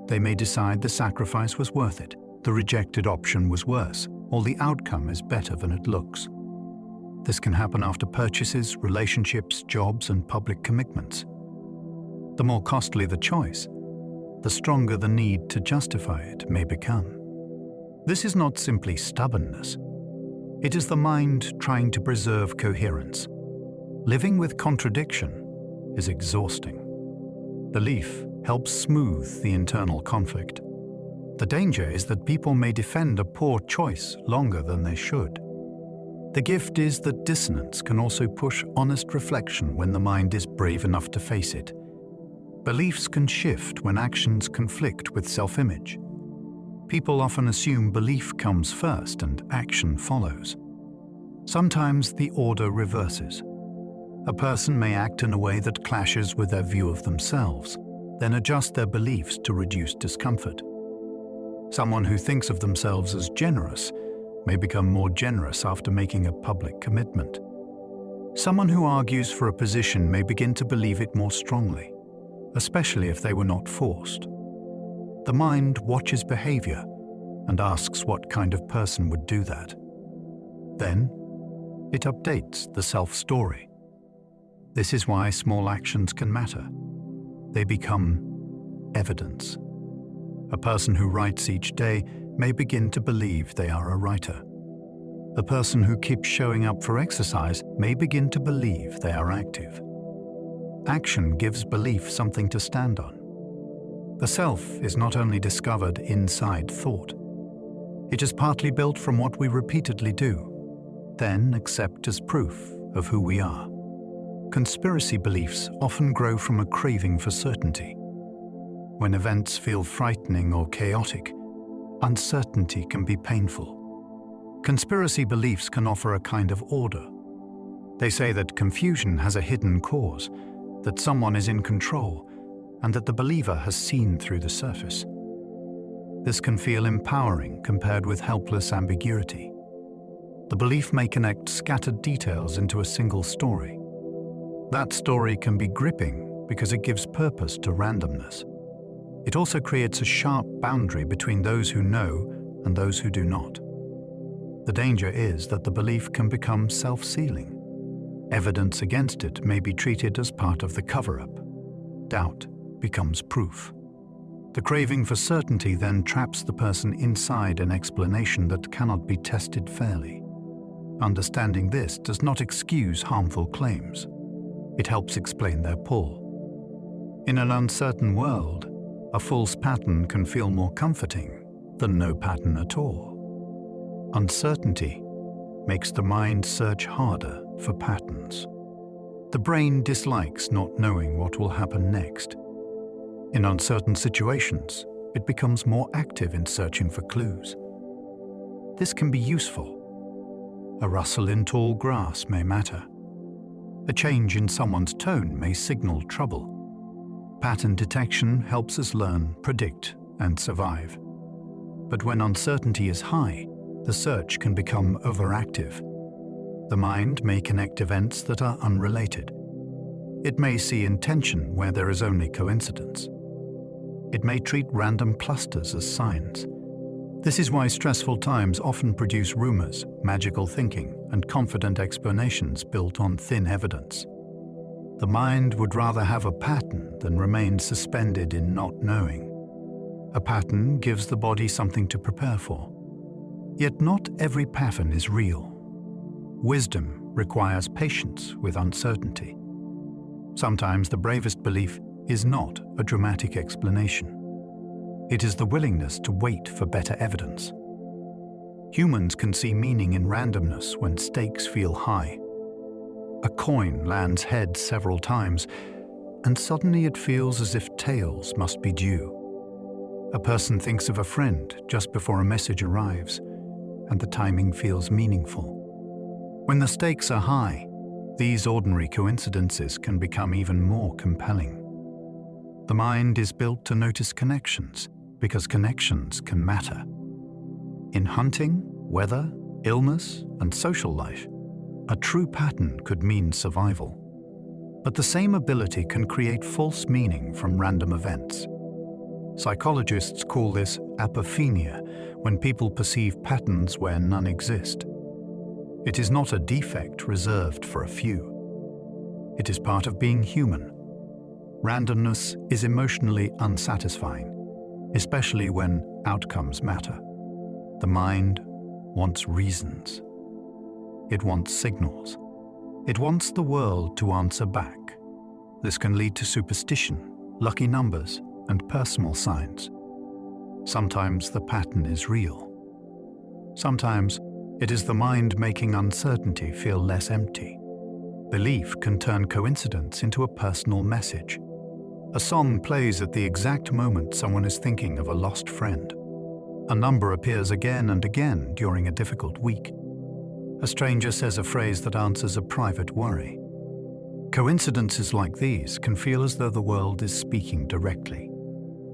They may decide the sacrifice was worth it, the rejected option was worse, or the outcome is better than it looks. This can happen after purchases, relationships, jobs, and public commitments. The more costly the choice, the stronger the need to justify it may become. This is not simply stubbornness. It is the mind trying to preserve coherence. Living with contradiction is exhausting. Belief helps smooth the internal conflict. The danger is that people may defend a poor choice longer than they should. The gift is that dissonance can also push honest reflection when the mind is brave enough to face it. Beliefs can shift when actions conflict with self-image. People often assume belief comes first and action follows. Sometimes the order reverses. A person may act in a way that clashes with their view of themselves, then adjust their beliefs to reduce discomfort. Someone who thinks of themselves as generous may become more generous after making a public commitment. Someone who argues for a position may begin to believe it more strongly, especially if they were not forced. The mind watches behavior and asks what kind of person would do that. Then, it updates the self-story. This is why small actions can matter. They become evidence. A person who writes each day may begin to believe they are a writer. A person who keeps showing up for exercise may begin to believe they are active. Action gives belief something to stand on. The self is not only discovered inside thought. It is partly built from what we repeatedly do, then accept as proof of who we are. Conspiracy beliefs often grow from a craving for certainty. When events feel frightening or chaotic, uncertainty can be painful. Conspiracy beliefs can offer a kind of order. They say that confusion has a hidden cause, that someone is in control, and that the believer has seen through the surface. This can feel empowering compared with helpless ambiguity. The belief may connect scattered details into a single story. That story can be gripping because it gives purpose to randomness. It also creates a sharp boundary between those who know and those who do not. The danger is that the belief can become self-sealing. Evidence against it may be treated as part of the cover-up. Doubt becomes proof. The craving for certainty then traps the person inside an explanation that cannot be tested fairly. Understanding this does not excuse harmful claims. It helps explain their pull. In an uncertain world, a false pattern can feel more comforting than no pattern at all. Uncertainty makes the mind search harder for patterns. The brain dislikes not knowing what will happen next. In uncertain situations, it becomes more active in searching for clues. This can be useful. A rustle in tall grass may matter. A change in someone's tone may signal trouble. Pattern detection helps us learn, predict, and survive. But when uncertainty is high, the search can become overactive. The mind may connect events that are unrelated. It may see intention where there is only coincidence. It may treat random clusters as signs. This is why stressful times often produce rumors, magical thinking, and confident explanations built on thin evidence. The mind would rather have a pattern than remain suspended in not knowing. A pattern gives the body something to prepare for. Yet not every pattern is real. Wisdom requires patience with uncertainty. Sometimes the bravest belief is not a dramatic explanation. It is the willingness to wait for better evidence. Humans can see meaning in randomness when stakes feel high. A coin lands heads several times, and suddenly it feels as if tails must be due. A person thinks of a friend just before a message arrives, and the timing feels meaningful. When the stakes are high, these ordinary coincidences can become even more compelling. The mind is built to notice connections, because connections can matter. In hunting, weather, illness, and social life, a true pattern could mean survival. But the same ability can create false meaning from random events. Psychologists call this apophenia, when people perceive patterns where none exist. It is not a defect reserved for a few. It is part of being human. Randomness is emotionally unsatisfying, especially when outcomes matter. The mind wants reasons. It wants signals. It wants the world to answer back. This can lead to superstition, lucky numbers, and personal signs. Sometimes the pattern is real. Sometimes it is the mind making uncertainty feel less empty. Belief can turn coincidence into a personal message. A song plays at the exact moment someone is thinking of a lost friend. A number appears again and again during a difficult week. A stranger says a phrase that answers a private worry. Coincidences like these can feel as though the world is speaking directly.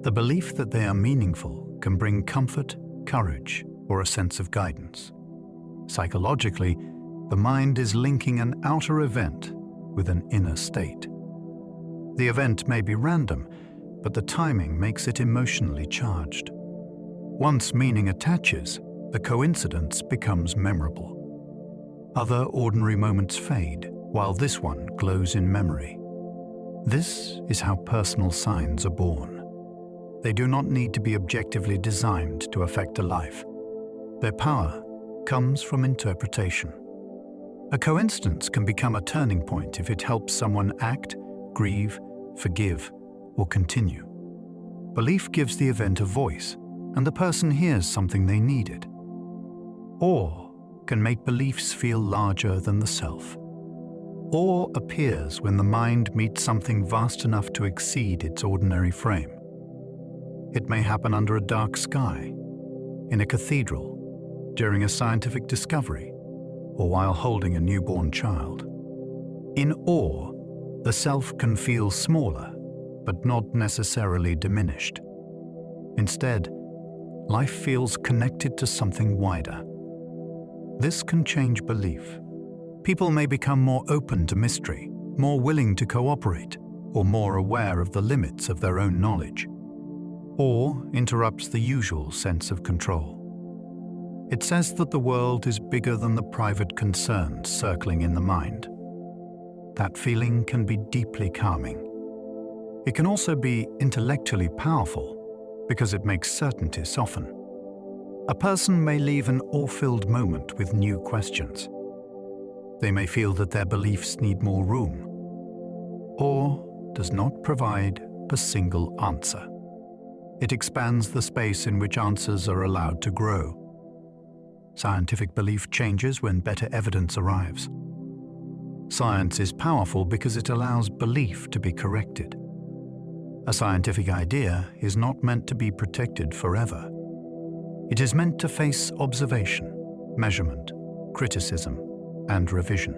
The belief that they are meaningful can bring comfort, courage, or a sense of guidance. Psychologically, the mind is linking an outer event with an inner state. The event may be random, but the timing makes it emotionally charged. Once meaning attaches, the coincidence becomes memorable. Other ordinary moments fade, while this one glows in memory. This is how personal signs are born. They do not need to be objectively designed to affect a life. Their power comes from interpretation. A coincidence can become a turning point if it helps someone act, grieve, forgive, or continue. Belief gives the event a voice, and the person hears something they needed. Awe can make beliefs feel larger than the self. Awe appears when the mind meets something vast enough to exceed its ordinary frame. It may happen under a dark sky, in a cathedral, during a scientific discovery, or while holding a newborn child. In awe, the self can feel smaller, but not necessarily diminished. Instead, life feels connected to something wider. This can change belief. People may become more open to mystery, more willing to cooperate, or more aware of the limits of their own knowledge. Awe interrupts the usual sense of control. It says that the world is bigger than the private concerns circling in the mind. That feeling can be deeply calming. It can also be intellectually powerful because it makes certainty soften. A person may leave an awe-filled moment with new questions. They may feel that their beliefs need more room. Awe does not provide a single answer. It expands the space in which answers are allowed to grow. Scientific belief changes when better evidence arrives. Science is powerful because it allows belief to be corrected. A scientific idea is not meant to be protected forever. It is meant to face observation, measurement, criticism, and revision.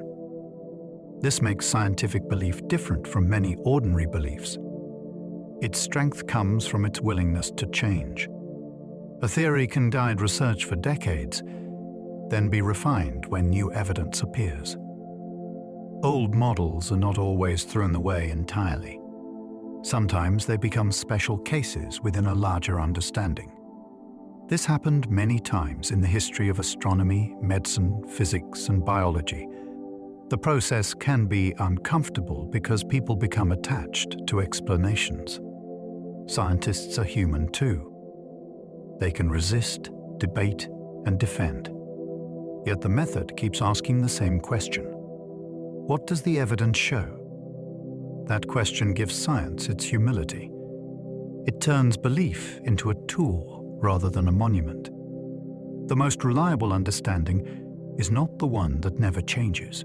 This makes scientific belief different from many ordinary beliefs. Its strength comes from its willingness to change. A theory can guide research for decades, then be refined when new evidence appears. Old models are not always thrown away entirely. Sometimes they become special cases within a larger understanding. This happened many times in the history of astronomy, medicine, physics, and biology. The process can be uncomfortable because people become attached to explanations. Scientists are human too. They can resist, debate, and defend. Yet the method keeps asking the same question. What does the evidence show? That question gives science its humility. It turns belief into a tool rather than a monument. The most reliable understanding is not the one that never changes.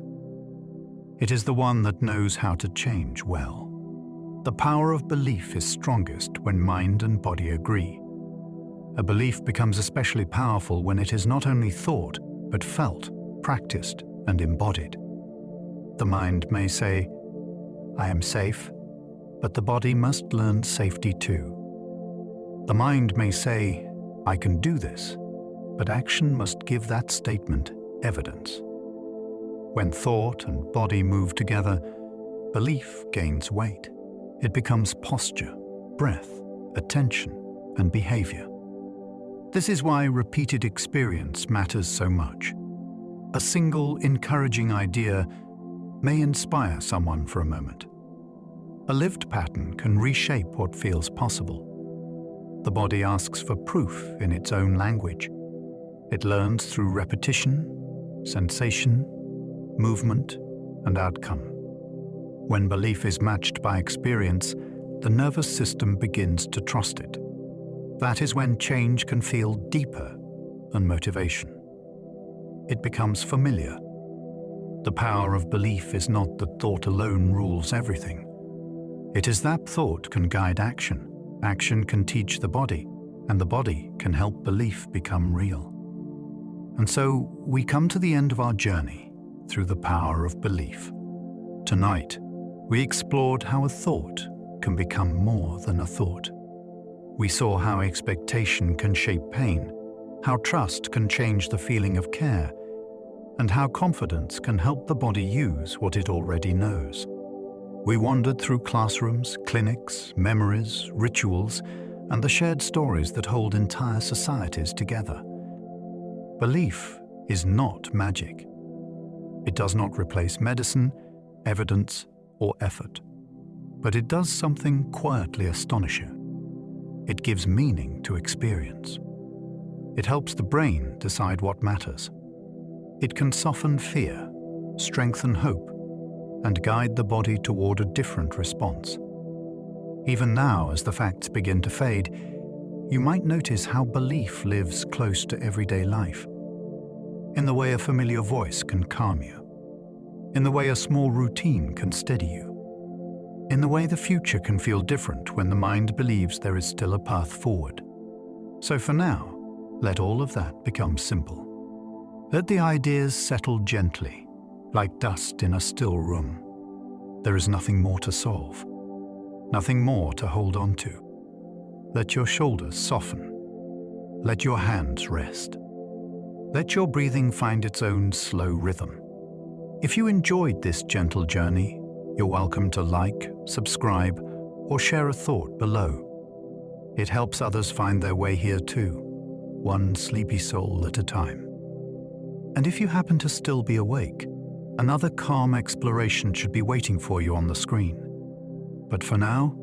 It is the one that knows how to change well. The power of belief is strongest when mind and body agree. A belief becomes especially powerful when it is not only thought, but felt, practiced, and embodied. The mind may say, "I am safe," but the body must learn safety too. The mind may say, "I can do this," but action must give that statement evidence. When thought and body move together, belief gains weight. It becomes posture, breath, attention, and behavior. This is why repeated experience matters so much. A single encouraging idea may inspire someone for a moment. A lived pattern can reshape what feels possible. The body asks for proof in its own language. It learns through repetition, sensation, movement, and outcome. When belief is matched by experience, the nervous system begins to trust it. That is when change can feel deeper than motivation. It becomes familiar. The power of belief is not that thought alone rules everything. It is that thought can guide action, action can teach the body, and the body can help belief become real. And so we come to the end of our journey through the power of belief. Tonight, we explored how a thought can become more than a thought. We saw how expectation can shape pain, how trust can change the feeling of care, and how confidence can help the body use what it already knows. We wandered through classrooms, clinics, memories, rituals, and the shared stories that hold entire societies together. Belief is not magic. It does not replace medicine, evidence, or effort. But it does something quietly astonishing. It gives meaning to experience. It helps the brain decide what matters. It can soften fear, strengthen hope, and guide the body toward a different response. Even now, as the facts begin to fade, you might notice how belief lives close to everyday life. In the way a familiar voice can calm you. In the way a small routine can steady you. In the way the future can feel different when the mind believes there is still a path forward. So for now, let all of that become simple. Let the ideas settle gently, like dust in a still room. There is nothing more to solve, nothing more to hold on to. Let your shoulders soften. Let your hands rest. Let your breathing find its own slow rhythm. If you enjoyed this gentle journey, you're welcome to like, subscribe, or share a thought below. It helps others find their way here too, one sleepy soul at a time. And if you happen to still be awake, another calm exploration should be waiting for you on the screen. But for now,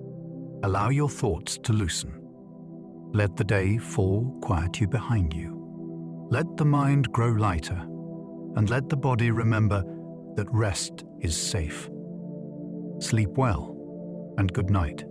allow your thoughts to loosen. Let the day fall quietly behind you. Let the mind grow lighter, and let the body remember that rest is safe. Sleep well, and good night.